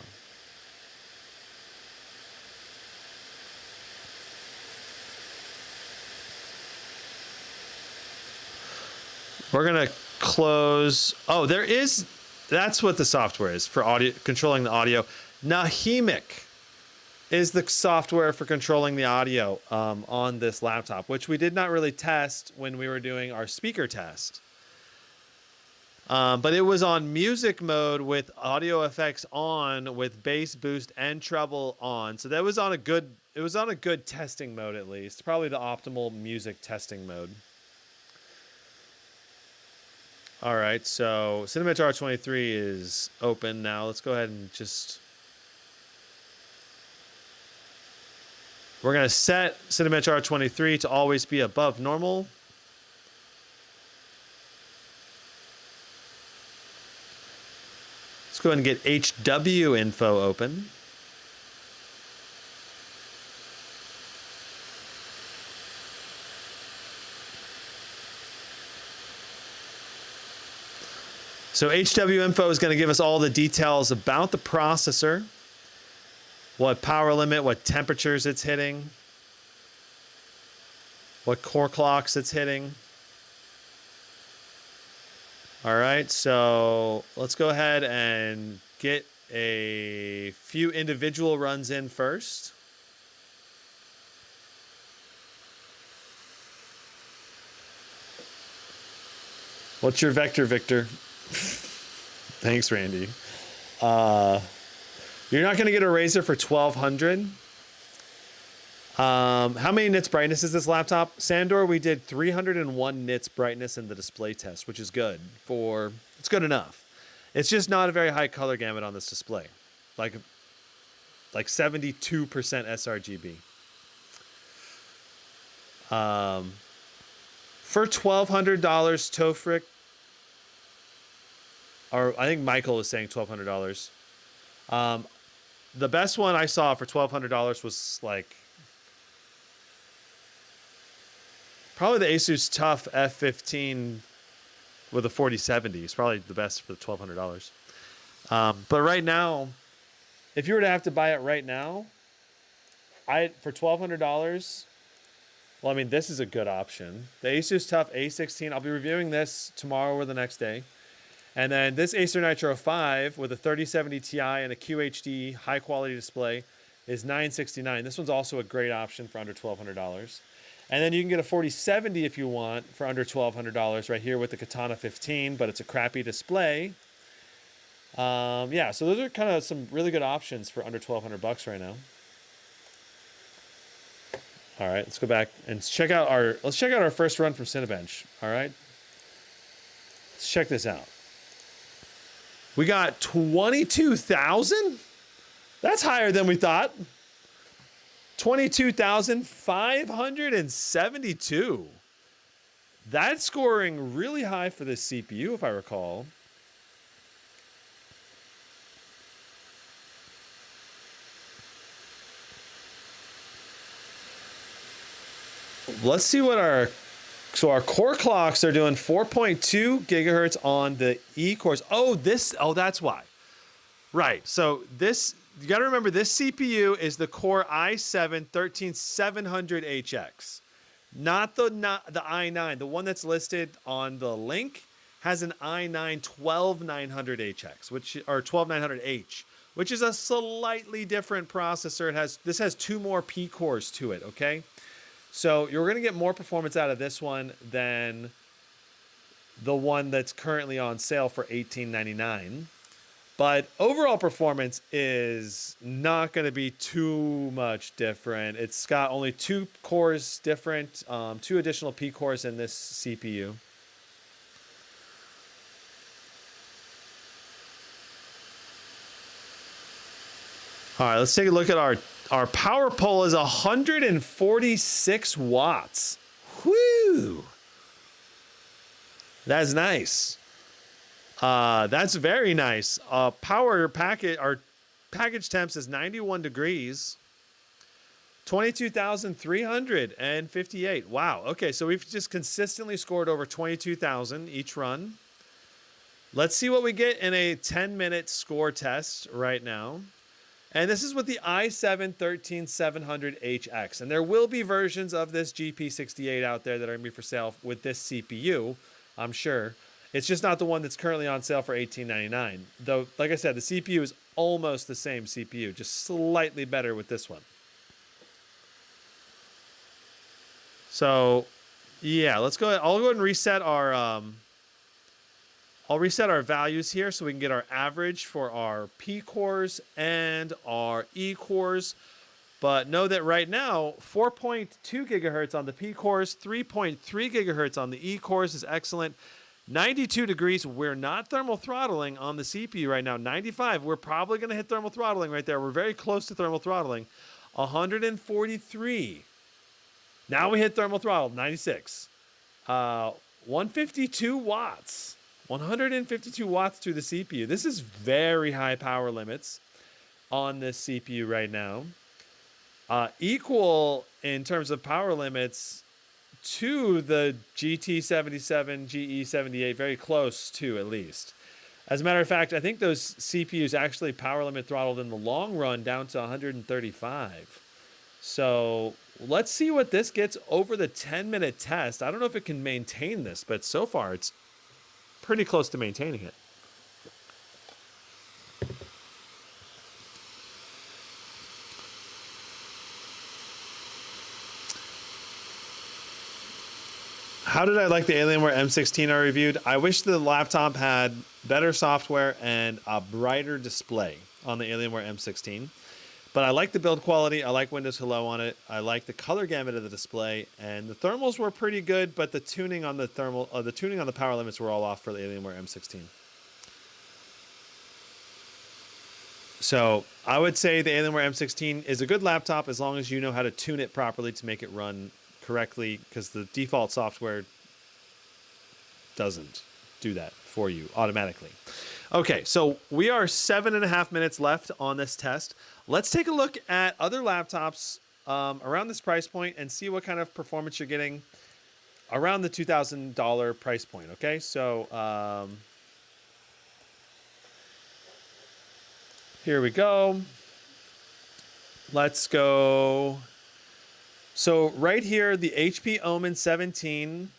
We're gonna close. Oh, that's what the software is for audio, controlling the audio. Nahimic is the software for controlling the audio on this laptop, which we did not really test when we were doing our speaker test. But it was on music mode with audio effects on, with bass boost and treble on. So that was on a good, it was on a good testing mode at least. Probably the optimal music testing mode. All right, so Cinebench R23 is open now. Let's go ahead and just... We're going to set Cinebench R23 to always be above normal. Let's go ahead and get HW info open. So HW info is going to give us all the details about the processor, what power limit, what temperatures it's hitting, what core clocks it's hitting. All right, so let's go ahead and get a few individual runs in first. What's your vector, Victor? Thanks, Randy. You're not going to get a Razer for 1200. How many nits brightness is this laptop? Sandor, we did 301 nits brightness in the display test, which is good for, it's good enough. It's just not a very high color gamut on this display. Like 72% sRGB. For $1,200, Tofric, or I think Michael is saying $1,200. The best one I saw for $1,200 was like probably the Asus Tough F15 with a 4070. It's probably the best for the $1,200. But right now, if you were to have to buy it right now, for $1,200. Well, I mean, this is a good option. The Asus Tough A16. I'll be reviewing this tomorrow or the next day. And then this Acer Nitro 5 with a 3070 Ti and a QHD high quality display is $969. This one's also a great option for under $1,200. And then you can get a 4070 if you want for under $1,200 right here with the Katana 15, but it's a crappy display. Yeah, so those are kind of some really good options for under $1,200 right now. All right, let's go back and check out our first run from Cinebench. All right, let's check this out. We got 22,000. That's higher than we thought. 22,572. That's scoring really high for this CPU, if I recall. Let's see what our core clocks are doing. 4.2 gigahertz on the E cores. Oh, that's why. Right. So this, you got to remember, this CPU is the Core i7-13700HX, not the i9. The one that's listed on the link has an i9 12900HX, or 12900H, which is a slightly different processor. This has 2 more P cores to it. Okay. So you're going to get more performance out of this one than the one that's currently on sale for $18.99. But overall performance is not going to be too much different. It's got only 2 cores different, 2 additional P cores in this CPU. All right, let's take a look at our power pole is 146 watts. Whoo! That's nice. That's very nice. Power packet, our package temps is 91 degrees. 22,358. Wow. Okay, so we've just consistently scored over 22,000 each run. Let's see what we get in a 10-minute score test right now. And this is with the i7-13700HX. And there will be versions of this GP68 out there that are going to be for sale with this CPU, I'm sure. It's just not the one that's currently on sale for $18.99. Though, like I said, the CPU is almost the same CPU, just slightly better with this one. So, yeah, let's go ahead. I'll go ahead and reset our... I'll reset our values here so we can get our average for our P cores and our E cores. But know that right now, 4.2 gigahertz on the P cores, 3.3 gigahertz on the E cores is excellent. 92 degrees, we're not thermal throttling on the CPU right now. 95, we're probably going to hit thermal throttling right there. We're very close to thermal throttling. 143. Now we hit thermal throttle, 96. 152 watts. 152 watts through the CPU. This is very high power limits on this CPU right now. Equal in terms of power limits to the GT77, GE78, very close to at least. As a matter of fact, I think those CPUs actually power limit throttled in the long run down to 135. So let's see what this gets over the 10-minute test. I don't know if it can maintain this, but so far it's pretty close to maintaining it. How did I like the Alienware M16 I reviewed? I wish the laptop had better software and a brighter display on the Alienware M16. But I like the build quality. I like Windows Hello on it. I like the color gamut of the display, and the thermals were pretty good. But the tuning on the tuning on the power limits were all off for the Alienware M16. So I would say the Alienware M16 is a good laptop as long as you know how to tune it properly to make it run correctly, because the default software doesn't do that for you automatically. Okay, so we are 7.5 minutes left on this test. Let's take a look at other laptops around this price point and see what kind of performance you're getting around the $2,000 price point. Okay, so here we go. Let's go. So right here, the HP Omen 17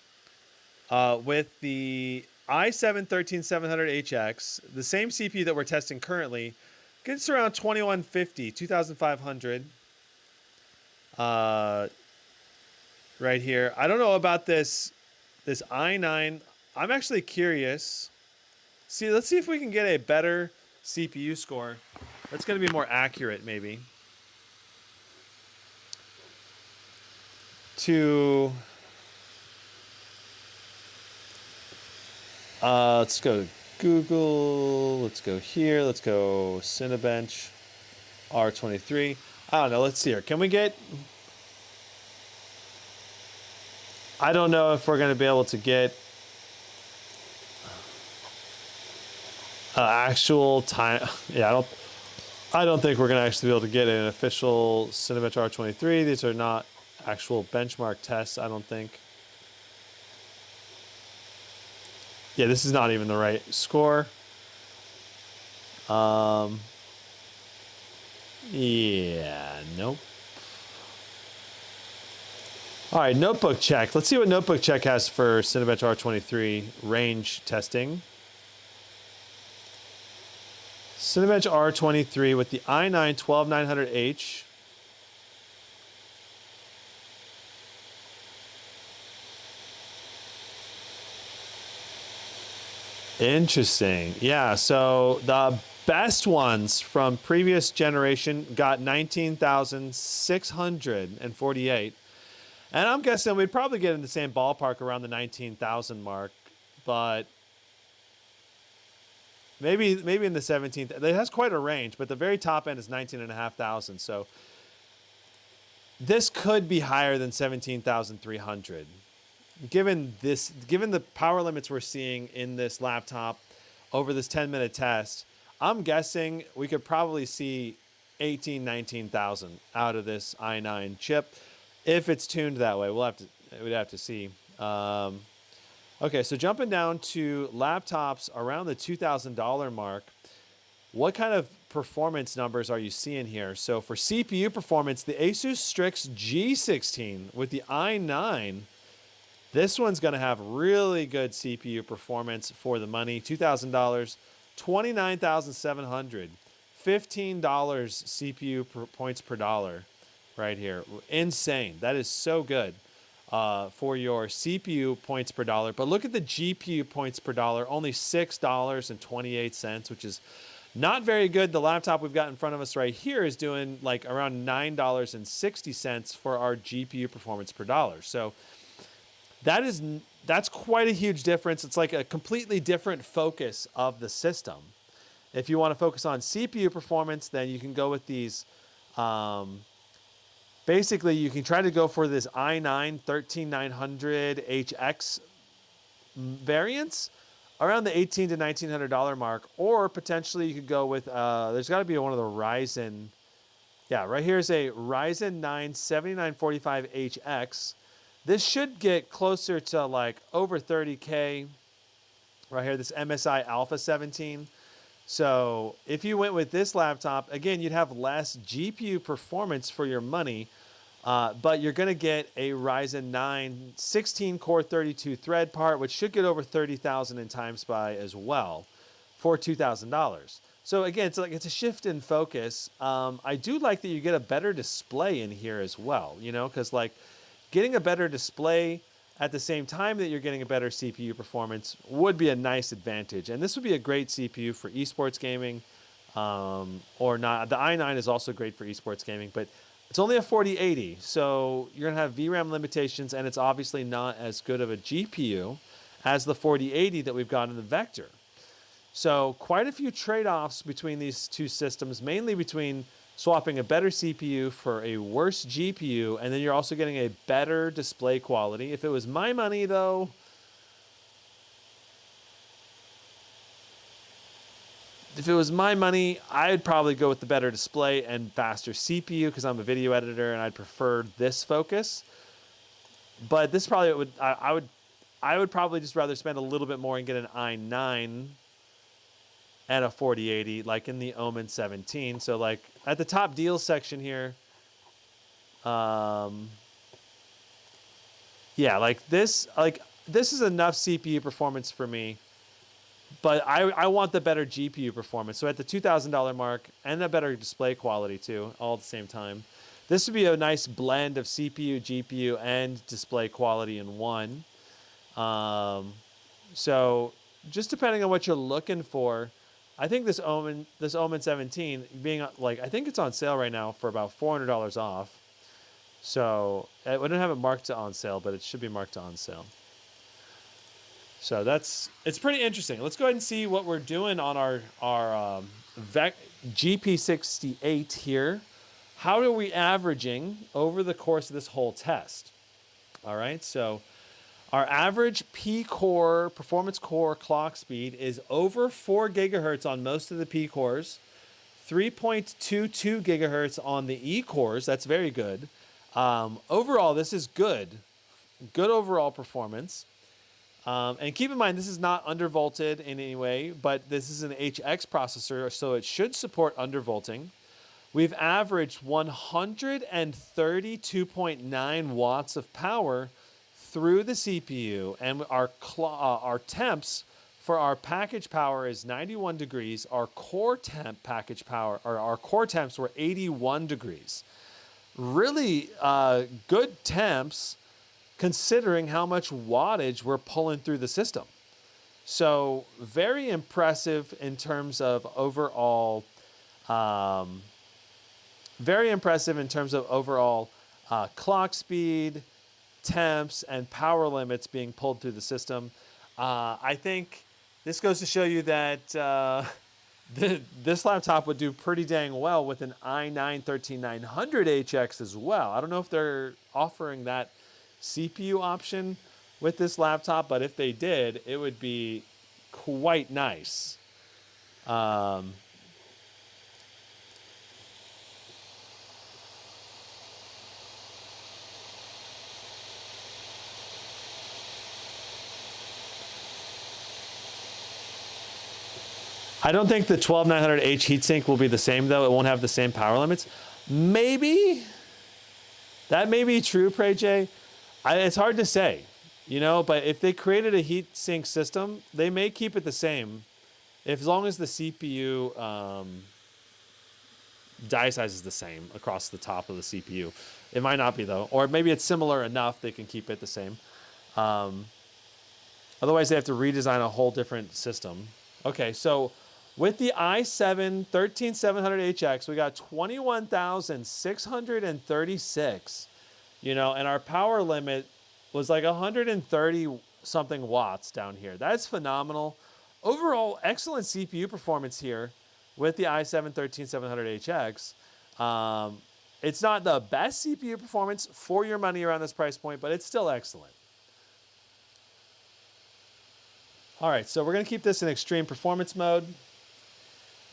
with the i7-13700HX, the same CPU that we're testing currently, gets around 2150, 2500. Right here. I don't know about this i9. I'm actually curious. Let's see if we can get a better CPU score. That's going to be more accurate, maybe. Let's go to Google. Let's go here. Let's go Cinebench R23. I don't know. Let's see here. Can we get... I don't know if we're going to be able to get actual time. Yeah, I don't think we're going to actually be able to get an official Cinebench R23. These are not actual benchmark tests, I don't think. Yeah, this is not even the right score. Yeah, nope. All right, Notebook Check. Let's see what Notebook Check has for Cinebench R23 range testing. Cinebench R23 with the i9-12900H. Interesting. Yeah, so the best ones from previous generation got 19,648. And I'm guessing we'd probably get in the same ballpark around the 19,000 mark, but maybe in the 17th. It has quite a range, but the very top end is 19,500. So this could be higher than 17,300. Given the power limits we're seeing in this laptop over this 10-minute test, I'm guessing we could probably see 19,000 out of this i9 chip if it's tuned that way. We'd have to see. Okay, so jumping down to laptops around the $2,000 mark, what kind of performance numbers are you seeing here? So for CPU performance, the Asus Strix G16 with the i9, this one's going to have really good CPU performance for the money. $2,000, 29,700, $15 CPU points per dollar right here. Insane. That is so good for your CPU points per dollar. But look at the GPU points per dollar, only $6.28, which is not very good. The laptop we've got in front of us right here is doing like around $9.60 for our GPU performance per dollar. So that's quite a huge difference. It's like a completely different focus of the system. If you want to focus on CPU performance, then you can go with these. Basically, you can try to go for this i9 13900HX variants around the $1,800 to $1,900 mark, or potentially you could go with. There's got to be one of the Ryzen. Yeah, right here is a Ryzen 9 7945HX. This should get closer to like over 30K right here, this MSI Alpha 17. So if you went with this laptop, again, you'd have less GPU performance for your money, but you're going to get a Ryzen 9 16-core 32-thread part, which should get over 30,000 in time spy as well for $2,000. So again, it's a shift in focus. I do like that you get a better display in here as well, you know, because like, getting a better display at the same time that you're getting a better CPU performance would be a nice advantage. And this would be a great CPU for esports gaming or not. The i9 is also great for esports gaming, but it's only a 4080. So you're going to have VRAM limitations, and it's obviously not as good of a GPU as the 4080 that we've got in the Vector. So quite a few trade-offs between these two systems, mainly between swapping a better CPU for a worse GPU, and then you're also getting a better display quality. If it was my money, though, I'd probably go with the better display and faster CPU because I'm a video editor and I'd prefer this focus. But this probably would, I would probably just rather spend a little bit more and get an i9 and a 4080 like in the Omen 17. So like at the top deals section here, yeah, like this is enough CPU performance for me, but I want the better GPU performance. So at the $2,000 mark and a better display quality too, all at the same time. This would be a nice blend of CPU, GPU, and display quality in one. So just depending on what you're looking for, I think this Omen 17 being like, I think it's on sale right now for about $400 off. So we don't have it marked to on sale, but it should be marked to on sale. So it's pretty interesting. Let's go ahead and see what we're doing on our GP68 here. How are we averaging over the course of this whole test? All right, so our average P-core, performance core clock speed is over 4 gigahertz on most of the P-cores, 3.22 gigahertz on the E-cores. That's very good. Overall, this is good. Good overall performance. And keep in mind, this is not undervolted in any way, but this is an HX processor, so it should support undervolting. We've averaged 132.9 watts of power through the CPU, and our temps for our package power is 91 degrees. Our core temp package power, or our core temps were 81 degrees. Really good temps considering how much wattage we're pulling through the system. So very impressive in terms of overall, clock speed, temps, and power limits being pulled through the system. I think this goes to show you that this laptop would do pretty dang well with an i9-13900HX as well. I don't know if they're offering that CPU option with this laptop, but if they did, it would be quite nice. I don't think the 12900H heatsink will be the same though. It won't have the same power limits. Maybe. That may be true, Pray J. It's hard to say, you know, but if they created a heatsink system, they may keep it the same as long as the CPU die size is the same across the top of the CPU. It might not be though, or maybe it's similar enough they can keep it the same. Otherwise, they have to redesign a whole different system. Okay, so with the i7-13700HX, we got 21,636, you know, and our power limit was like 130 something watts down here. That's phenomenal. Overall, excellent CPU performance here with the i7-13700HX. It's not the best CPU performance for your money around this price point, but it's still excellent. All right, so we're gonna keep this in extreme performance mode.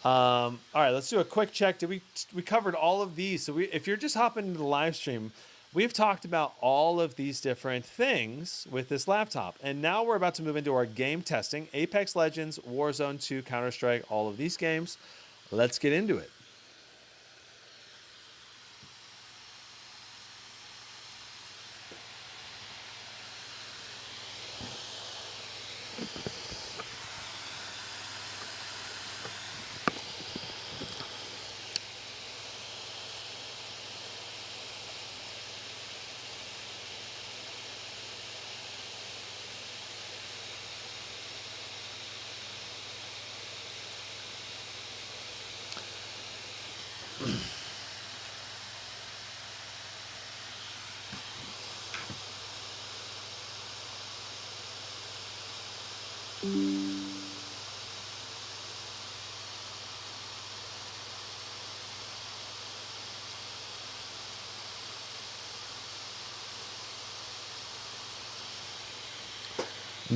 All right, let's do a quick check. We covered all of these. So if you're just hopping into the live stream, we've talked about all of these different things with this laptop. And now we're about to move into our game testing. Apex Legends, Warzone 2, Counter-Strike, all of these games. Let's get into it.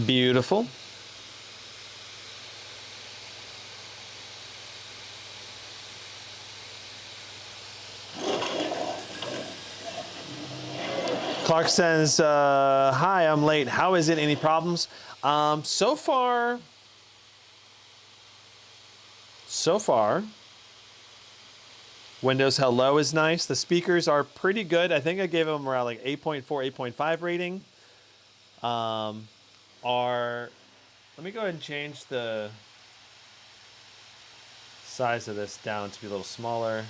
Beautiful. Clark says, hi, I'm late. How is it? Any problems? So far, Windows Hello is nice. The speakers are pretty good. I think I gave them around like 8.4, 8.5 rating. Let me go ahead and change the size of this down to be a little smaller.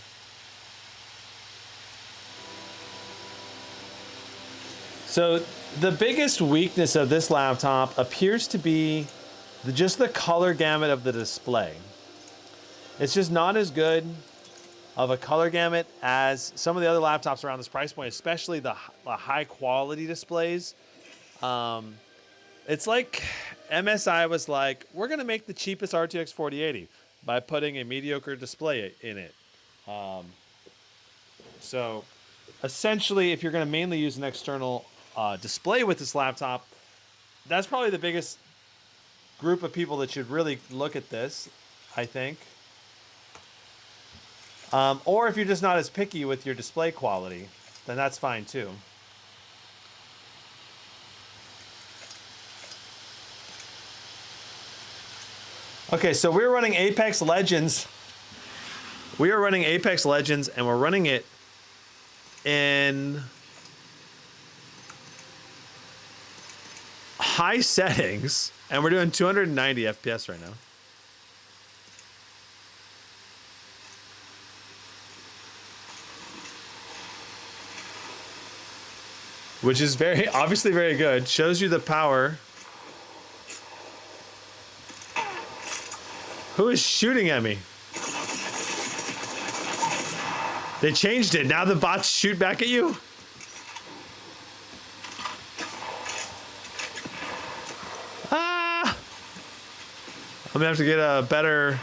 So the biggest weakness of this laptop appears to be just the color gamut of the display. It's just not as good of a color gamut as some of the other laptops around this price point, especially the high quality displays. It's like MSI was like, we're going to make the cheapest RTX 4080 by putting a mediocre display in it. So essentially, if you're going to mainly use an external display with this laptop, that's probably the biggest group of people that should really look at this, I think. Or if you're just not as picky with your display quality, then that's fine too. Okay, so we're running Apex Legends. We are running Apex Legends, and we're running it in high settings, and we're doing 290 FPS right now. Which is obviously very good. Shows you the power. Who is shooting at me? They changed it. Now the bots shoot back at you? Ah! I'm gonna have to get a better...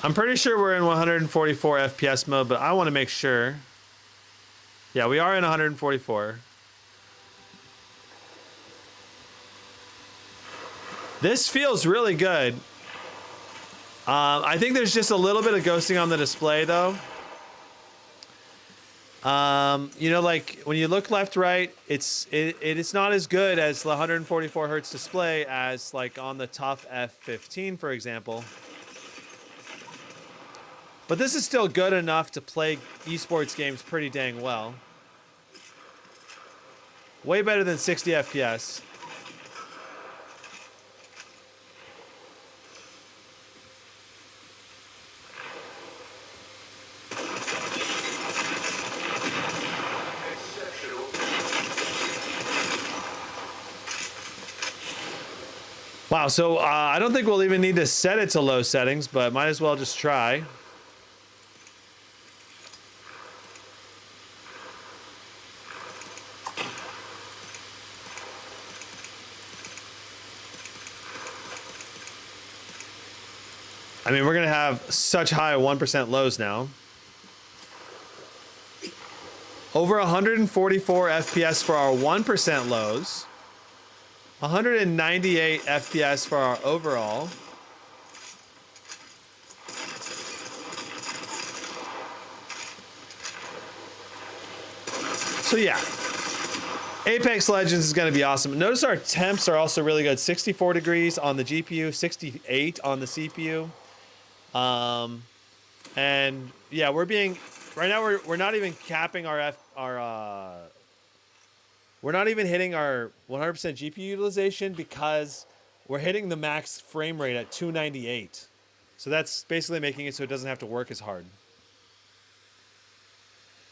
I'm pretty sure we're in 144 FPS mode, but I want to make sure. Yeah, we are in 144. This feels really good. I think there's just a little bit of ghosting on the display, though. You know, like when you look left, right, it's not as good as the 144 hertz display as like on the TUF F15, for example. But this is still good enough to play esports games pretty dang well. Way better than 60 FPS. Wow, so I don't think we'll even need to set it to low settings, but might as well just try. I mean, we're going to have such high 1% lows now. Over 144 FPS for our 1% lows. 198 FPS for our overall. So yeah, Apex Legends is going to be awesome. Notice our temps are also really good. 64 degrees on the GPU, 68 on the CPU. And yeah, right now we're not even capping we're not even hitting our 100% GPU utilization because we're hitting the max frame rate at 298. So that's basically making it so it doesn't have to work as hard.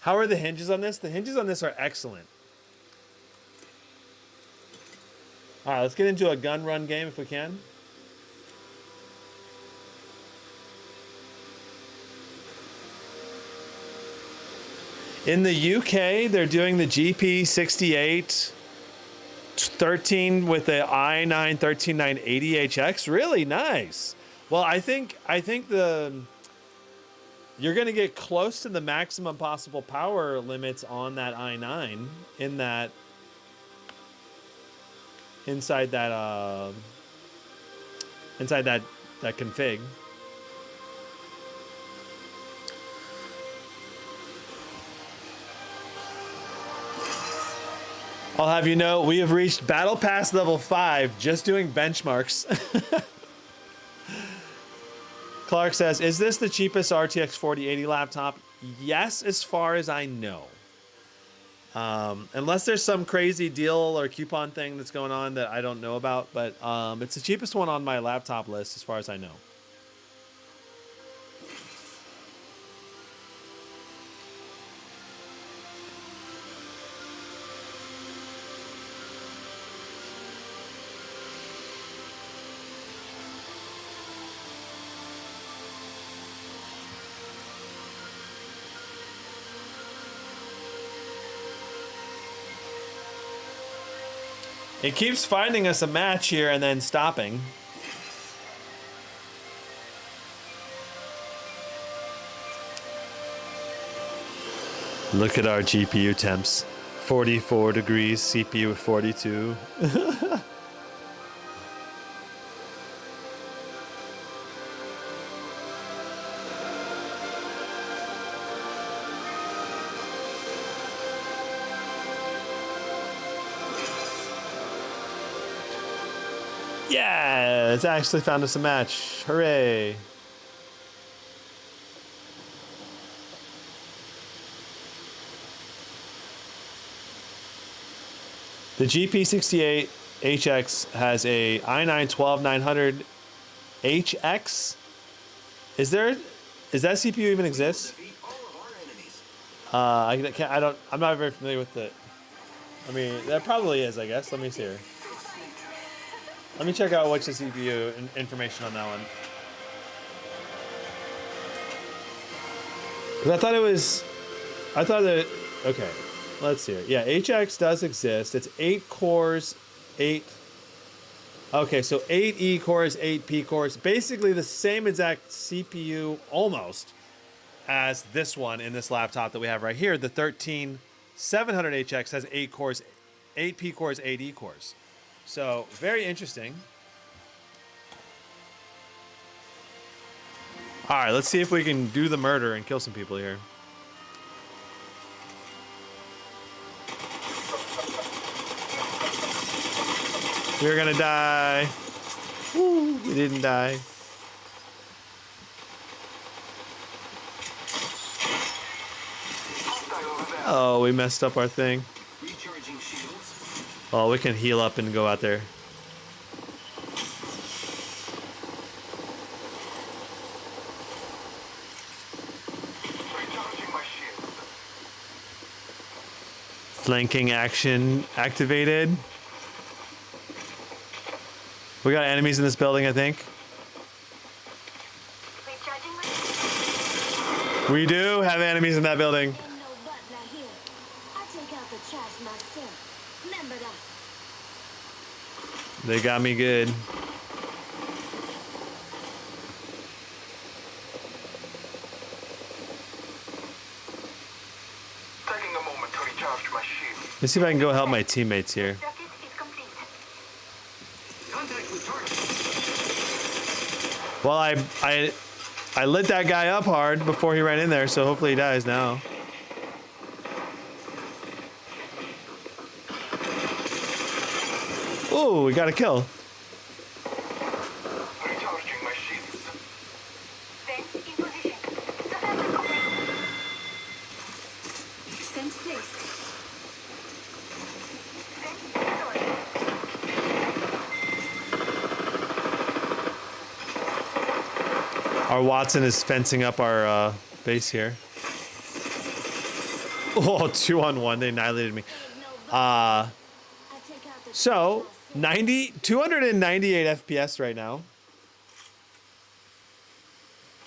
How are the hinges on this? The hinges on this are excellent. All right, let's get into a gun run game if we can. In the UK, they're doing the GP68 13 with the i9 13980HX. Really nice. Well, I think you're going to get close to the maximum possible power limits on that i9 inside that config. I'll have you know, we have reached Battle Pass level 5 just doing benchmarks. Clark says, is this the cheapest RTX 4080 laptop? Yes, as far as I know. Unless there's some crazy deal or coupon thing that's going on that I don't know about, but it's the cheapest one on my laptop list as far as I know. It keeps finding us a match here and then stopping. Look at our GPU temps. 44 degrees, CPU 42. Yeah, it's actually found us a match. Hooray. The GP68 HX has a i9-12900 HX. Is that CPU even exists? I can't. I'm not very familiar with it. I mean, that probably is. I guess. Let me see here. Let me check out what's the CPU information on that one. 'Cause I thought that. Okay. Let's see here. Yeah, HX does exist. It's 8 cores, 8. Okay, so 8 E cores, 8 P cores. Basically the same exact CPU almost as this one in this laptop that we have right here. The 13700 HX has 8 cores, 8 P cores, 8 E cores. So very interesting. All right, let's see if we can do the murder and kill some people here. We're gonna die. Woo, we didn't die. Oh, we messed up our thing. Oh, we can heal up and go out there. Flanking action activated. We got enemies in this building, I think. We do have enemies in that building. They got me good. Taking a moment to recharge my shield. Let's see if I can go help my teammates here. Well, I lit that guy up hard before he ran in there, so hopefully he dies now. Oh, we got a kill. Recharging my shields. Fence in position. Defense complete. Fence placed. Fence deployed. Our Watson is fencing up our base here. Oh, 2-on-1. They annihilated me. So 298 FPS right now.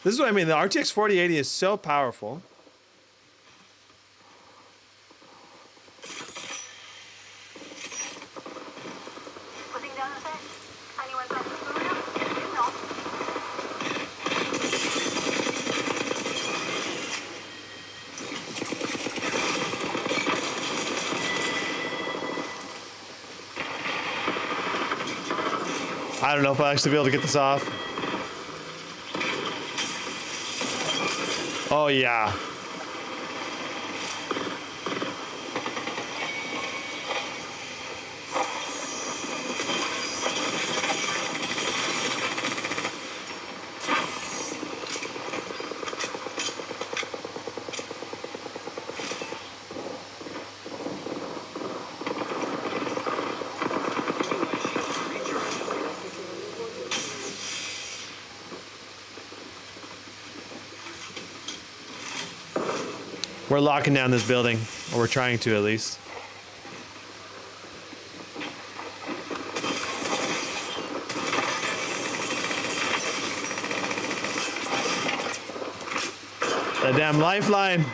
This is what I mean. The RTX 4080 is so powerful. Putting down the fence. Anyone got the food? You know. I don't know if I'll actually be able to get this off. Oh, yeah. We're locking down this building, or we're trying to at least. The damn lifeline.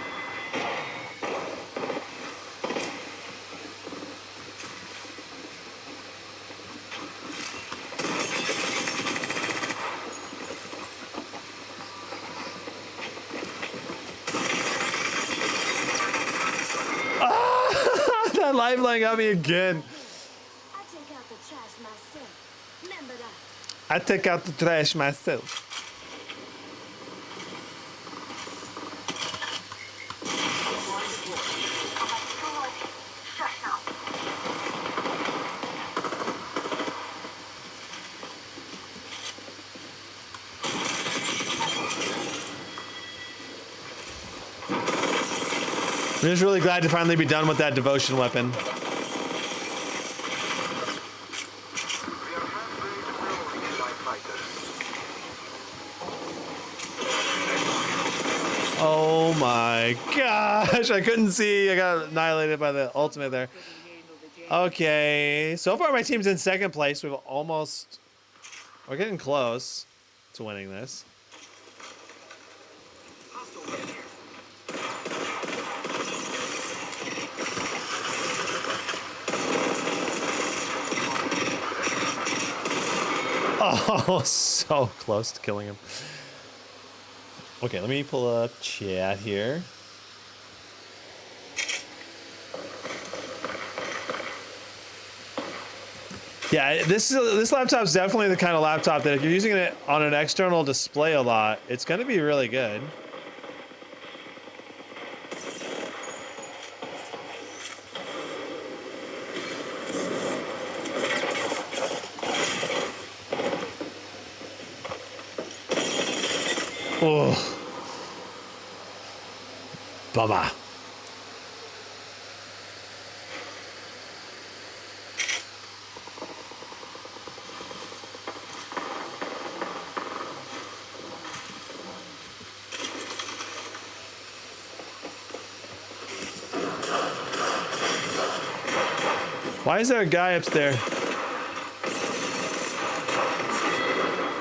That lifeline got me again. I take out the trash myself. Remember that. I took out the trash myself. Shush now. I'm just really glad to finally be done with that devotion weapon. Oh my gosh, I couldn't see. I got annihilated by the ultimate there. Okay, so far my team's in second place. We're getting close to winning this. Oh, so close to killing him. Okay, let me pull up chat here. Yeah, this laptop's definitely the kind of laptop that if you're using it on an external display a lot, it's going to be really good. Oh, bummer. Why is there a guy up there?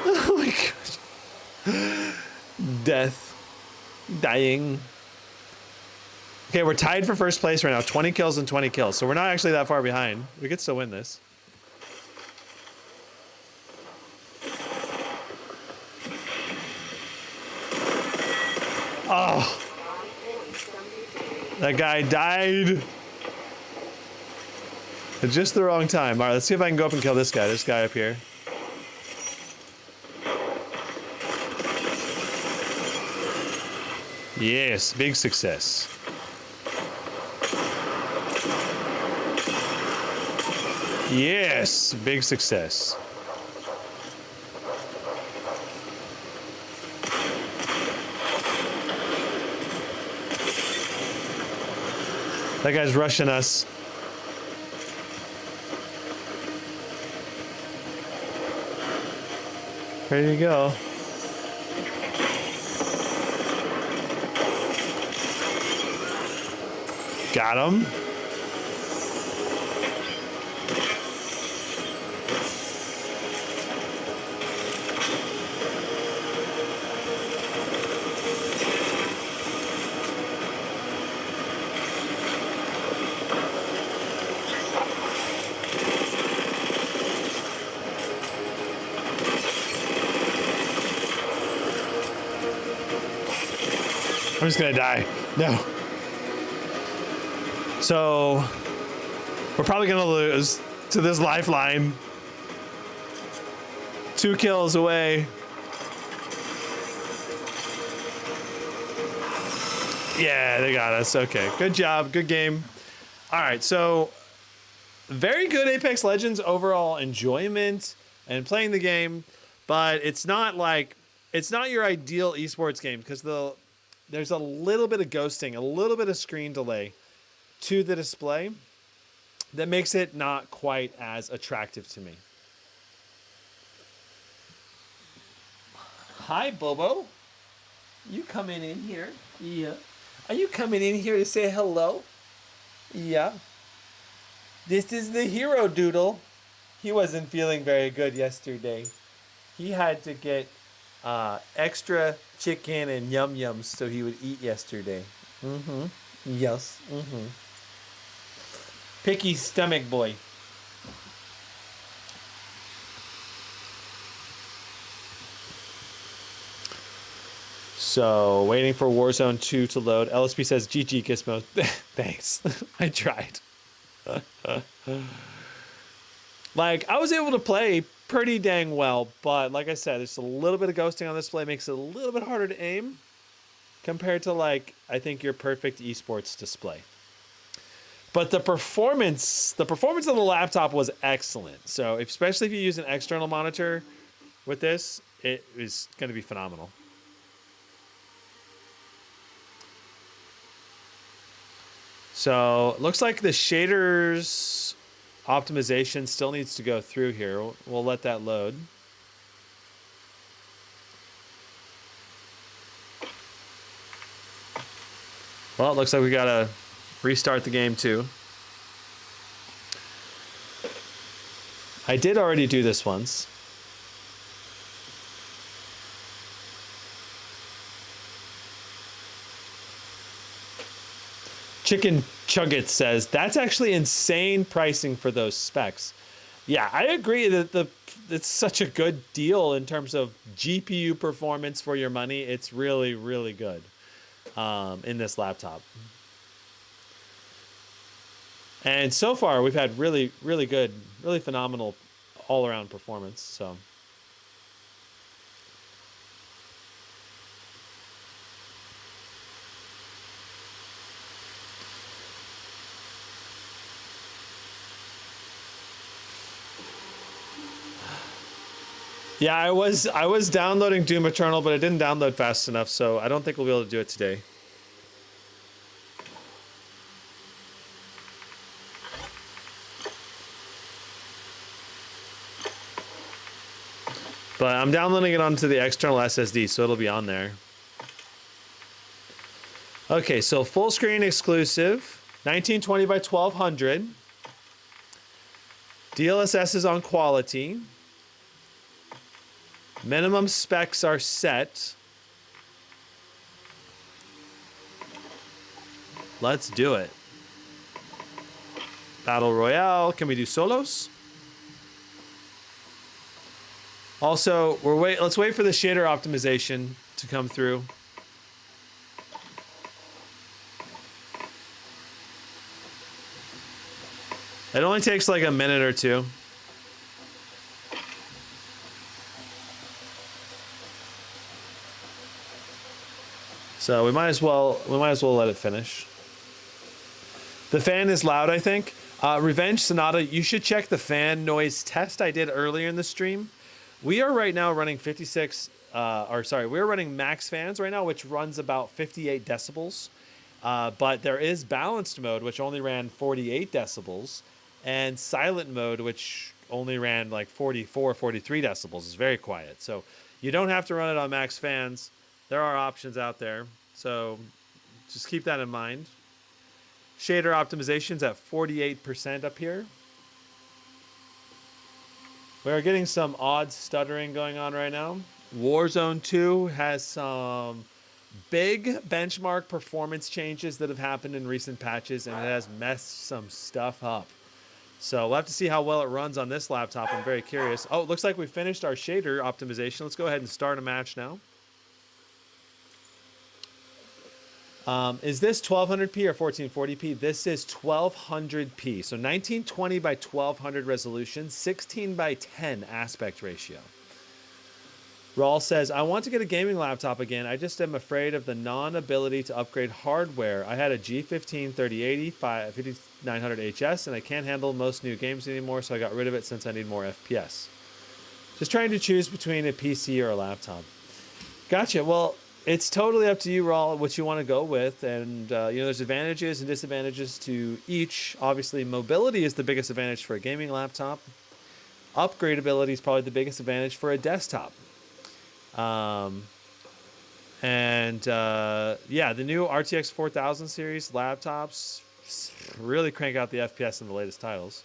Oh my gosh. Death. Dying. Okay, we're tied for first place right now. 20 kills and 20 kills. So we're not actually that far behind. We could still win this. Oh. That guy died. At just the wrong time. All right, let's see if I can go up and kill this guy. This guy up here. Yes, big success. Yes, big success. That guy's rushing us. Ready to go. Got him. I'm just gonna die. No. So we're probably gonna lose to this lifeline. 2 kills away. Yeah, they got us. Okay, good job, good game. All right, so very good Apex Legends overall enjoyment and playing the game, but it's not your ideal esports game because there's a little bit of ghosting, a little bit of screen delay to the display that makes it not quite as attractive to me. Hi, Bobo. You coming in here? Yeah. Are you coming in here to say hello? Yeah. This is the hero doodle. He wasn't feeling very good yesterday. He had to get extra chicken and yum-yums so he would eat yesterday. Mm-hmm. Yes. Mm-hmm. Picky stomach boy. So, waiting for Warzone 2 to load. LSP says, GG Gizmo. Thanks. I tried. Like, I was able to play pretty dang well, but like I said, there's a little bit of ghosting on this display. Makes it a little bit harder to aim compared to, like, I think your perfect esports display. But the performance of the laptop was excellent. So, especially if you use an external monitor with this, it is going to be phenomenal. So, looks like the shaders optimization still needs to go through here. We'll let that load. Well, it looks like we gotta restart the game too. I did already do this once. Chicken Chugget says, that's actually insane pricing for those specs. Yeah, I agree that it's such a good deal in terms of GPU performance for your money. It's really, really good in this laptop. And so far, we've had really, really good, really phenomenal all-around performance. So, yeah, I was downloading Doom Eternal, but it didn't download fast enough, so I don't think we'll be able to do it today. But I'm downloading it onto the external SSD, so it'll be on there. Okay, so full screen exclusive, 1920 by 1200. DLSS is on quality. Minimum specs are set. Let's do it. Battle Royale. Can we do solos? Also, let's wait for the shader optimization to come through. It only takes like a minute or two. So we might as well let it finish. The fan is loud, I think. Revenge Sonata, you should check the fan noise test I did earlier in the stream. We are right now running we're running max fans right now, which runs about 58 decibels. But there is balanced mode, which only ran 48 decibels, and silent mode, which only ran like 44, 43 decibels. It's very quiet. So you don't have to run it on max fans. There are options out there. So just keep that in mind. Shader optimization's at 48% up here. We're getting some odd stuttering going on right now. Warzone 2 has some big benchmark performance changes that have happened in recent patches, and it has messed some stuff up. So we'll have to see how well it runs on this laptop. I'm very curious. Oh, it looks like we finished our shader optimization. Let's go ahead and start a match now. Is this 1200p or 1440p? This is 1200p. So 1920 by 1200 resolution, 16 by 10 aspect ratio. Raul says, I want to get a gaming laptop again. I just am afraid of the non-ability to upgrade hardware. I had a G15 3080 5900HS, and I can't handle most new games anymore, so I got rid of it since I need more FPS. Just trying to choose between a PC or a laptop. Gotcha. Well, it's totally up to you, Raul, what you want to go with. And, there's advantages and disadvantages to each. Obviously, mobility is the biggest advantage for a gaming laptop. Upgradability is probably the biggest advantage for a desktop. The new RTX 4000 series laptops really crank out the FPS in the latest titles.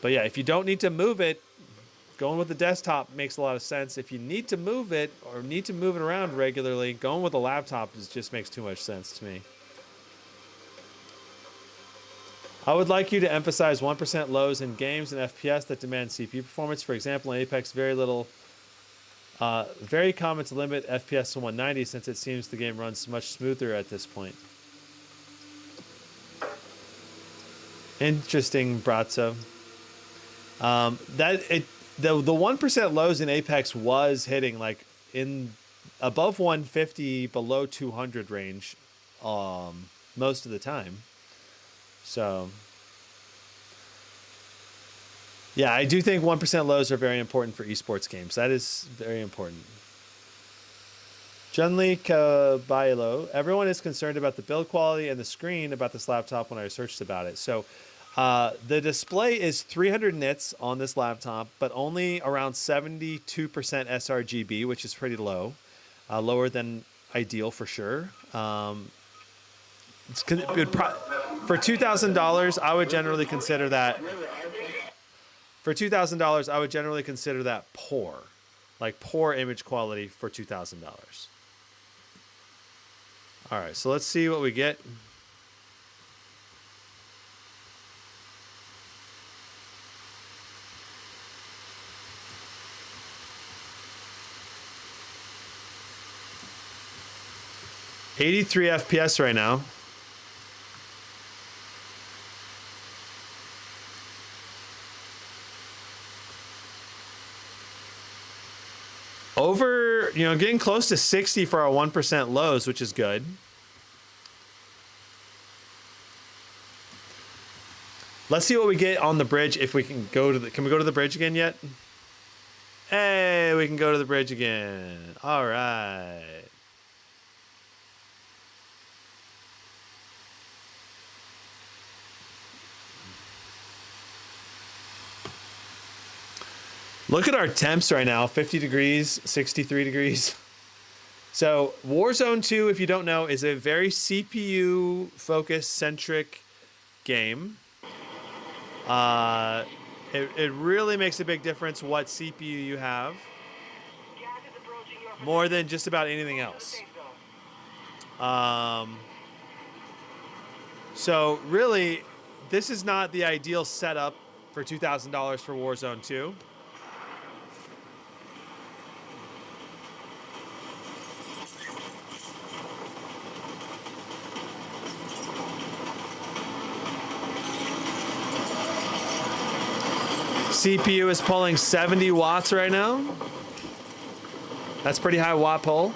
But yeah, if you don't need to move it, going with the desktop makes a lot of sense. If you need to move it or need to move it around regularly, going with a laptop just makes too much sense to me. I would like you to emphasize 1% lows in games and FPS that demand CPU performance. For example, in Apex, very common to limit FPS to 190 since it seems the game runs much smoother at this point. Interesting, Brazzo. The 1% lows in Apex was hitting like in above 150, below 200 range most of the time. So yeah, I do think 1% lows are very important for esports games. That is very important. Junli Caballo, everyone is concerned about the build quality and the screen about this laptop when I researched about it. So the display is 300 nits on this laptop, but only around 72% sRGB, which is pretty low, lower than ideal for sure. For $2,000, I would generally consider that. For $2,000, I would generally consider that poor, like poor image quality for $2,000. All right, so let's see what we get. $83 FPS right now. Over, getting close to 60 for our 1% lows, which is good. Let's see what we get on the bridge. If we can go to can we go to the bridge again yet? Hey, we can go to the bridge again. All right. Look at our temps right now, 50 degrees, 63 degrees. So Warzone 2, if you don't know, is a very CPU focused centric game. It really makes a big difference what CPU you have, more than just about anything else. So really, this is not the ideal setup for $2,000 for Warzone 2. CPU is pulling 70 watts right now. That's pretty high watt pull.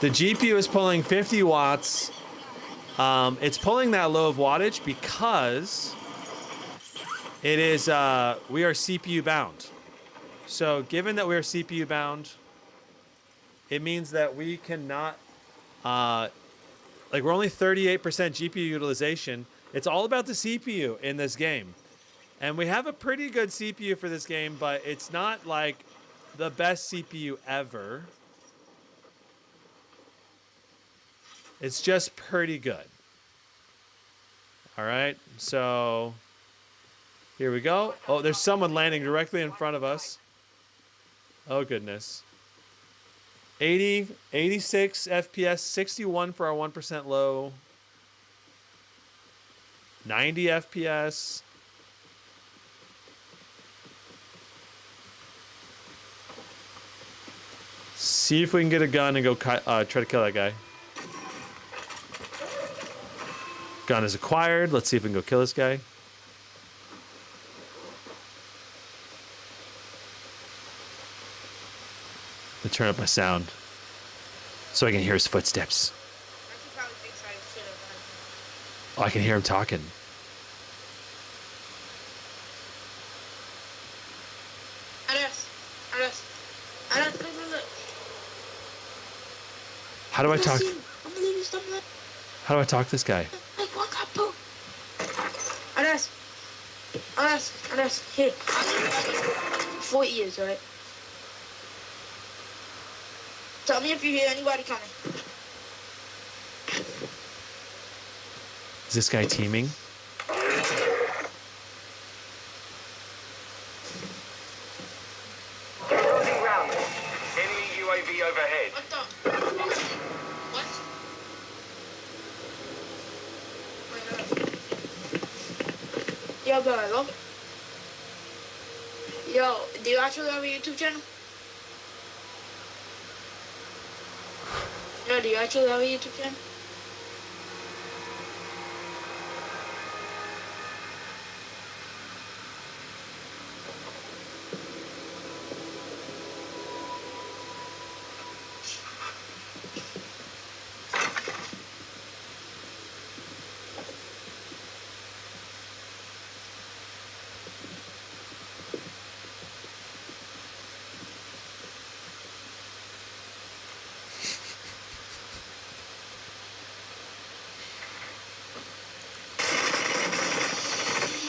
The GPU is pulling 50 watts. It's pulling that low of wattage because it is we are CPU bound. So given that we are CPU bound, it means that we cannot we're only 38% GPU utilization. It's all about the CPU in this game. And we have a pretty good CPU for this game, but it's not like the best CPU ever. It's just pretty good. All right, so here we go. Oh, there's someone landing directly in front of us. Oh, goodness. 80, 86 FPS, 61 for our 1% low. 90 FPS. See if we can get a gun and go try to kill that guy. Gun is acquired. Let's see if we can go kill this guy. Let me turn up my sound so I can hear his footsteps. Oh, I can hear him talking. How do I talk? How do I talk to this guy? Anas, here. 40 years, right? Tell me if you hear anybody coming. Is this guy teaming? Closing round. Enemy UAV overhead. What the? What? Yo, bro, I love it. Yo, do you actually have a YouTube channel? Yo, do you actually have a YouTube channel?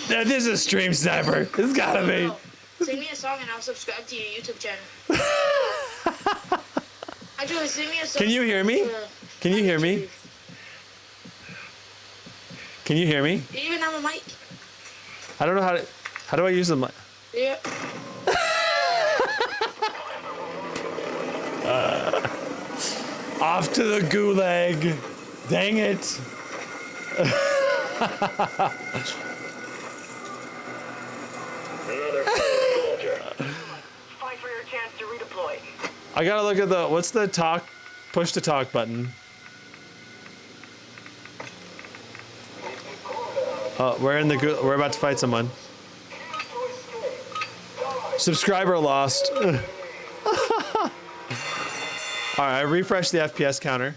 Yeah, this is a stream sniper. It's gotta be. Yo, sing me a song and I'll subscribe to your YouTube channel. Actually, sing me a song. Can you hear me? Can you hear me? Can you hear me? Even on my mic. I don't know how do I use the mic? Yeah. Off to the gulag. Dang it. Another soldier. Fight for your chance to redeploy. I gotta look at what's the push to talk button? We're about to fight someone. Subscriber lost. Alright, I refreshed the FPS counter.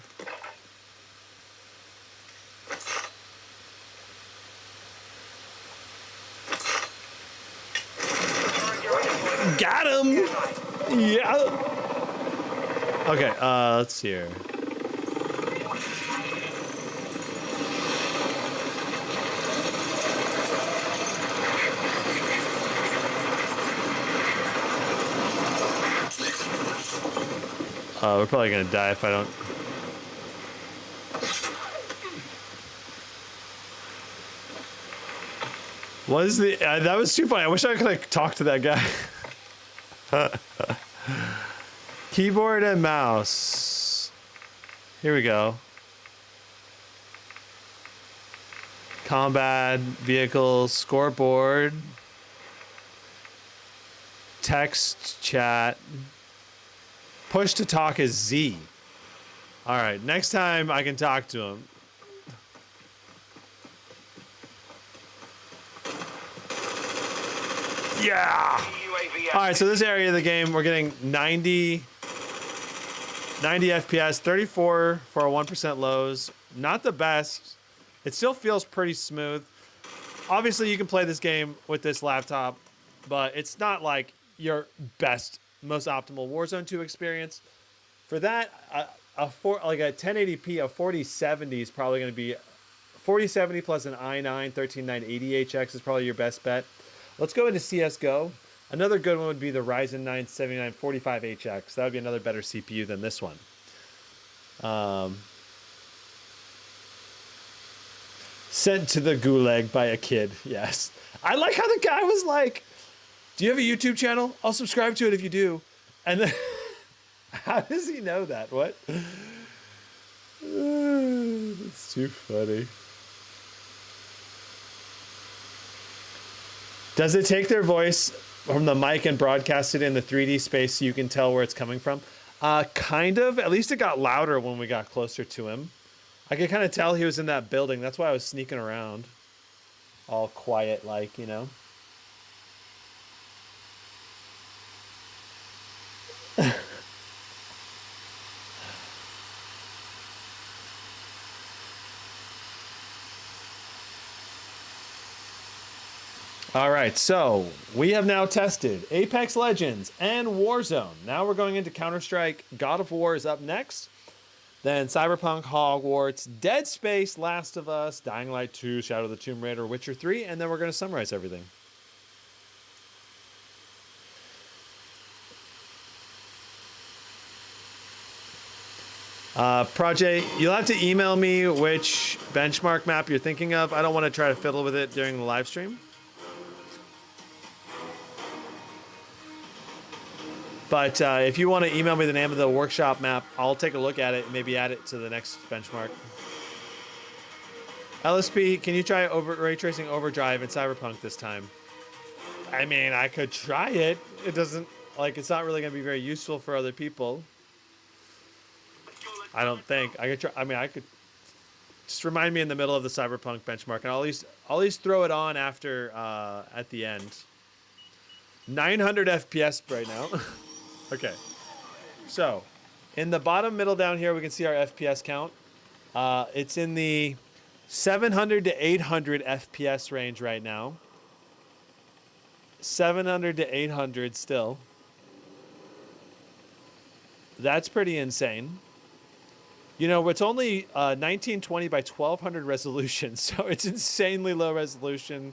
Got him! Yeah! Okay, let's see here. We're probably gonna die if I don't. What is the? That was too funny. I wish I could like talk to that guy. Keyboard and mouse. Here we go. Combat, vehicles, scoreboard, text, chat. Push to talk is Z. All right, next time I can talk to him. Yeah. All right, so this area of the game, we're getting 90 FPS, 34 for our 1% lows. Not the best. It still feels pretty smooth. Obviously, you can play this game with this laptop, but it's not like your best, most optimal Warzone 2 experience. For that, like a 1080p, a 4070 is probably going to be 4070 plus an i9 13980HX is probably your best bet. Let's go into CSGO. Another good one would be the Ryzen 9 7945HX. That would be another better CPU than this one. Sent to the gulag by a kid. Yes. I like how the guy was like, do you have a YouTube channel? I'll subscribe to it if you do. And then, how does he know that? What? It's too funny. Does it take their voice from the mic and broadcast it in the 3D space so you can tell where it's coming from? Kind of. At least it got louder when we got closer to him. I could kind of tell he was in that building. That's why I was sneaking around. All quiet, like, you know. All right, so we have now tested Apex Legends and Warzone. Now we're going into Counter-Strike. God of War is up next. Then Cyberpunk, Hogwarts, Dead Space, Last of Us, Dying Light 2, Shadow of the Tomb Raider, Witcher 3, and then we're going to summarize everything. Project, you'll have to email me which benchmark map you're thinking of. I don't want to try to fiddle with it during the live stream. But if you want to email me the name of the workshop map, I'll take a look at it and maybe add it to the next benchmark. LSP, can you try ray tracing Overdrive in Cyberpunk this time? I mean, I could try it. It doesn't, like, it's not really going to be very useful for other people. I don't think. I could try. I mean, I could just remind me in the middle of the Cyberpunk benchmark, and I'll at least throw it on after at the end. 900 FPS right now. Okay, so in the bottom middle down here, we can see our FPS count. It's in the 700 to 800 FPS range right now. 700 to 800 still. That's pretty insane. You know, it's only 1920 by 1200 resolution, so it's insanely low resolution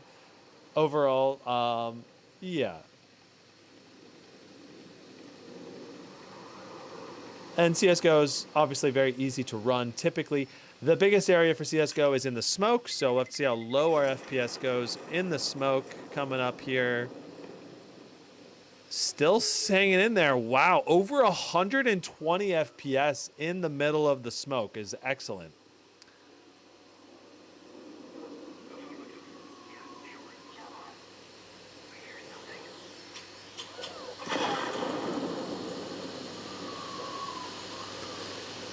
overall. Yeah. And CSGO is obviously very easy to run. Typically, the biggest area for CSGO is in the smoke, so let's see how low our FPS goes in the smoke. Coming up here. Still hanging in there. Wow, over 120 FPS in the middle of the smoke is excellent.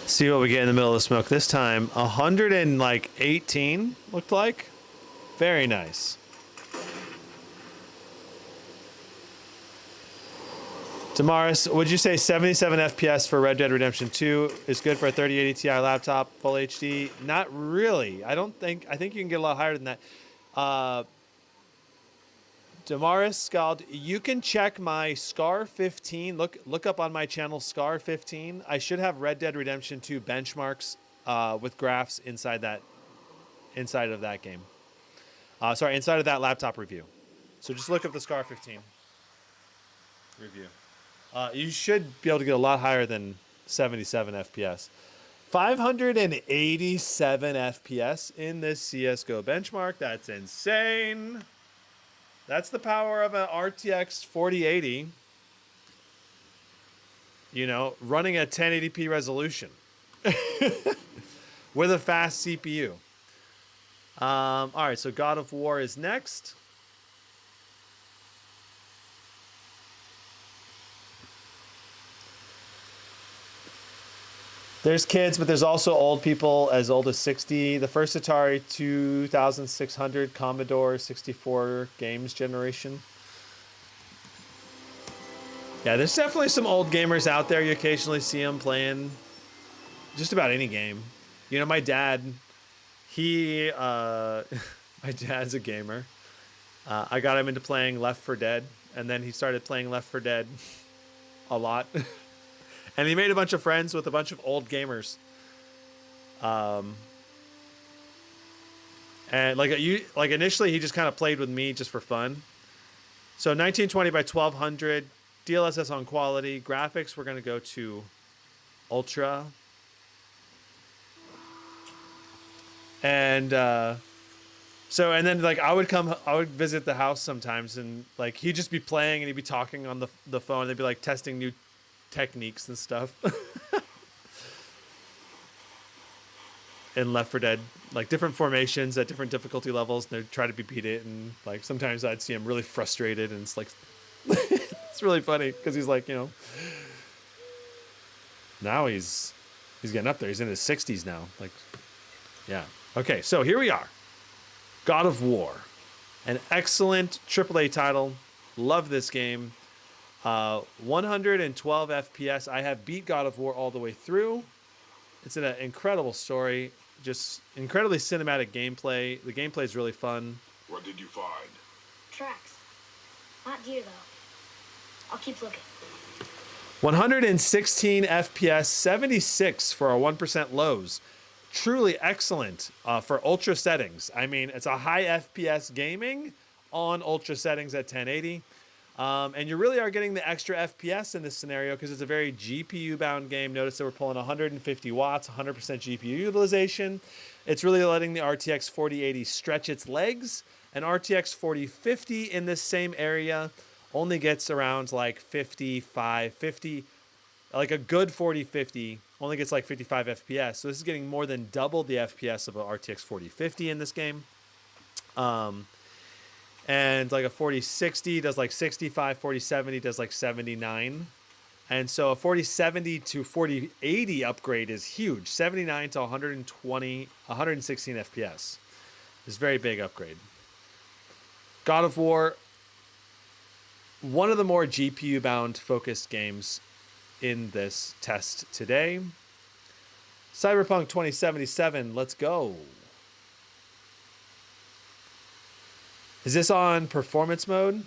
See what we get in the middle of the smoke this time. 118 looked like. Very nice. Damaris, would you say 77 FPS for Red Dead Redemption 2 is good for a 3080 Ti laptop, full HD? Not really. I think you can get a lot higher than that. Damaris, Scald, you can check my Scar 15. Look up on my channel Scar 15. I should have Red Dead Redemption 2 benchmarks with graphs inside of that game. Inside of that laptop review. So just look up the Scar 15 review. You should be able to get a lot higher than 77 FPS. 587 FPS in this CSGO benchmark. That's insane. That's the power of an RTX 4080. You know, running at 1080p resolution with a fast CPU. All right, so God of War is next. There's kids, but there's also old people as old as 60. The first Atari 2600 Commodore 64 games generation. Yeah, there's definitely some old gamers out there. You occasionally see them playing just about any game. You know, my dad, my dad's a gamer. I got him into playing Left 4 Dead, and then he started playing Left 4 Dead a lot. And he made a bunch of friends with a bunch of old gamers. And like initially he just kind of played with me just for fun. So 1920 by 1200, DLSS on quality, graphics we're going to go to ultra. And and then like I would visit the house sometimes, and like he'd just be playing and he'd be talking on the phone. They'd be like testing new techniques and stuff. In Left 4 Dead, like different formations at different difficulty levels, and they'd try to beat it, and like sometimes I'd see him really frustrated, and it's like it's really funny because he's like, you know, now he's getting up there, he's in his 60s now, like, yeah. Okay, so here we are. God of War, an excellent AAA title. Love this game. 112 FPS. I have beat God of War all the way through. It's an incredible story. Just incredibly cinematic gameplay. The gameplay is really fun. What did you find? Tracks. Not deer, though. I'll keep looking. 116 FPS, 76 for our 1% lows. Truly excellent for ultra settings. I mean, it's a high FPS gaming on ultra settings at 1080. And you really are getting the extra FPS in this scenario because it's a very GPU-bound game. Notice that we're pulling 150 watts, 100% GPU utilization. It's really letting the RTX 4080 stretch its legs. An RTX 4050 in this same area only gets around like 55, 50. Like a good 4050 only gets like 55 FPS. So this is getting more than double the FPS of an RTX 4050 in this game. And like a 4060 does like 65, 4070 does like 79. And so a 4070 to 4080 upgrade is huge. 79 to 120, 116 FPS is a very big upgrade. God of War, one of the more GPU bound focused games in this test today. Cyberpunk 2077, let's go. Is this on performance mode?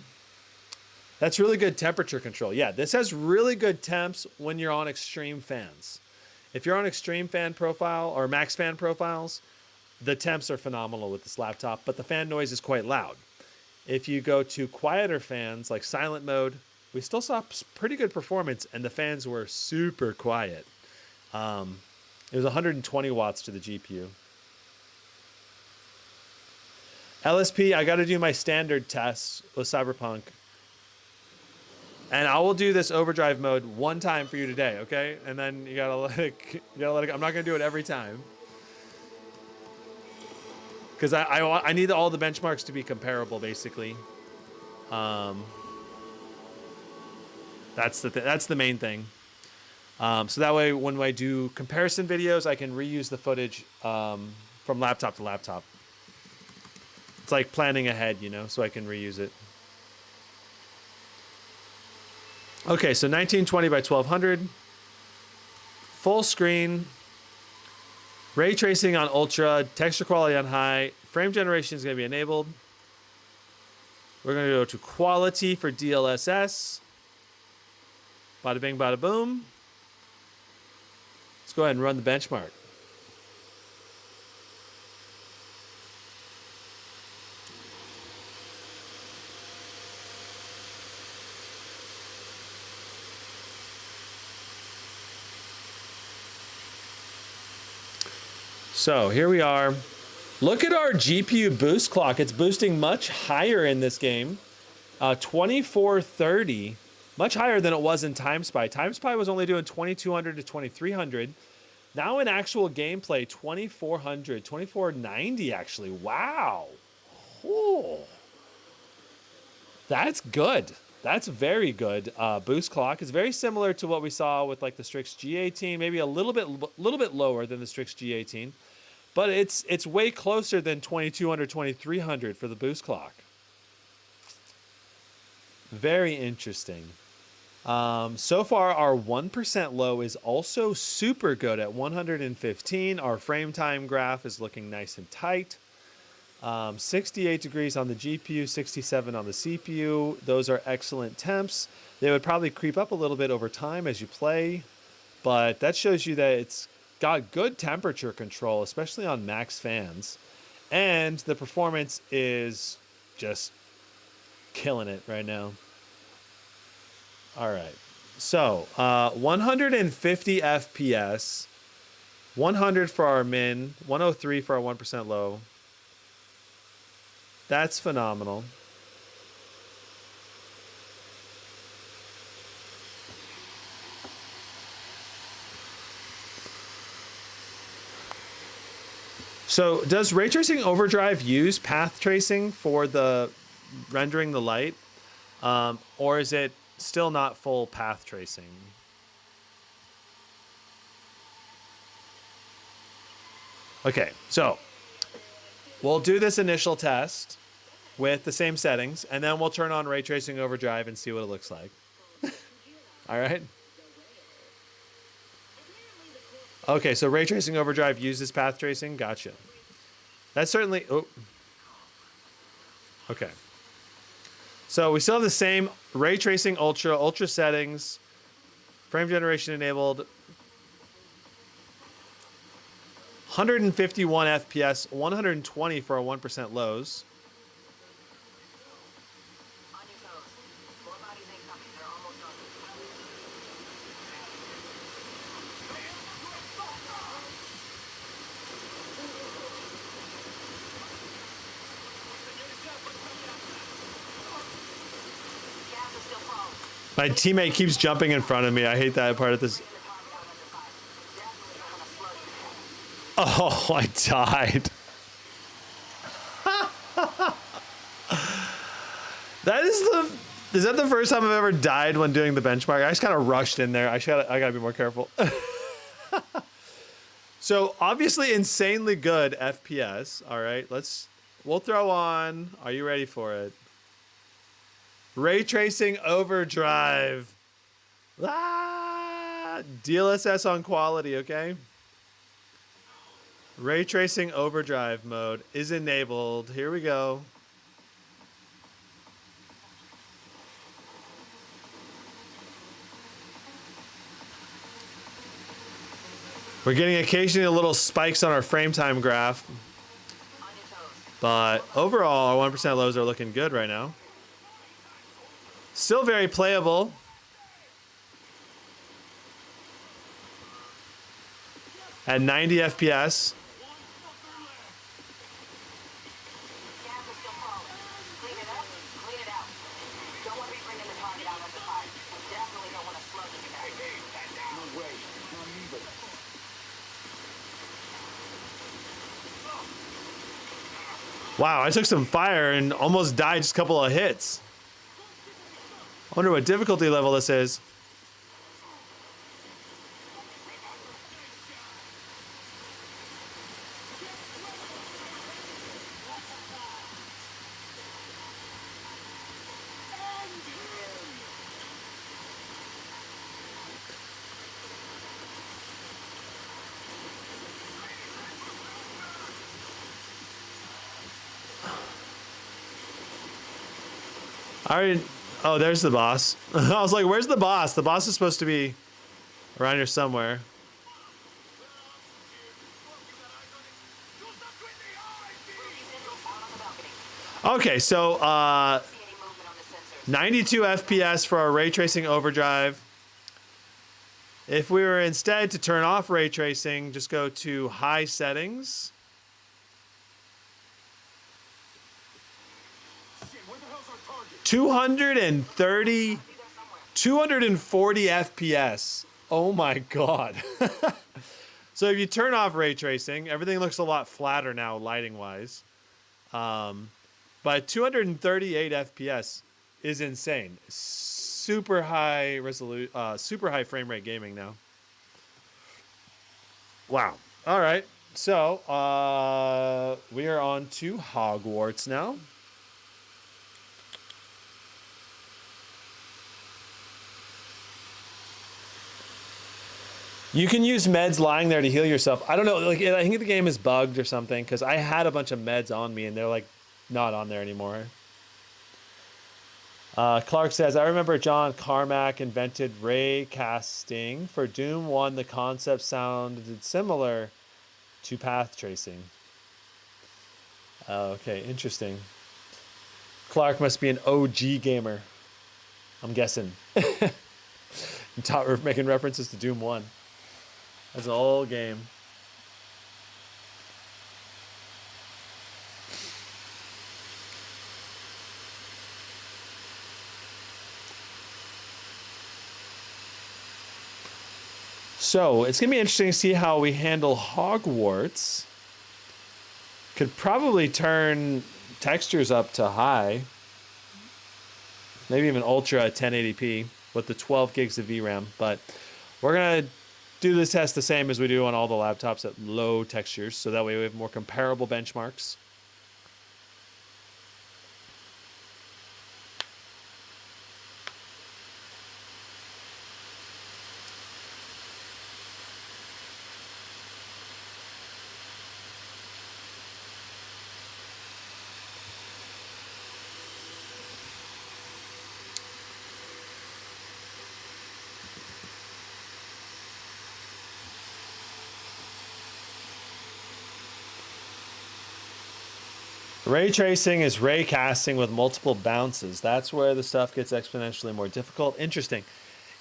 That's really good temperature control. Yeah, this has really good temps when you're on extreme fans. If you're on extreme fan profile or max fan profiles, the temps are phenomenal with this laptop, but the fan noise is quite loud. If you go to quieter fans, like silent mode, we still saw pretty good performance, and the fans were super quiet. It was 120 watts to the GPU. LSP, I got to do my standard tests with Cyberpunk. And I will do this overdrive mode one time for you today, okay? And then you gotta let it go. I'm not gonna do it every time. Because I need all the benchmarks to be comparable, basically. That's the main thing. So that way, when I do comparison videos, I can reuse the footage from laptop to laptop. It's like planning ahead, you know, so I can reuse it. Okay, so 1920 by 1200. Full screen. Ray tracing on ultra. Texture quality on high. Frame generation is going to be enabled. We're going to go to quality for DLSS. Bada bing, bada boom. Let's go ahead and run the benchmark. So here we are. Look at our GPU boost clock. It's boosting much higher in this game. 2430, much higher than it was in TimeSpy. TimeSpy was only doing 2200 to 2300. Now in actual gameplay, 2400, 2490 actually. Wow. Oh. That's good. That's very good. Boost clock is very similar to what we saw with like the Strix G18, maybe a little bit lower than the Strix G18. But it's way closer than 2200, 2300 for the boost clock. Very interesting. So far, our 1% low is also super good at 115. Our frame time graph is looking nice and tight. 68 degrees on the GPU, 67 on the CPU. Those are excellent temps. They would probably creep up a little bit over time as you play, but that shows you that it's got good temperature control, especially on max fans. And the performance is just killing it right now. All right. So 150 FPS, 100 for our min, 103 for our 1% low. That's phenomenal. So does ray tracing overdrive use path tracing for the rendering the light? Or is it still not full path tracing? Okay, so we'll do this initial test with the same settings, and then we'll turn on ray tracing overdrive and see what it looks like. All right. Okay, so ray tracing overdrive uses path tracing. Gotcha. That's certainly. Oh. Okay. So we still have the same ray tracing ultra settings, frame generation enabled, 151 FPS, 120 for our 1% lows. My teammate keeps jumping in front of me. I hate that part of this. Oh, I died. Is that the first time I've ever died when doing the benchmark? I just kind of rushed in there. I gotta be more careful. So obviously insanely good FPS. All right, we'll throw on. Are you ready for it? Ray tracing overdrive. DLSS on quality, okay? Ray tracing overdrive mode is enabled. Here we go. We're getting occasionally little spikes on our frame time graph. But overall, our 1% lows are looking good right now. Still very playable. at 90 FPS. Wow, I took some fire and almost died just a couple of hits. I wonder what difficulty level this is. Oh, there's the boss. I was like, where's the boss? The boss is supposed to be around here somewhere. Okay, so 92 FPS for our ray tracing overdrive. If we were instead to turn off ray tracing, just go to high settings. 240 FPS. Oh my God. So if you turn off ray tracing, everything looks a lot flatter now lighting wise. But 238 FPS is insane. Super high resolution, super high frame rate gaming now. Wow. All right. So we are on to Hogwarts now. You can use meds lying there to heal yourself. I don't know, like I think the game is bugged or something because I had a bunch of meds on me and they're like not on there anymore. Clark says, I remember John Carmack invented ray casting. For Doom 1, the concept sounded similar to path tracing. Okay, interesting. Clark must be an OG gamer, I'm guessing. We're making references to Doom 1. That's an old game. So it's gonna be interesting to see how we handle Hogwarts. Could probably turn textures up to high. Maybe even ultra at 1080p with the 12 gigs of VRAM. But we're gonna do this test the same as we do on all the laptops at low textures, so that way we have more comparable benchmarks. Ray tracing is ray casting with multiple bounces. That's where the stuff gets exponentially more difficult. Interesting.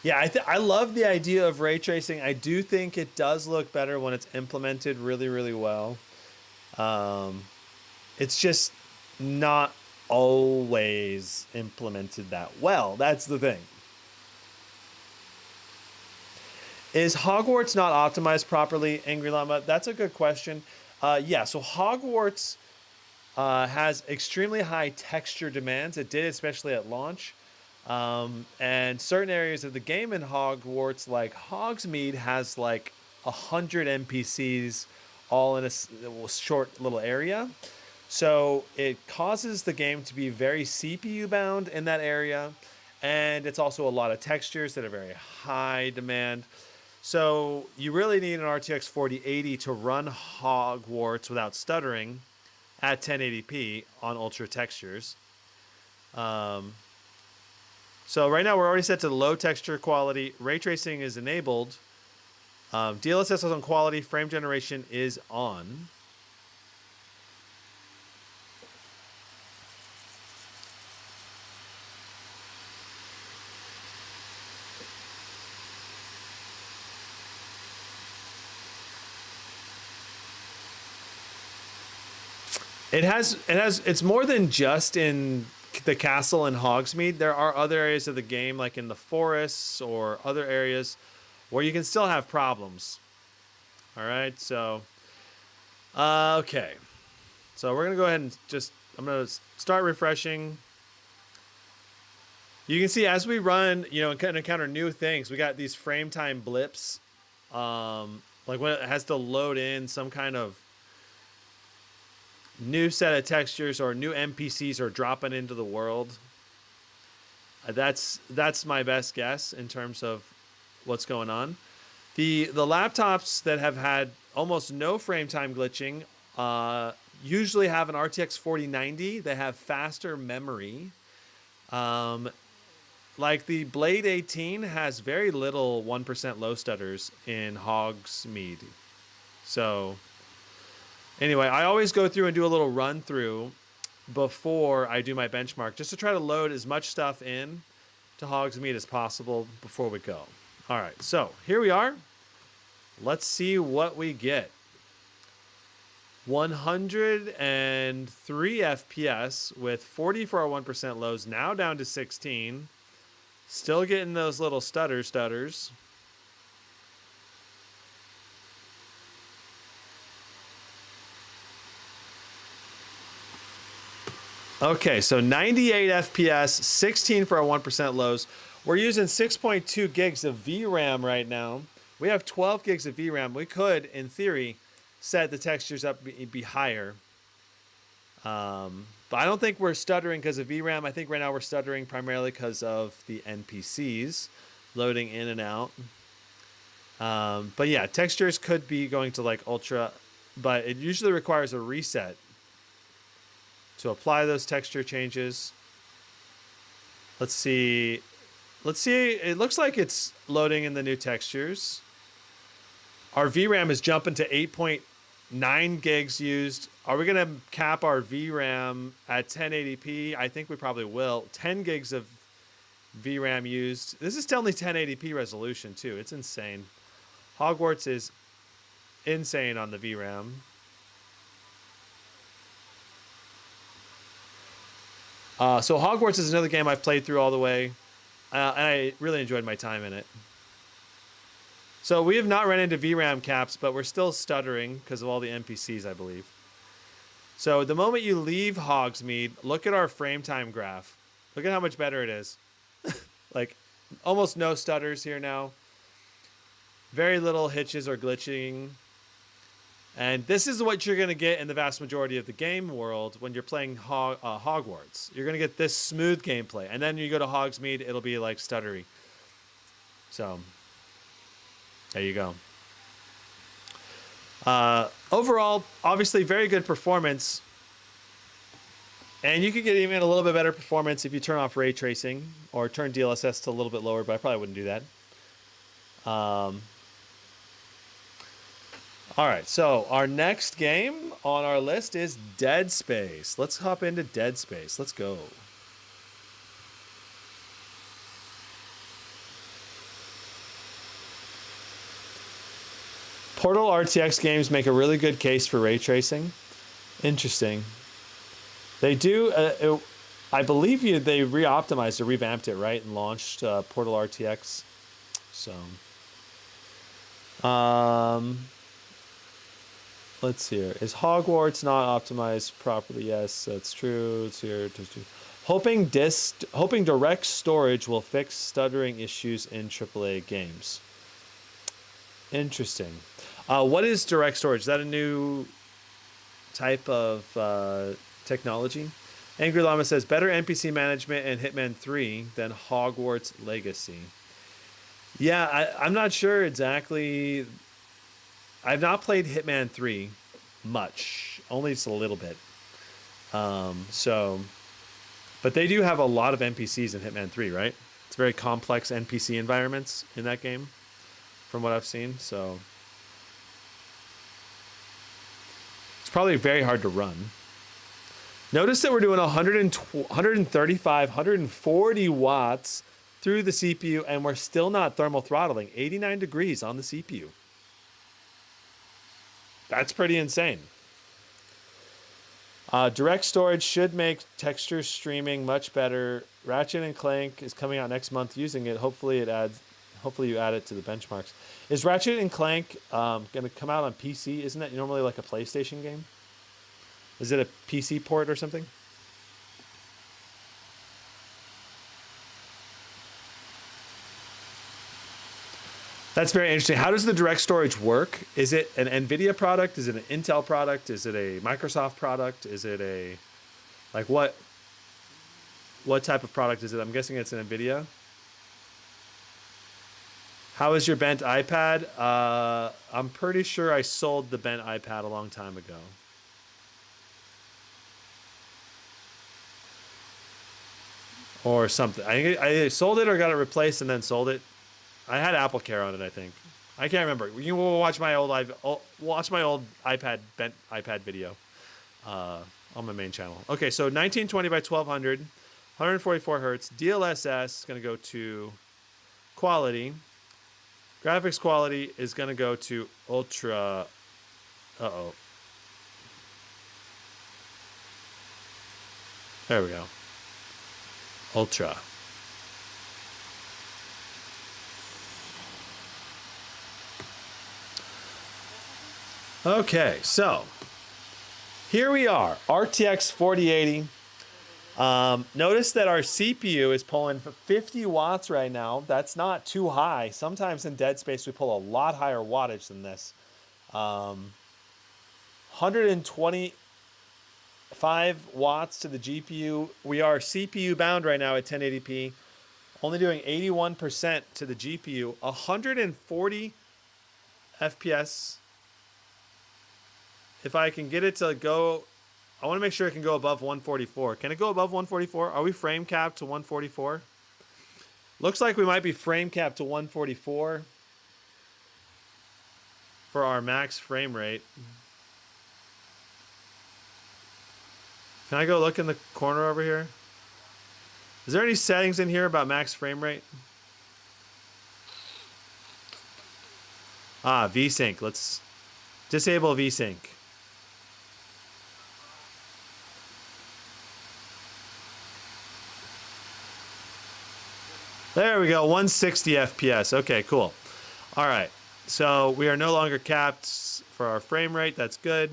Yeah, I love the idea of ray tracing. I do think it does look better when it's implemented really, really well. It's just not always implemented that well. That's the thing. Is Hogwarts not optimized properly, Angry Llama? That's a good question. Yeah, so Hogwarts has extremely high texture demands. It did, especially at launch. And certain areas of the game in Hogwarts, like Hogsmeade, has like 100 NPCs all in a short little area. So it causes the game to be very CPU bound in that area. And it's also a lot of textures that are very high demand. So you really need an RTX 4080 to run Hogwarts without stuttering at 1080p on ultra textures. So right now we're already set to low texture quality. Ray tracing is enabled. DLSS is on quality. Frame generation is on. It's more than just in the castle and Hogsmeade. There are other areas of the game, like in the forests or other areas, where you can still have problems. All right, so okay, so we're gonna go ahead and I'm gonna start refreshing. You can see as we run, and encounter new things, we got these frame time blips, like when it has to load in some kind of new set of textures or new NPCs are dropping into the world. That's my best guess in terms of what's going on. The laptops that have had almost no frame time glitching usually have an RTX 4090. They have faster memory. Like the Blade 18 has very little 1% low stutters in Hogsmeade. So anyway, I always go through and do a little run through before I do my benchmark, just to try to load as much stuff in to Hogsmeade as possible before we go. All right, so here we are. Let's see what we get. 103 FPS with 40 for our 1% lows, now down to 16. Still getting those little stutters. Okay, so 98 FPS, 16 for our 1% lows. We're using 6.2 gigs of VRAM right now. We have 12 gigs of VRAM. We could, in theory, set the textures up be higher. But I don't think we're stuttering because of VRAM. I think right now we're stuttering primarily because of the NPCs loading in and out. But yeah, textures could be going to like ultra, but it usually requires a reset to apply those texture changes. Let's see. It looks like it's loading in the new textures. Our VRAM is jumping to 8.9 gigs used. Are we going to cap our VRAM at 1080p? I think we probably will. 10 gigs of VRAM used. This is only 1080p resolution too. It's insane. Hogwarts is insane on the VRAM. So Hogwarts is another game I've played through all the way. And I really enjoyed my time in it. So we have not run into VRAM caps, but we're still stuttering because of all the NPCs, I believe. So the moment you leave Hogsmeade, look at our frame time graph. Look at how much better it is. Like almost no stutters here now. Very little hitches or glitching. And this is what you're going to get in the vast majority of the game world when you're playing Hogwarts. You're going to get this smooth gameplay. And then you go to Hogsmeade, it'll be like stuttery. So there you go. Overall, obviously very good performance. And you could get even a little bit better performance if you turn off ray tracing or turn DLSS to a little bit lower, but I probably wouldn't do that. All right, so our next game on our list is Dead Space. Let's hop into Dead Space. Let's go. Portal RTX games make a really good case for ray tracing. Interesting. They do, I believe they re-optimized or revamped it, right? And launched Portal RTX. So, let's see here. Is Hogwarts not optimized properly? Yes, that's true. It's here. Hoping direct storage will fix stuttering issues in AAA games. Interesting. What is direct storage? Is that a new type of technology? Angry Llama says, better NPC management in Hitman 3 than Hogwarts Legacy. Yeah, I'm not sure exactly. I've not played Hitman 3 much, only just a little bit. But they do have a lot of NPCs in Hitman 3, right? It's very complex NPC environments in that game, from what I've seen. So it's probably very hard to run. Notice that we're doing 135, 140 watts through the CPU, and we're still not thermal throttling. 89 degrees on the CPU. That's pretty insane. Direct storage should make texture streaming much better. Ratchet and Clank is coming out next month using it. Hopefully you add it to the benchmarks. Is Ratchet and Clank going to come out on PC? Isn't that normally like a PlayStation game? Is it a PC port or something? That's very interesting. How does the direct storage work? Is it an NVIDIA product? Is it an Intel product? Is it a Microsoft product? Is it a, like what type of product is it? I'm guessing it's an NVIDIA. How is your bent iPad? I'm pretty sure I sold the bent iPad a long time ago. Or something. I sold it or got it replaced and then sold it. I had Apple Care on it, I think. I can't remember. You can watch my old iPad bent iPad video on my main channel. Okay, so 1920 by 1200, 144 hertz. DLSS is going to go to quality. Graphics quality is going to go to ultra. Uh-oh. There we go. Ultra. Okay, so here we are, RTX 4080. Notice that our CPU is pulling 50 watts right now. That's not too high. Sometimes in Dead Space we pull a lot higher wattage than this. 125 watts to the GPU. We are CPU bound right now at 1080p. Only doing 81% to the GPU. 140 FPS. If I can get it to go, I want to make sure it can go above 144. Can it go above 144? Are we frame capped to 144? Looks like we might be frame capped to 144 for our max frame rate. Can I go look in the corner over here? Is there any settings in here about max frame rate? Ah, VSync. Let's disable VSync. There we go, 160 FPS. Okay, cool. All right, so we are no longer capped for our frame rate. That's good.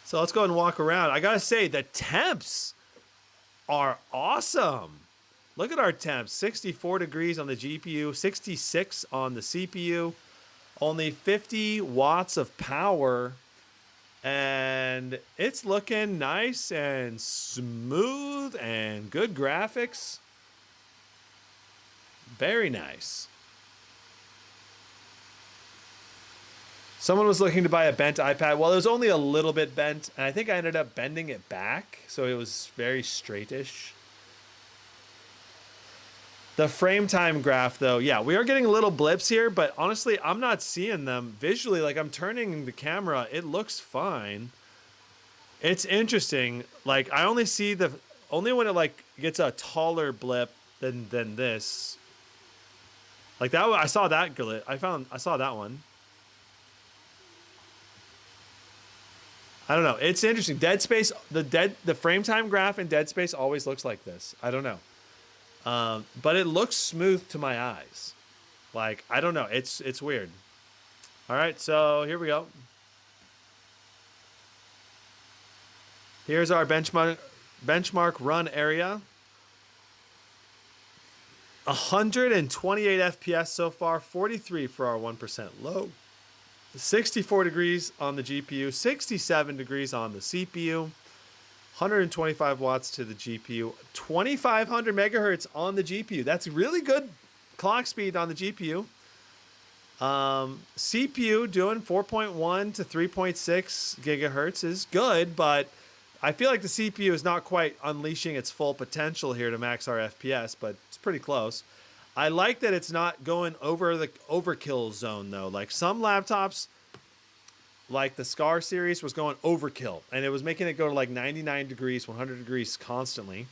So let's go and walk around. I gotta say, the temps are awesome. Look at our temps, 64 degrees on the GPU, 66 on the CPU, only 50 watts of power, and it's looking nice and smooth and good graphics. Very nice. Someone was looking to buy a bent iPad. Well, it was only a little bit bent, and I think I ended up bending it back, so it was very straightish. The frame time graph, though, yeah, we are getting little blips here, but honestly, I'm not seeing them visually. Like, I'm turning the camera. It looks fine. It's interesting. Like, I only see only when it, like, gets a taller blip than this. Like that, I saw that glitch. I saw that one. I don't know. It's interesting. Dead Space, the frame time graph in Dead Space always looks like this. I don't know. But it looks smooth to my eyes. Like, I don't know. It's weird. All right, so here we go. Here's our benchmark run area. 128 FPS so far, 43 for our 1% low. 64 degrees on the GPU, 67 degrees on the CPU, 125 watts to the GPU, 2500 megahertz on the GPU. That's really good clock speed on the GPU. CPU doing 4.1 to 3.6 gigahertz is good, but I feel like the CPU is not quite unleashing its full potential here to max our FPS, but it's pretty close. I like that it's not going over the overkill zone, though. Like some laptops, like the Scar series, was going overkill, and it was making it go to like 99 degrees, 100 degrees constantly.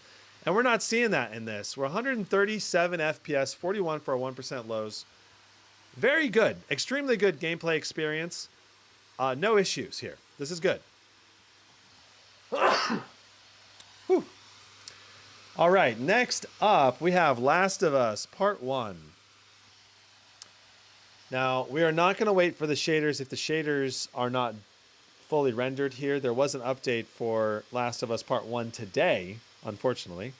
And we're not seeing that in this. We're 137 FPS, 41 for our 1% lows. Very good. Extremely good gameplay experience. No issues here. This is good. All right, next up, we have Last of Us Part 1. Now, we are not going to wait for the shaders if the shaders are not fully rendered here. There was an update for Last of Us Part 1 today, unfortunately.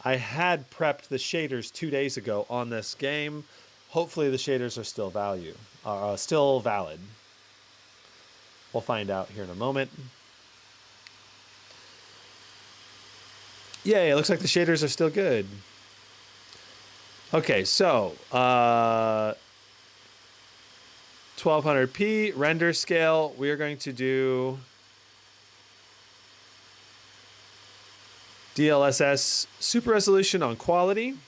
I had prepped the shaders 2 days ago on this game. Hopefully the shaders are still valid. We'll find out here in a moment. Yay, it looks like the shaders are still good. Okay, so 1200p render scale. We are going to do DLSS super resolution on quality.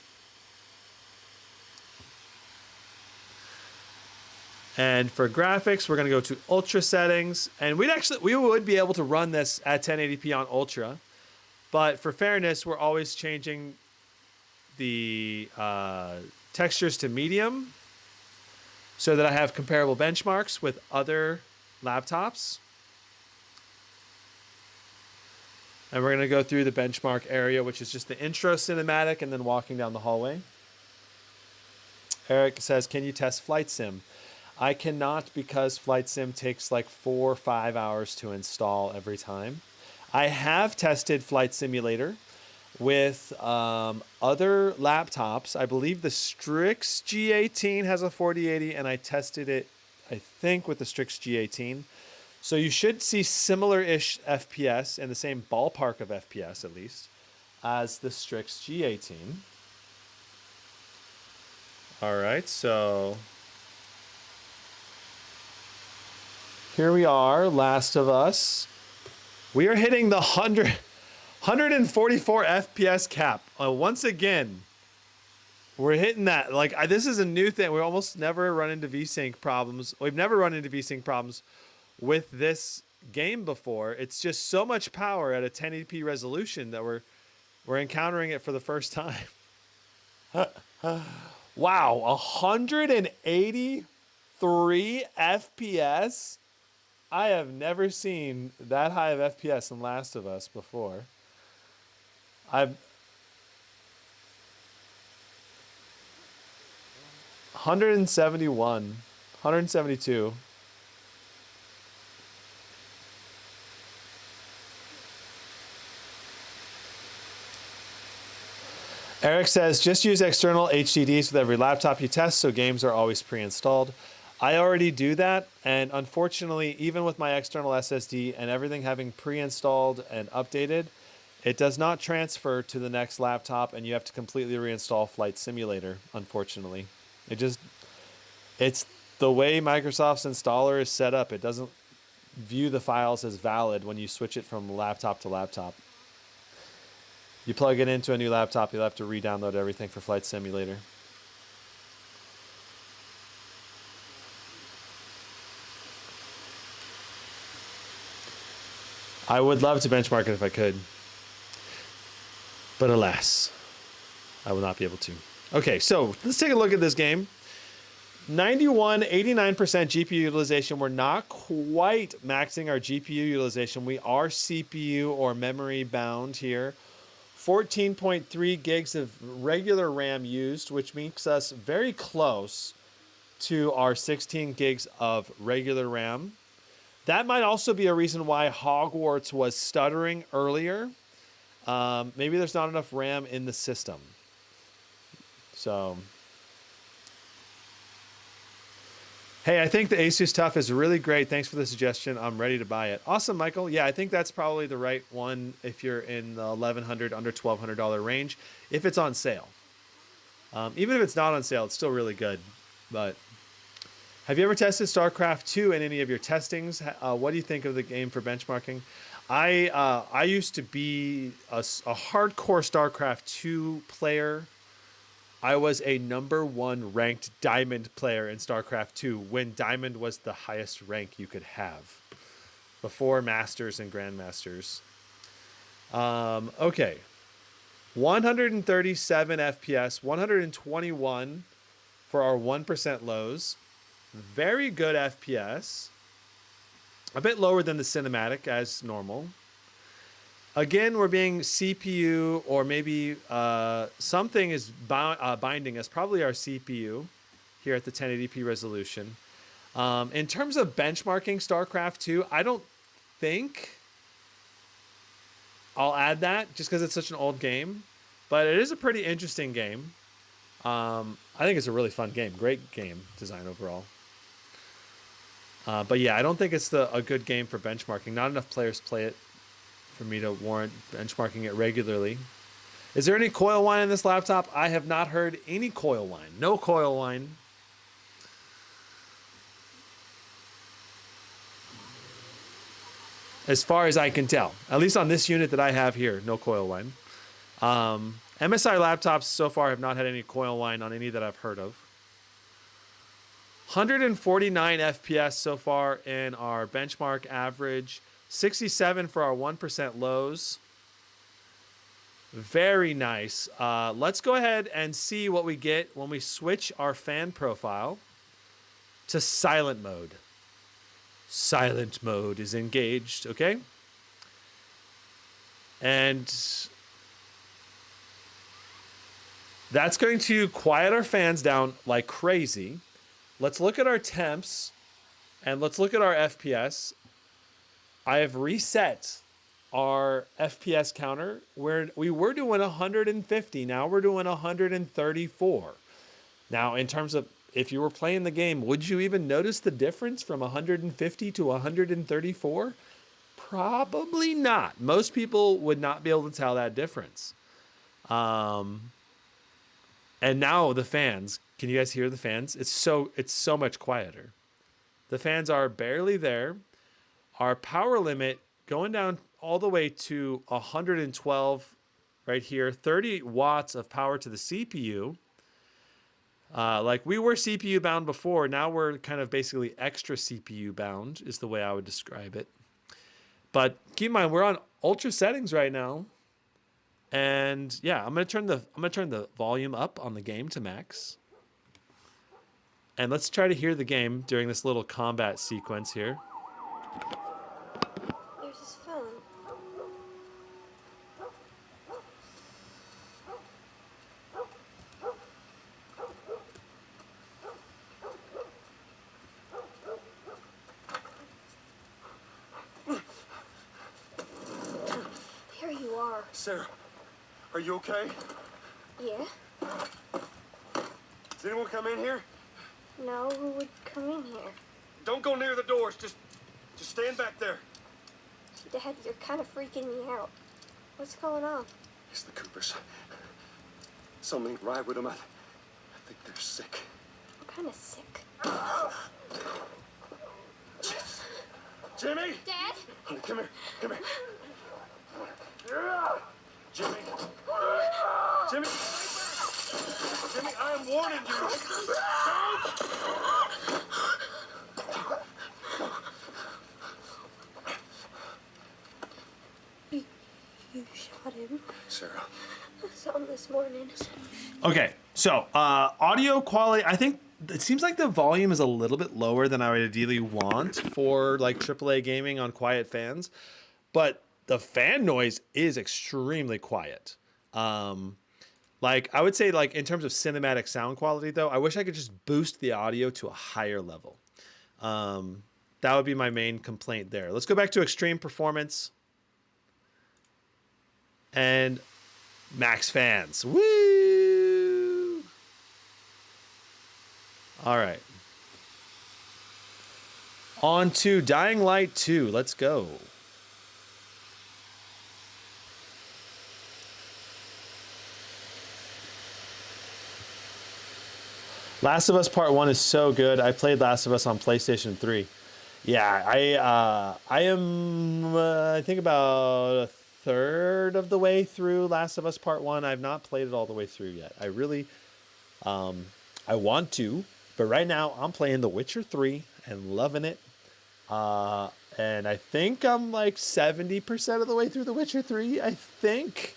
And for graphics, we're going to go to ultra settings, and we would be able to run this at 1080p on ultra, but for fairness, we're always changing the textures to medium so that I have comparable benchmarks with other laptops. And we're going to go through the benchmark area, which is just the intro cinematic and then walking down the hallway. Eric says, can you test Flight Sim? I cannot because Flight Sim takes like 4 or 5 hours to install every time. I have tested Flight Simulator with other laptops. I believe the Strix G18 has a 4080, and I tested it, I think, with the Strix G18. So you should see similar-ish FPS in the same ballpark of FPS, at least, as the Strix G18. All right, so here we are, Last of Us. We are hitting the 144 FPS cap. Once again, we're hitting that. Like, this is a new thing. We almost never run into VSync problems. We've never run into VSync problems with this game before. It's just so much power at a 1080p resolution that we're encountering it for the first time. Wow, 183 FPS? I have never seen that high of FPS in Last of Us before. 171, 172. Eric says, just use external HDDs with every laptop you test so games are always pre-installed. I already do that, and unfortunately, even with my external SSD and everything having pre-installed and updated, it does not transfer to the next laptop, and you have to completely reinstall Flight Simulator, unfortunately. It's the way Microsoft's installer is set up. It doesn't view the files as valid when you switch it from laptop to laptop. You plug it into a new laptop, you'll have to re-download everything for Flight Simulator. I would love to benchmark it if I could. But alas, I will not be able to. Okay, so let's take a look at this game. 91, 89% GPU utilization. We're not quite maxing our GPU utilization. We are CPU or memory bound here. 14.3 gigs of regular RAM used, which makes us very close to our 16 gigs of regular RAM. That might also be a reason why Hogwarts was stuttering earlier. Maybe there's not enough RAM in the system. So, hey, I think the Asus TUF is really great. Thanks for the suggestion. I'm ready to buy it. Awesome, Michael. Yeah, I think that's probably the right one if you're in the $1,100, under $1,200 range, if it's on sale. Even if it's not on sale, it's still really good. But have you ever tested StarCraft 2 in any of your testings? What do you think of the game for benchmarking? I used to be a hardcore StarCraft 2 player. I was a #1 ranked Diamond player in StarCraft 2 when Diamond was the highest rank you could have, before Masters and Grandmasters. Okay. 137 FPS, 121 for our 1% lows. Very good FPS. A bit lower than the cinematic as normal. Again, we're being CPU or maybe something is binding us, probably our CPU here at the 1080p resolution. In terms of benchmarking StarCraft 2, I don't think I'll add that just because it's such an old game. But it is a pretty interesting game. I think it's a really fun game. Great game design overall. But yeah, I don't think it's a good game for benchmarking. Not enough players play it for me to warrant benchmarking it regularly. Is there any coil whine in this laptop? I have not heard any coil whine. No coil whine. As far as I can tell. At least on this unit that I have here, no coil whine. MSI laptops so far have not had any coil whine on any that I've heard of. 149 FPS so far in our benchmark average. 67 for our 1% lows. Very nice. Let's go ahead and see what we get when we switch our fan profile to silent mode. Silent mode is engaged, okay? And that's going to quiet our fans down like crazy. Let's look at our temps and let's look at our FPS. I have reset our FPS counter where we were doing 150. Now we're doing 134. Now, in terms of if you were playing the game, would you even notice the difference from 150 to 134? Probably not. Most people would not be able to tell that difference. And now the fans, can you guys hear the fans? It's so much quieter. The fans are barely there. Our power limit going down all the way to 112 right here, 30 watts of power to the CPU. Like we were CPU bound before, now we're kind of basically extra CPU bound is the way I would describe it. But keep in mind, we're on ultra settings right now. And yeah, I'm gonna turn the volume up on the game to max. And let's try to hear the game during this little combat sequence here. There's his phone. There you are. Sarah, are you okay? Yeah? Does anyone come in here? No, who would come in here? Don't go near the doors. Just stand back there. Dad, you're kind of freaking me out. What's going on? It's the Coopers. Something ain't right with them. I think they're sick. I'm kind of sick. Jimmy! Dad? Honey, come here. Come here. Jimmy. Jimmy. Jimmy, I am warning you. You shot him. Sarah. I saw him this morning. Okay, so audio quality, I think it seems like the volume is a little bit lower than I would ideally want for like AAA gaming on quiet fans, but the fan noise is extremely quiet. Like I would say like in terms of cinematic sound quality though, I wish I could just boost the audio to a higher level. That would be my main complaint there. Let's go back to extreme performance and max fans. Woo! All right. On to Dying Light 2. Let's go. Last of Us Part 1 is so good. I played Last of Us on PlayStation 3. Yeah, I am, I think about a third of the way through Last of Us Part 1. I've not played it all the way through yet. I really, I want to, but right now I'm playing The Witcher 3 and loving it. And I think I'm like 70% of the way through The Witcher 3, I think.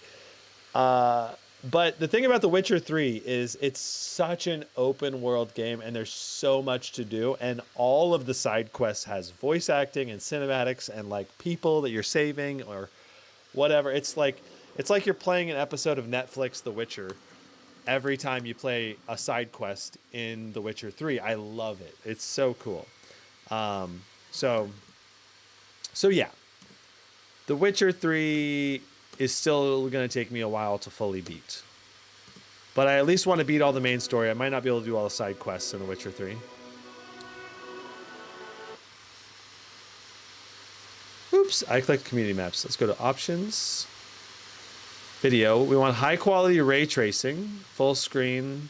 But the thing about The Witcher 3 is it's such an open world game and there's so much to do. And all of the side quests has voice acting and cinematics and like people that you're saving or whatever. It's like you're playing an episode of Netflix The Witcher every time you play a side quest in The Witcher 3. I love it. It's so cool. So yeah. The Witcher 3 is still going to take me a while to fully beat. But I at least want to beat all the main story. I might not be able to do all the side quests in The Witcher 3. Oops, I clicked community maps. Let's go to options. Video. We want high quality ray tracing, full screen,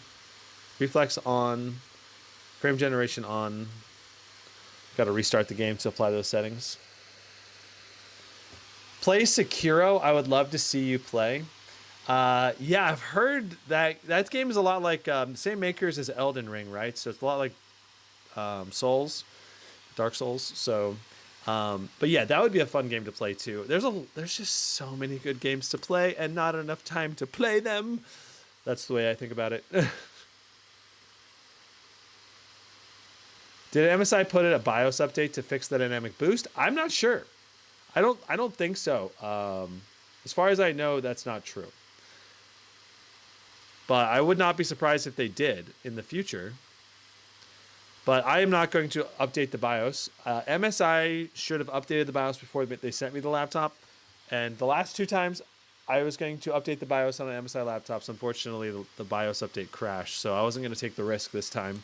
reflex on, frame generation on. Got to restart the game to apply those settings. Play Sekiro. I would love to see you play. Yeah, I've heard that game is a lot like same makers as Elden Ring, right? So it's a lot like Souls, Dark Souls. So, but yeah, that would be a fun game to play too. There's just so many good games to play and not enough time to play them. That's the way I think about it. Did MSI put in a BIOS update to fix the dynamic boost? I'm not sure. I don't think so. As far as I know, that's not true. But I would not be surprised if they did in the future. But I am not going to update the BIOS. MSI should have updated the BIOS before they sent me the laptop. And the last 2 times I was going to update the BIOS on an MSI laptops, unfortunately the BIOS update crashed. So I wasn't going to take the risk this time.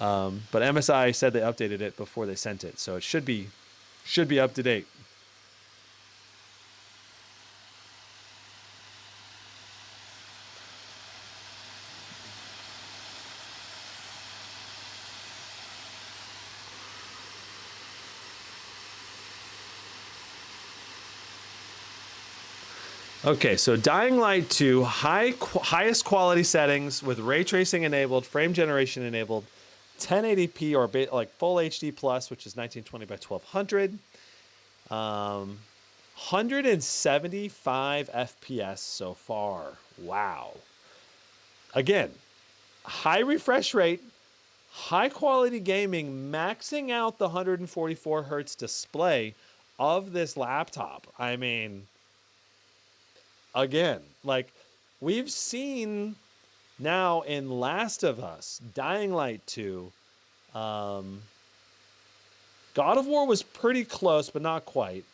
But MSI said they updated it before they sent it. So it should be up to date. Okay, so Dying Light 2, highest quality settings with ray tracing enabled, frame generation enabled, 1080p or like full HD plus, which is 1920 by 1200, 175 FPS so far. Wow. Again, high refresh rate, high quality gaming, maxing out the 144 hertz display of this laptop. I mean, again, like we've seen now in Last of Us, Dying Light 2, God of War was pretty close, but not quite.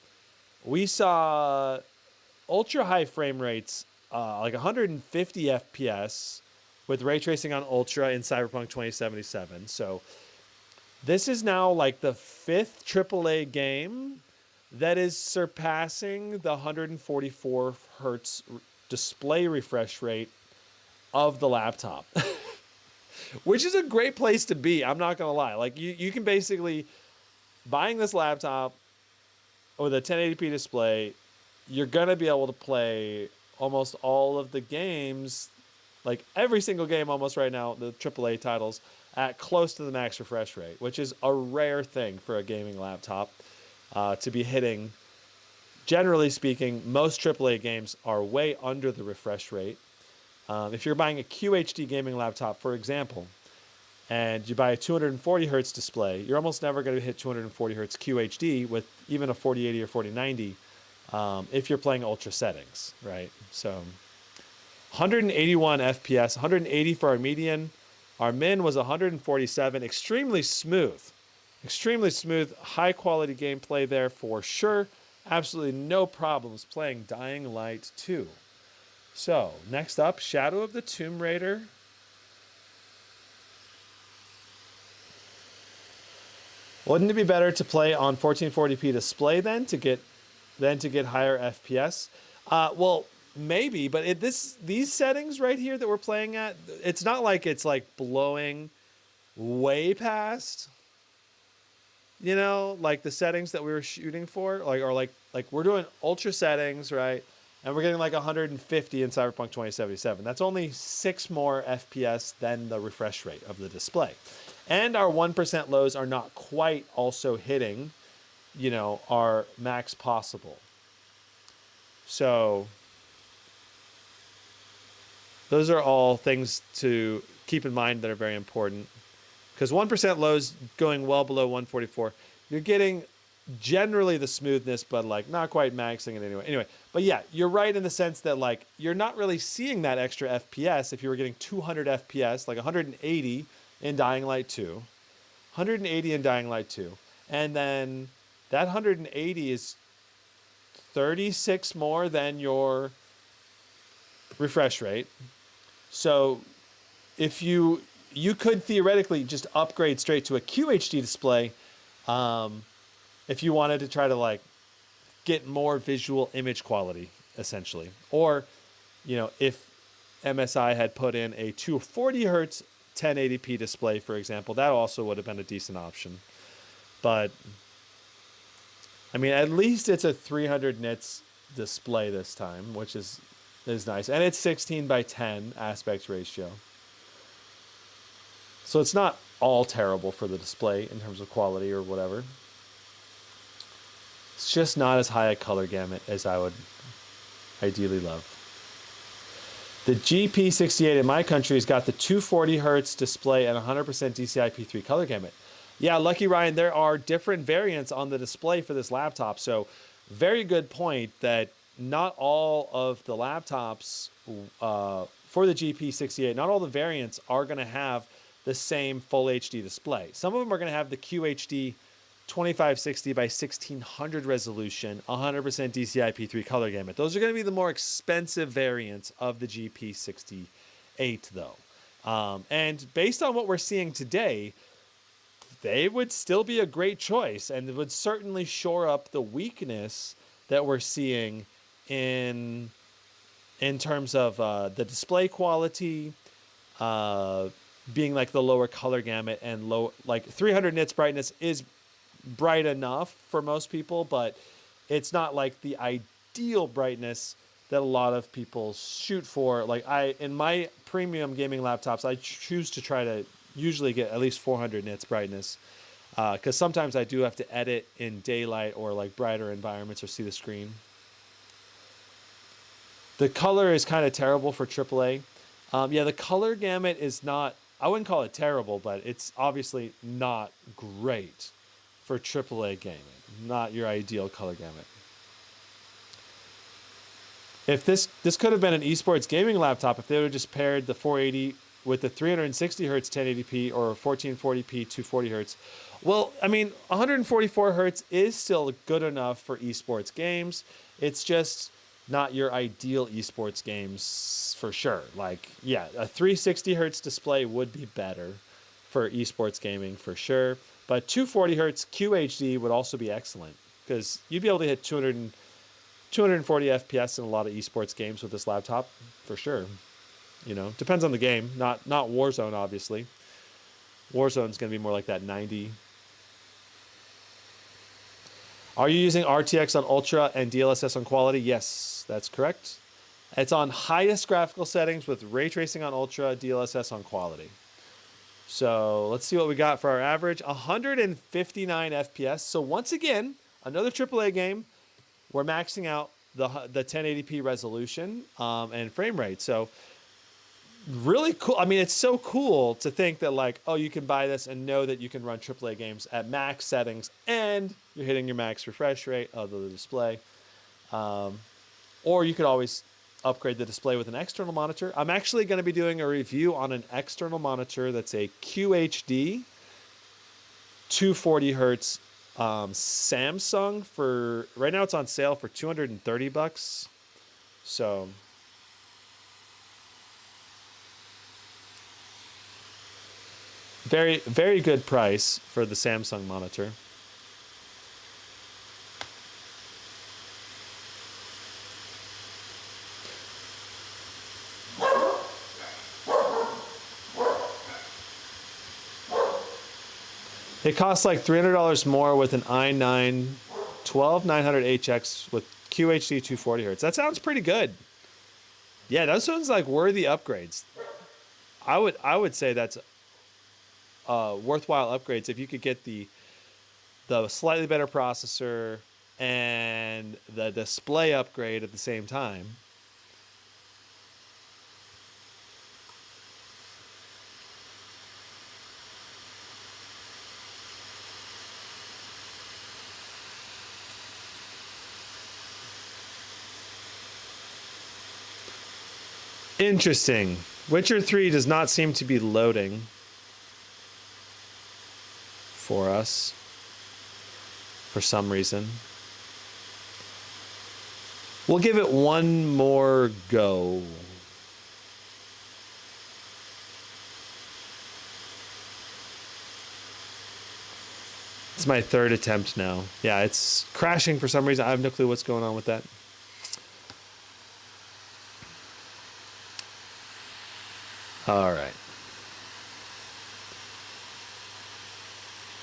We saw ultra high frame rates, like 150 FPS with ray tracing on ultra in Cyberpunk 2077. So this is now like the 5th AAA game that is surpassing the 144 hertz display refresh rate of the laptop, which is a great place to be. I'm not gonna lie. Like you can basically, buying this laptop with a 1080p display, you're gonna be able to play almost all of the games, like every single game almost right now, the AAA titles, at close to the max refresh rate, which is a rare thing for a gaming laptop to be hitting. Generally speaking, most AAA games are way under the refresh rate. If you're buying a QHD gaming laptop, for example, and you buy a 240 hertz display, you're almost never going to hit 240 hertz QHD with even a 4080 or 4090 if you're playing ultra settings, right? So 181 FPS, 180 for our median. Our min was 147. Extremely smooth, high quality gameplay there for sure. Absolutely no problems playing Dying Light 2. So, next up, Shadow of the Tomb Raider. Wouldn't it be better to play on 1440p display then to get higher FPS? Well, maybe, but these settings right here that we're playing at, it's not like it's like blowing way past, you know, like the settings that we were shooting for, like we're doing ultra settings, right? And we're getting like 150 in Cyberpunk 2077. That's only 6 more FPS than the refresh rate of the display. And our 1% lows are not quite also hitting, you know, our max possible. So those are all things to keep in mind that are very important. Because 1% lows going well below 144, you're getting generally the smoothness, but like not quite maxing it anyway. Anyway, but yeah, you're right in the sense that like you're not really seeing that extra FPS if you were getting 200 FPS, like 180 in Dying Light 2, 180 in Dying Light 2, and then that 180 is 36 more than your refresh rate. So if you could theoretically just upgrade straight to a QHD display, if you wanted to try to like get more visual image quality, essentially. Or, you know, if MSI had put in a 240 hertz 1080p display, for example, that also would have been a decent option. But I mean, at least it's a 300 nits display this time, which is nice. And it's 16:10 aspect ratio. So it's not all terrible for the display in terms of quality or whatever. It's just not as high a color gamut as I would ideally love. The GP68 in my country has got the 240 hertz display and 100% DCI-P3 color gamut. Yeah, Lucky Ryan, there are different variants on the display for this laptop. So very good point that not all of the laptops for the GP68, not all the variants are going to have the same full HD display. Some of them are going to have the QHD 2560 by 1600 resolution, 100% DCI-P3 color gamut. Those are going to be the more expensive variants of the GP68, though. And based on what we're seeing today, they would still be a great choice, and it would certainly shore up the weakness that we're seeing in terms of the display quality, being like the lower color gamut and low, like 300 nits brightness is bright enough for most people, but it's not like the ideal brightness that a lot of people shoot for. Like in my premium gaming laptops, I choose to try to usually get at least 400 nits brightness, because sometimes I do have to edit in daylight or like brighter environments or see the screen. The color is kind of terrible for AAA. Yeah, the color gamut is not, I wouldn't call it terrible, but it's obviously not great for AAA gaming. Not your ideal color gamut. If this could have been an esports gaming laptop if they would have just paired the 480 with the 360 hertz 1080p or 1440p 240 hertz. Well, I mean, 144 hertz is still good enough for esports games. It's just not your ideal esports games for sure. Like, yeah, a 360 hertz display would be better for esports gaming for sure. But 240 hertz QHD would also be excellent because you'd be able to hit 240 FPS in a lot of esports games with this laptop for sure. You know, depends on the game. Not Warzone, obviously. Warzone's going to be more like that 90. Are you using RTX on Ultra and DLSS on quality? Yes, that's correct. It's on highest graphical settings with ray tracing on Ultra, DLSS on quality. So let's see what we got for our average. 159 FPS. So once again, another AAA game. We're maxing out the 1080p resolution and frame rate. So really cool. I mean, it's so cool to think that like, oh, you can buy this and know that you can run AAA games at max settings and you're hitting your max refresh rate of the display. Or you could always upgrade the display with an external monitor. I'm actually going to be doing a review on an external monitor that's a QHD 240 hertz Samsung for right now. It's on sale for $230. So very, very good price for the Samsung monitor. It costs like $300 more with an i9 12900HX with QHD 240 hertz. That sounds pretty good. Yeah, that sounds like worthy upgrades. I would say that's worthwhile upgrades if you could get the slightly better processor and the display upgrade at the same time. Interesting. Witcher 3 does not seem to be loading for us for some reason. We'll give it one more go. It's my third attempt now. Yeah, it's crashing for some reason. I have no clue what's going on with that. All right.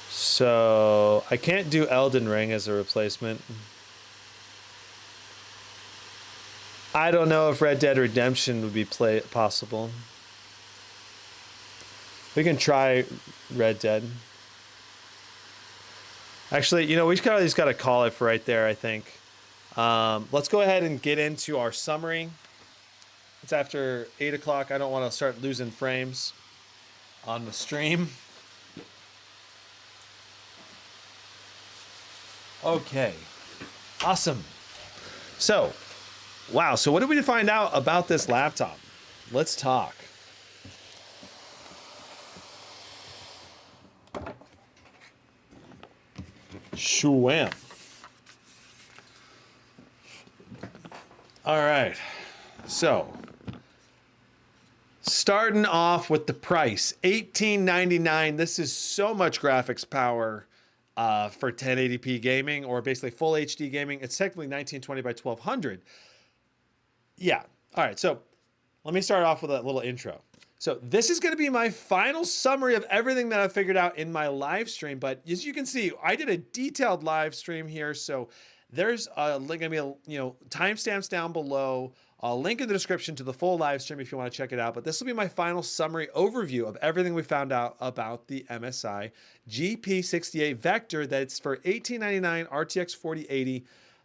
So I can't do Elden Ring as a replacement. I don't know if Red Dead Redemption would be possible. We can try Red Dead. Actually, you know, we kind of just got to call it for right there, I think. Let's go ahead and get into our summary. It's after 8 o'clock. I don't want to start losing frames on the stream. Okay. Awesome. So, wow. So what did we find out about this laptop? Let's talk. Shwam. All right. So, starting off with the price, $18.99. This is so much graphics power for 1080p gaming, or basically full HD gaming. It's technically 1920 by 1200. Yeah. All right. So let me start off with a little intro. So this is going to be my final summary of everything that I figured out in my live stream. But as you can see, I did a detailed live stream here. So there's a link, going to be timestamps down below. I'll link in the description to the full live stream if you want to check it out. But this will be my final summary overview of everything we found out about the MSI GP68 Vector. That's for $18.99 RTX 4080.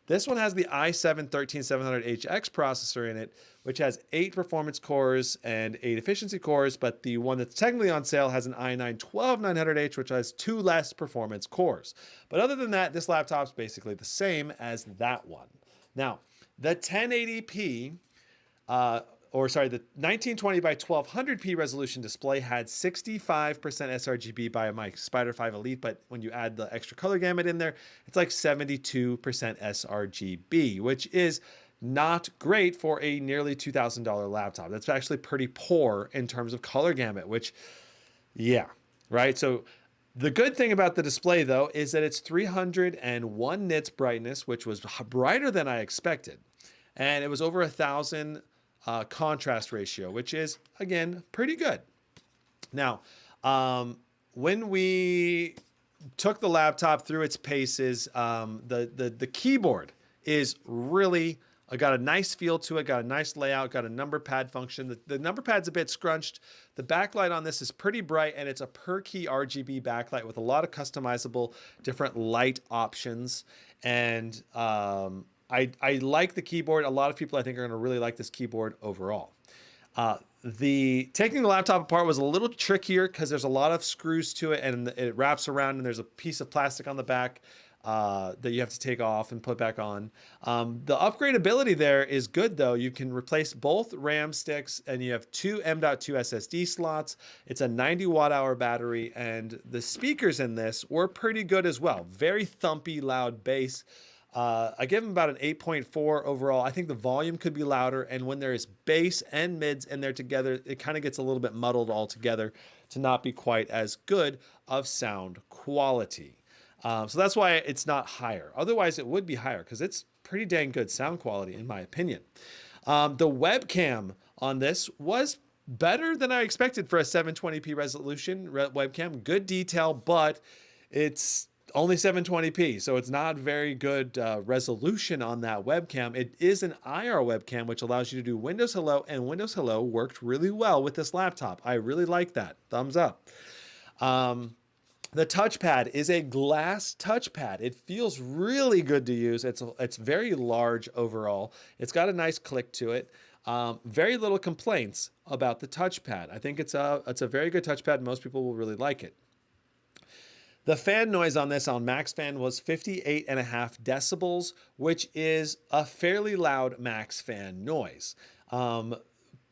This one has the i7-13700HX processor in it, which has 8 performance cores and 8 efficiency cores, but the one that's technically on sale has an i9-12900H, which has 2 less performance cores. But other than that, this laptop's basically the same as that one. Now, the 1080p, the 1920 by 1200p resolution display had 65% sRGB by my Spider 5 Elite, but when you add the extra color gamut in there, it's like 72% sRGB, which is not great for a nearly $2,000 laptop. That's actually pretty poor in terms of color gamut, which, yeah, right? So the good thing about the display, though, is that it's 301 nits brightness, which was brighter than I expected. And it was over 1,000 contrast ratio, which is, again, pretty good. Now, when we took the laptop through its paces, the keyboard is really got a nice feel to it, got a nice layout, got a number pad function. The number pad's a bit scrunched. The backlight on this is pretty bright, and it's a per key RGB backlight with a lot of customizable different light options. And I like the keyboard. A lot of people, I think, are going to really like this keyboard overall. Taking the laptop apart was a little trickier because there's a lot of screws to it, and it wraps around, and there's a piece of plastic on the back that you have to take off and put back on. The upgradability there is good, though. You can replace both RAM sticks, and you have 2 M.2 SSD slots. It's a 90 watt-hour battery, and the speakers in this were pretty good as well. Very thumpy, loud bass. I give them about an 8.4 overall. I think the volume could be louder, and when there is bass and mids in there together, it kind of gets a little bit muddled all together to not be quite as good of sound quality. So that's why it's not higher. Otherwise, it would be higher because it's pretty dang good sound quality, in my opinion. The webcam on this was better than I expected for a 720p resolution webcam. Good detail, but it's only 720p, so it's not very good resolution on that webcam. It is an IR webcam, which allows you to do Windows Hello, and Windows Hello worked really well with this laptop. I really like that. Thumbs up. The touchpad is a glass touchpad. It feels really good to use. It's very large overall. It's got a nice click to it. Very little complaints about the touchpad. I think it's a very good touchpad. Most people will really like it. The fan noise on this on max fan was 58.5 decibels, which is a fairly loud max fan noise.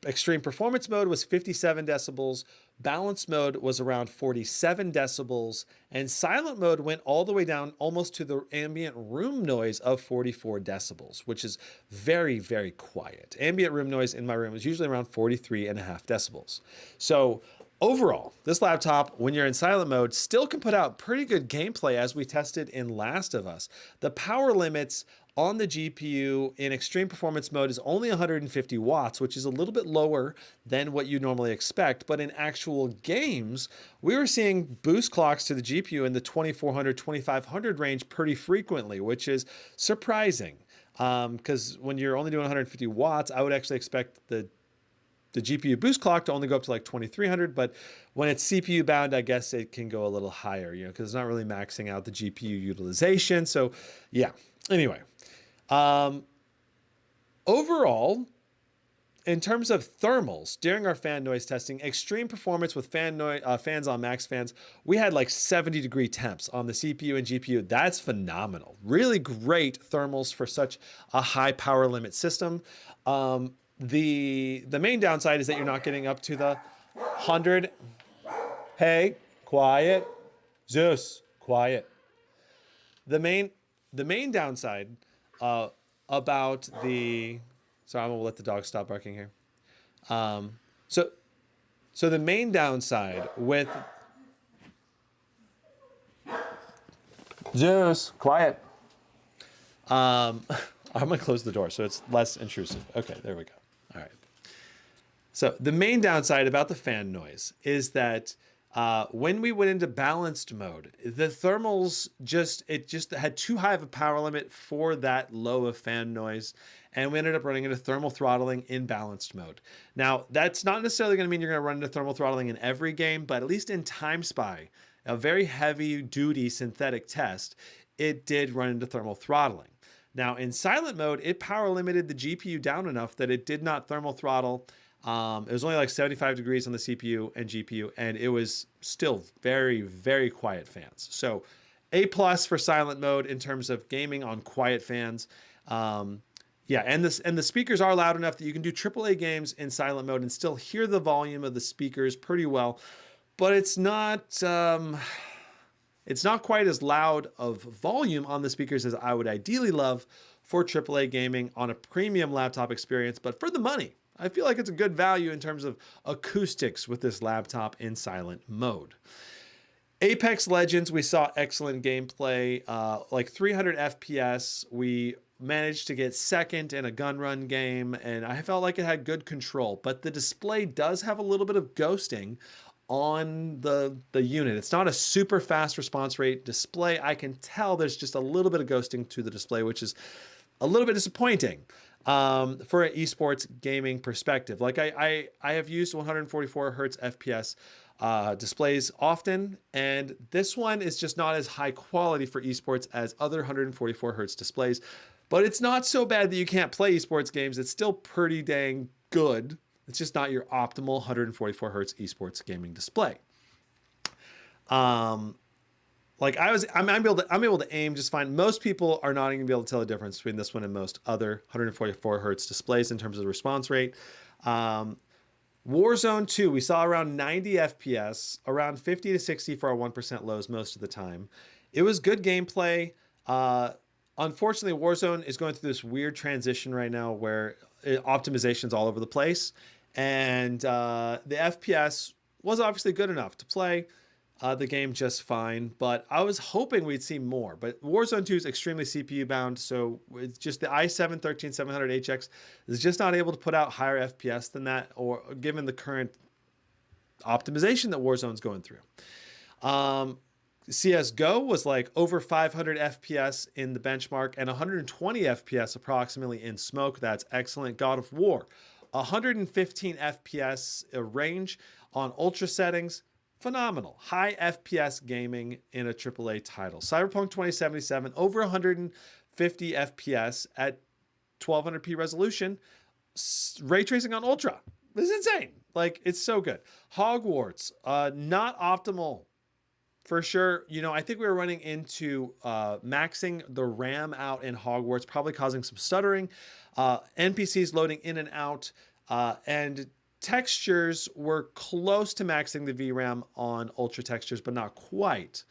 extreme performance mode was 57 decibels, balance mode was around 47 decibels, and silent mode went all the way down almost to the ambient room noise of 44 decibels, which is very, very quiet. Ambient room noise in my room is usually around 43.5 decibels. So overall, this laptop, when you're in silent mode, still can put out pretty good gameplay as we tested in Last of Us. The power limits on the GPU in extreme performance mode is only 150 watts, which is a little bit lower than what you normally expect. But in actual games, we were seeing boost clocks to the GPU in the 2400, 2500 range pretty frequently, which is surprising. Because when you're only doing 150 watts, I would actually expect the GPU boost clock to only go up to like 2300, but when it's CPU bound, I guess it can go a little higher, you know, because it's not really maxing out the GPU utilization. So yeah, anyway. Overall, in terms of thermals, during our fan noise testing, extreme performance with fans on max fans, we had like 70-degree temps on the CPU and GPU. That's phenomenal. Really great thermals for such a high power limit system. The main downside is that you're not getting up to the 100. Hey, quiet. Zeus, quiet. The main downside about the, sorry, I'm gonna let the dog stop barking here. So the main downside with Zeus, quiet. I'm gonna close the door so it's less intrusive. Okay, there we go. All right. So the main downside about the fan noise is that when we went into balanced mode, the thermals just had too high of a power limit for that low of fan noise, and we ended up running into thermal throttling in balanced mode. Now, that's not necessarily going to mean you're going to run into thermal throttling in every game, but at least in Time Spy, a very heavy-duty synthetic test, it did run into thermal throttling. Now, in silent mode, it power limited the GPU down enough that it did not thermal throttle. It was only like 75 degrees on the CPU and GPU, and it was still very, very quiet fans. So A+ for silent mode in terms of gaming on quiet fans. Yeah, and the speakers are loud enough that you can do AAA games in silent mode and still hear the volume of the speakers pretty well, but it's not quite as loud of volume on the speakers as I would ideally love for AAA gaming on a premium laptop experience. But for the money, I feel like it's a good value in terms of acoustics with this laptop in silent mode. Apex Legends, we saw excellent gameplay, like 300 FPS. We managed to get second in a gun run game, and I felt like it had good control, but the display does have a little bit of ghosting on the unit. It's not a super fast response rate display. I can tell there's just a little bit of ghosting to the display, which is a little bit disappointing for an esports gaming perspective. Like I have used 144 hertz FPS displays often, and this one is just not as high quality for esports as other 144 hertz displays, but it's not so bad that you can't play esports games. It's still pretty dang good. It's just not your optimal 144 hertz esports gaming display. Like I'm able to aim just fine. Most people are not going to be able to tell the difference between this one and most other 144 hertz displays in terms of the response rate. Warzone 2, we saw around 90 FPS, around 50 to 60 for our 1% lows most of the time. It was good gameplay. Unfortunately, Warzone is going through this weird transition right now where optimization's all over the place. And the FPS was obviously good enough to play the game just fine, but I was hoping we'd see more. But Warzone 2 is extremely CPU bound, so it's just the i7-13700HX is just not able to put out higher FPS than that, or given the current optimization that Warzone's going through. CSGO was like over 500 FPS in the benchmark and 120 FPS approximately in smoke. That's excellent. God of War, 115 FPS range on ultra settings. Phenomenal. High FPS gaming in a AAA title. Cyberpunk 2077, over 150 FPS at 1200p resolution. Ray tracing on ultra. This is insane. Like, it's so good. Hogwarts, not optimal for sure. You know, I think we were running into maxing the RAM out in Hogwarts, probably causing some stuttering. NPCs loading in and out. And textures were close to maxing the VRAM on Ultra textures, but not quite.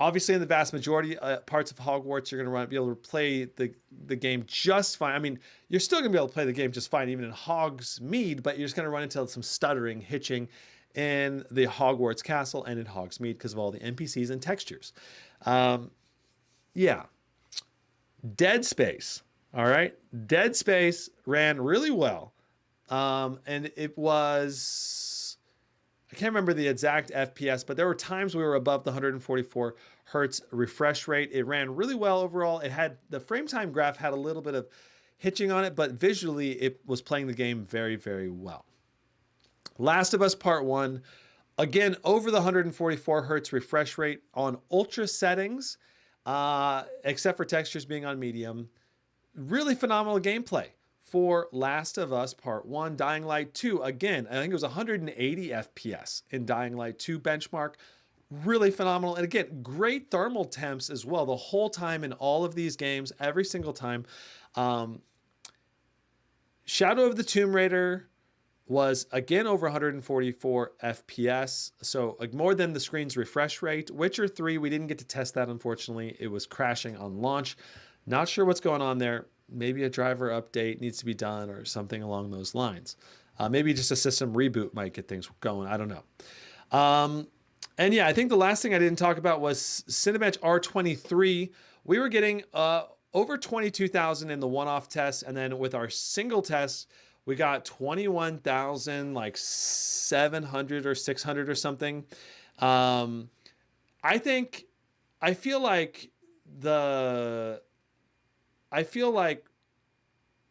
Obviously, in the vast majority parts of Hogwarts, you're going to be able to play the game just fine. I mean, you're still going to be able to play the game just fine, even in Hogsmeade, but you're just going to run into some stuttering, hitching in the Hogwarts Castle and in Hogsmeade because of all the NPCs and textures. Yeah. Dead Space. All right. Dead Space ran really well. And it was, I can't remember the exact FPS, but there were times we were above the 144 hertz refresh rate. It ran really well overall. It had the frame time graph had a little bit of hitching on it, but visually it was playing the game very, very well. Last of Us Part 1, again, over the 144 hertz refresh rate on ultra settings, except for textures being on medium. Really phenomenal gameplay for Last of Us Part 1. Dying Light 2, again, I think it was 180 FPS in Dying Light 2 benchmark. Really phenomenal. And again, great thermal temps as well the whole time in all of these games, every single time. Shadow of the Tomb Raider was again over 144 FPS, so more than the screen's refresh rate. Witcher 3, we didn't get to test that, unfortunately. It was crashing on launch. Not sure what's going on there. Maybe a driver update needs to be done or something along those lines. Maybe just a system reboot might get things going. I don't know. And yeah, I think the last thing I didn't talk about was Cinebench R23. We were getting over 22,000 in the one-off test, and then with our single test, we got 21,000, like 700 or 600 or something. I feel like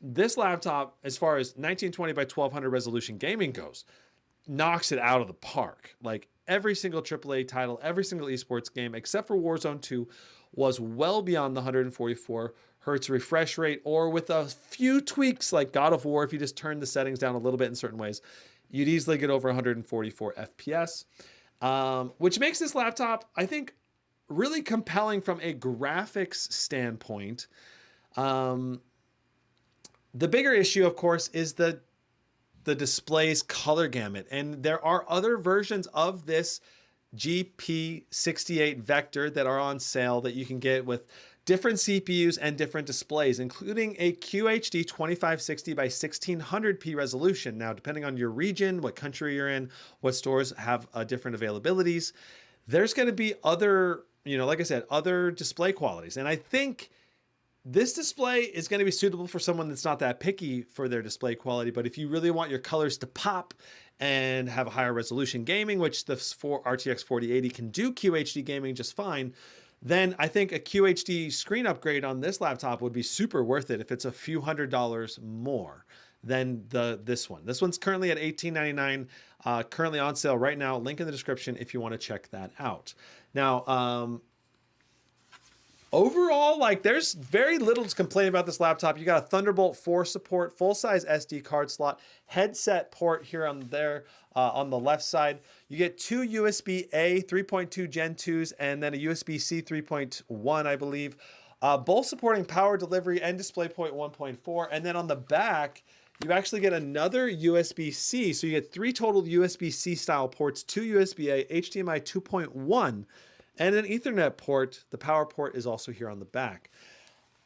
this laptop, as far as 1920 by 1200 resolution gaming goes, knocks it out of the park. Like every single AAA title, every single esports game, except for Warzone 2, was well beyond the 144 hertz refresh rate, or with a few tweaks like God of War, if you just turn the settings down a little bit in certain ways, you'd easily get over 144 FPS, which makes this laptop, I think, really compelling from a graphics standpoint. The bigger issue, of course, is the display's color gamut. And there are other versions of this GP68 Vector that are on sale that you can get with different CPUs and different displays, including a QHD 2560 by 1600p resolution. Now, depending on your region, what country you're in, what stores have different availabilities, there's going to be other, like I said, other display qualities. And I think this display is going to be suitable for someone that's not that picky for their display quality. But if you really want your colors to pop and have a higher resolution gaming, which the RTX 4080 can do QHD gaming just fine, then I think a QHD screen upgrade on this laptop would be super worth it if it's a few $100s more than this one. This one's currently at $1899, currently on sale right now. Link in the description if you want to check that out. Now, overall, like, there's very little to complain about this laptop. You got a Thunderbolt 4 support, full-size SD card slot, headset port here on the left side. You get two USB-A 3.2 Gen 2s and then a USB-C 3.1, I believe, both supporting power delivery and DisplayPort 1.4. And then on the back, you actually get another USB-C. So you get three total USB-C style ports, two USB-A, HDMI 2.1, and an Ethernet port. The power port is also here on the back.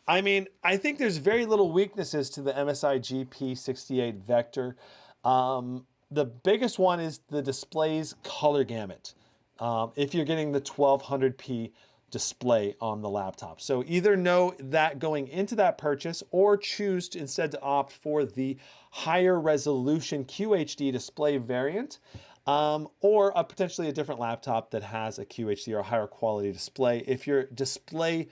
I mean, I think there's very little weaknesses to the MSI GP68 Vector. The biggest one is the display's color gamut. If you're getting the 1200p display on the laptop. So either know that going into that purchase or choose to instead to opt for the higher resolution QHD display variant. Or potentially a different laptop that has a QHD or a higher quality display if your display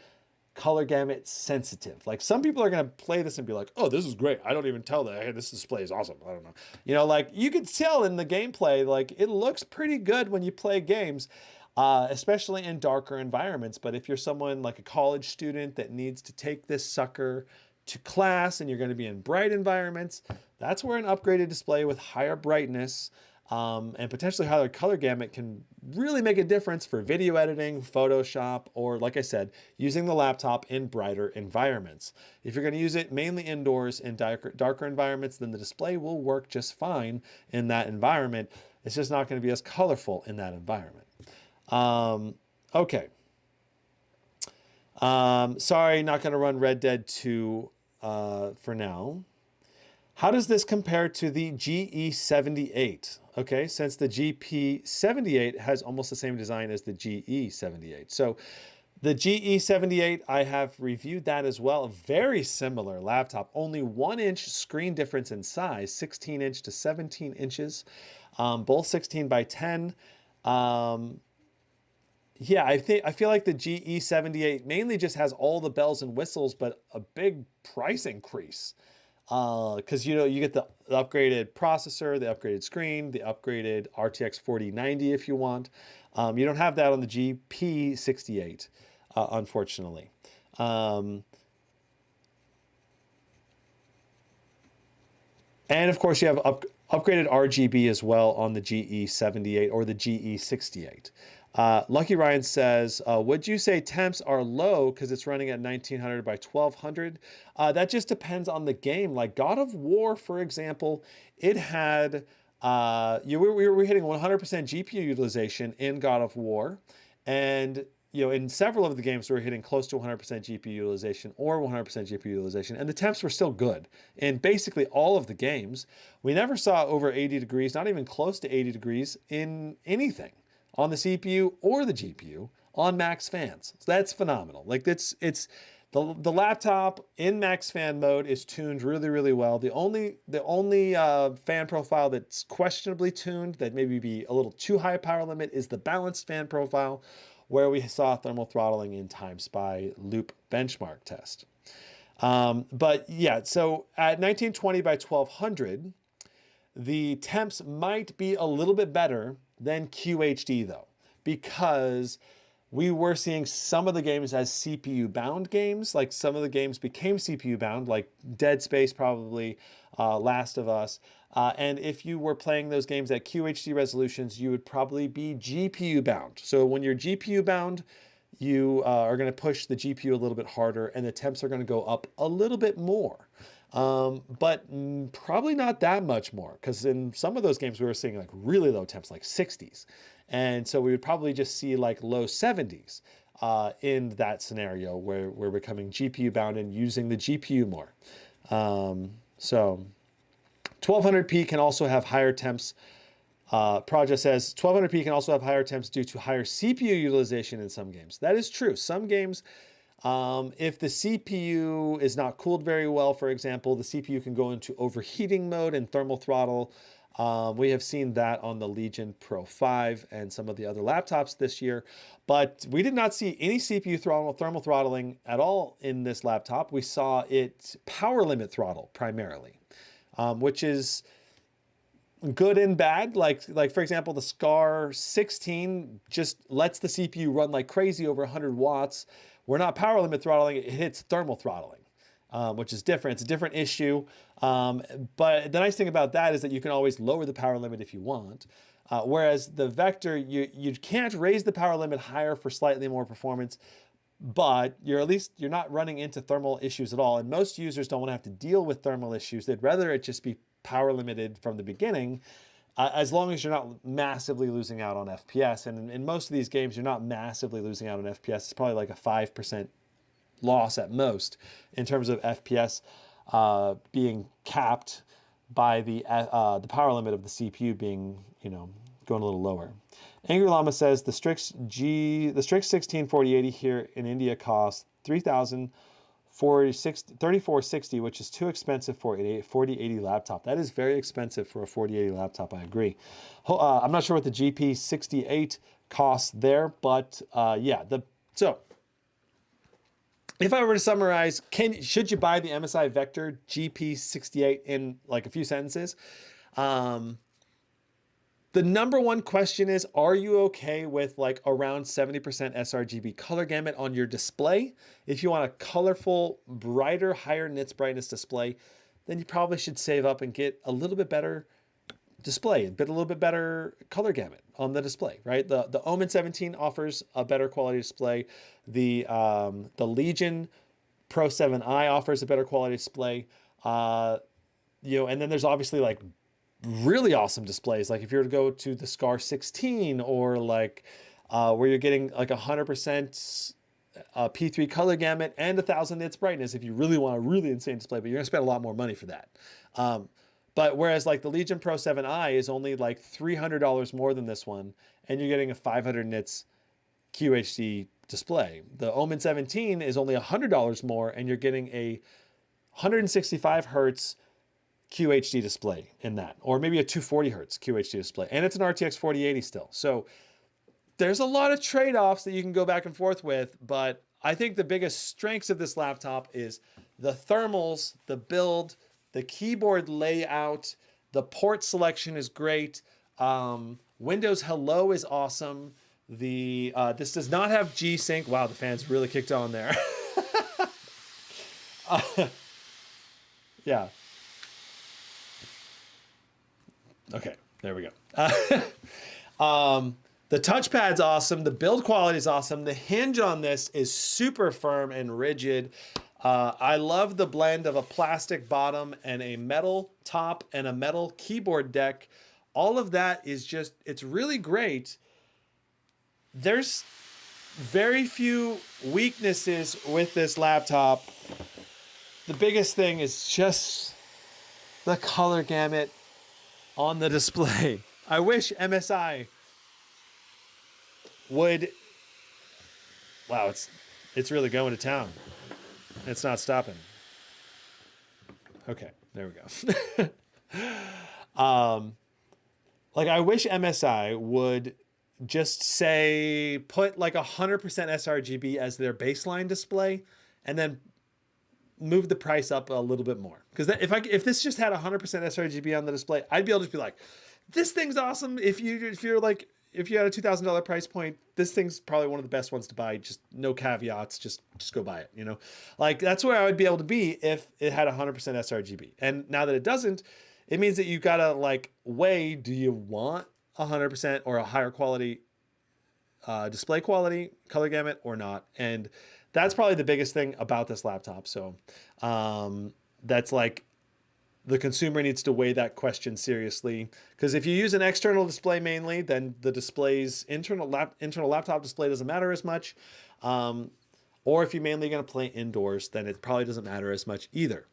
color gamut sensitive. Like, some people are going to play this and be like, oh, this is great. I don't even tell that, hey, this display is awesome. I don't know. Like, you could tell in the gameplay, like, it looks pretty good when you play games, especially in darker environments. But if you're someone like a college student that needs to take this sucker to class and you're going to be in bright environments, that's where an upgraded display with higher brightness and potentially higher color gamut can really make a difference for video editing, Photoshop, or like I said, using the laptop in brighter environments. If you're going to use it mainly indoors in darker environments, then the display will work just fine in that environment. It's just not going to be as colorful in that environment. Okay. Sorry, not going to run Red Dead 2 for now. How does this compare to the GE78? Okay, since the GP78 has almost the same design as the GE78. So the GE78, I have reviewed that as well. A very similar laptop, only 1-inch screen difference in size, 16-inch to 17 inches, both 16 by 10. Yeah, I feel like the GE78 mainly just has all the bells and whistles, but a big price increase. Because you get the upgraded processor, the upgraded screen, the upgraded RTX 4090 if you want. You don't have that on the GP68, unfortunately. And of course, you have upgraded RGB as well on the GE78 or the GE68. Lucky Ryan says, would you say temps are low because it's running at 1900 by 1200? That just depends on the game. Like God of War, for example, it had, we were hitting 100% GPU utilization in God of War. And, in several of the games, we were hitting close to 100% GPU utilization or 100% GPU utilization. And the temps were still good. In basically all of the games, we never saw over 80 degrees, not even close to 80 degrees in anything on the CPU or the GPU on max fans. So that's phenomenal. Like it's the laptop in max fan mode is tuned really, really well. The only fan profile that's questionably tuned, that maybe be a little too high power limit, is the balanced fan profile, where we saw thermal throttling in Time Spy loop benchmark test. But yeah, so at 1920 by 1200, the temps might be a little bit better than QHD though, because we were seeing some of the games as CPU bound games. Like some of the games became CPU bound, like Dead Space, probably Last of Us. And if you were playing those games at QHD resolutions, you would probably be GPU bound. So when you're GPU bound, you are going to push the GPU a little bit harder, and the temps are going to go up a little bit more. But probably not that much more, because in some of those games we were seeing like really low temps, like 60s. And so we would probably just see like low 70s in that scenario where we're becoming GPU bound and using the GPU more. So 1200p can also have higher temps. Praja says 1200p can also have higher temps due to higher CPU utilization in some games. That is true. Some games, if the CPU is not cooled very well, for example, the CPU can go into overheating mode and thermal throttle. We have seen that on the Legion Pro 5 and some of the other laptops this year, but we did not see any CPU thermal throttling at all in this laptop. We saw it power limit throttle primarily, which is good and bad. Like for example, the Scar 16 just lets the CPU run like crazy over 100 watts. We're not power limit throttling, it hits thermal throttling, which is different. It's a different issue. But the nice thing about that is that you can always lower the power limit if you want. Whereas the Vector, you can't raise the power limit higher for slightly more performance, but you're not running into thermal issues at all. And most users don't want to have to deal with thermal issues. They'd rather it just be power limited from the beginning, as long as you're not massively losing out on FPS. And in most of these games, you're not massively losing out on FPS. It's probably like a 5% loss at most in terms of FPS being capped by the power limit of the CPU being, going a little lower. Angry Llama says the Strix 164080 here in India costs $3,460, which is too expensive for a 4080 laptop. That is very expensive for a 4080 laptop, I agree. I'm not sure what the GP68 costs there, but yeah. So if I were to summarize, should you buy the MSI Vector GP68 in like a few sentences? The number one question is, are you okay with like around 70% sRGB color gamut on your display? If you want a colorful, brighter, higher nits brightness display, then you probably should save up and get a little bit better display, a little bit better color gamut on the display, right? The Omen 17 offers a better quality display. The Legion Pro 7i offers a better quality display. You know, and then there's obviously like really awesome displays. Like if you were to go to the Scar 16 or like where you're getting like 100% P3 color gamut and 1000 nits brightness if you really want a really insane display, but you're gonna spend a lot more money for that. But whereas like the Legion Pro 7i is only like $300 more than this one, and you're getting a 500 nits QHD display. The Omen 17 is only $100 more, and you're getting a 165 hertz QHD display in that, or maybe a 240 hertz QHD display, and it's an RTX 4080 still. So there's a lot of trade-offs that you can go back and forth with, but I think the biggest strengths of this laptop is the thermals, the build, the keyboard layout, the port selection is great. Windows Hello is awesome. This does not have G-Sync. Wow, the fans really kicked on there. Yeah. Okay, there we go. The touchpad's awesome. The build quality is awesome. The hinge on this is super firm and rigid. I love the blend of a plastic bottom and a metal top and a metal keyboard deck. All of that is just, it's really great. There's very few weaknesses with this laptop. The biggest thing is just the color gamut on the display. I wish MSI would, wow, it's really going to town. It's not stopping. Okay, there we go. Like I wish MSI would just say, put like 100% sRGB as their baseline display and then move the price up a little bit more. Because if this just had 100% sRGB on the display, I'd be able to just be like, this thing's awesome. If you had a $2,000 price point, this thing's probably one of the best ones to buy. Just no caveats. Just go buy it. You know, like that's where I would be able to be if it had 100% sRGB. And now that it doesn't, it means that you gotta like weigh: do you want 100% or a higher quality display quality, color gamut, or not? And that's probably the biggest thing about this laptop. So that's like, the consumer needs to weigh that question seriously, because if you use an external display mainly, then the display's internal laptop display doesn't matter as much. Or if you're mainly going to play indoors, then it probably doesn't matter as much either.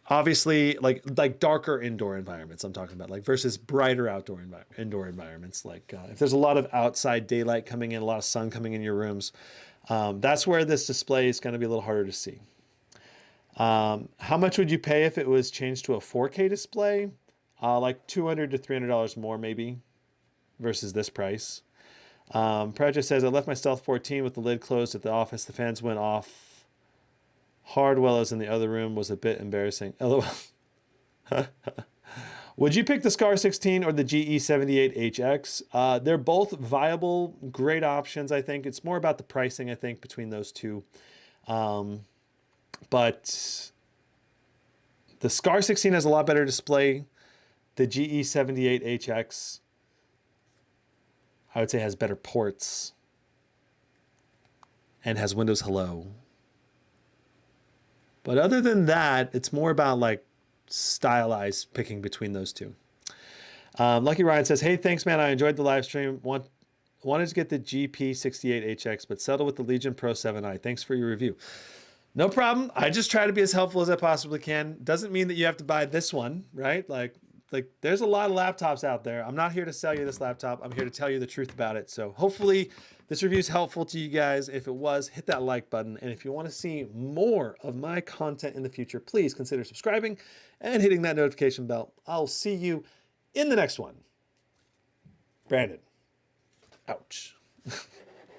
Obviously, like darker indoor environments I'm talking about, like versus brighter indoor environments. Like if there's a lot of outside daylight coming in, a lot of sun coming in your rooms, that's where this display is going to be a little harder to see. How much would you pay if it was changed to a 4K display? Like $200 to $300 more maybe versus this price. Project says, I left my Stealth 14 with the lid closed at the office. The fans went off hard while I was in the other room. Was a bit embarrassing. LOL. Would you pick the Scar 16 or the GE78HX? They're both viable, great options, I think. It's more about the pricing, I think, between those two. But the Scar 16 has a lot better display. The GE78HX, I would say, has better ports and has Windows Hello. But other than that, it's more about like stylized picking between those two. Lucky Ryan says, hey, thanks, man. I enjoyed the live stream. Wanted to get the GP68HX, but settle with the Legion Pro 7i. Thanks for your review. No problem. I just try to be as helpful as I possibly can. Doesn't mean that you have to buy this one, right? Like there's a lot of laptops out there. I'm not here to sell you this laptop. I'm here to tell you the truth about it. So hopefully this review is helpful to you guys. If it was, hit that like button. And if you want to see more of my content in the future, please consider subscribing and hitting that notification bell. I'll see you in the next one. Brandon, ouch.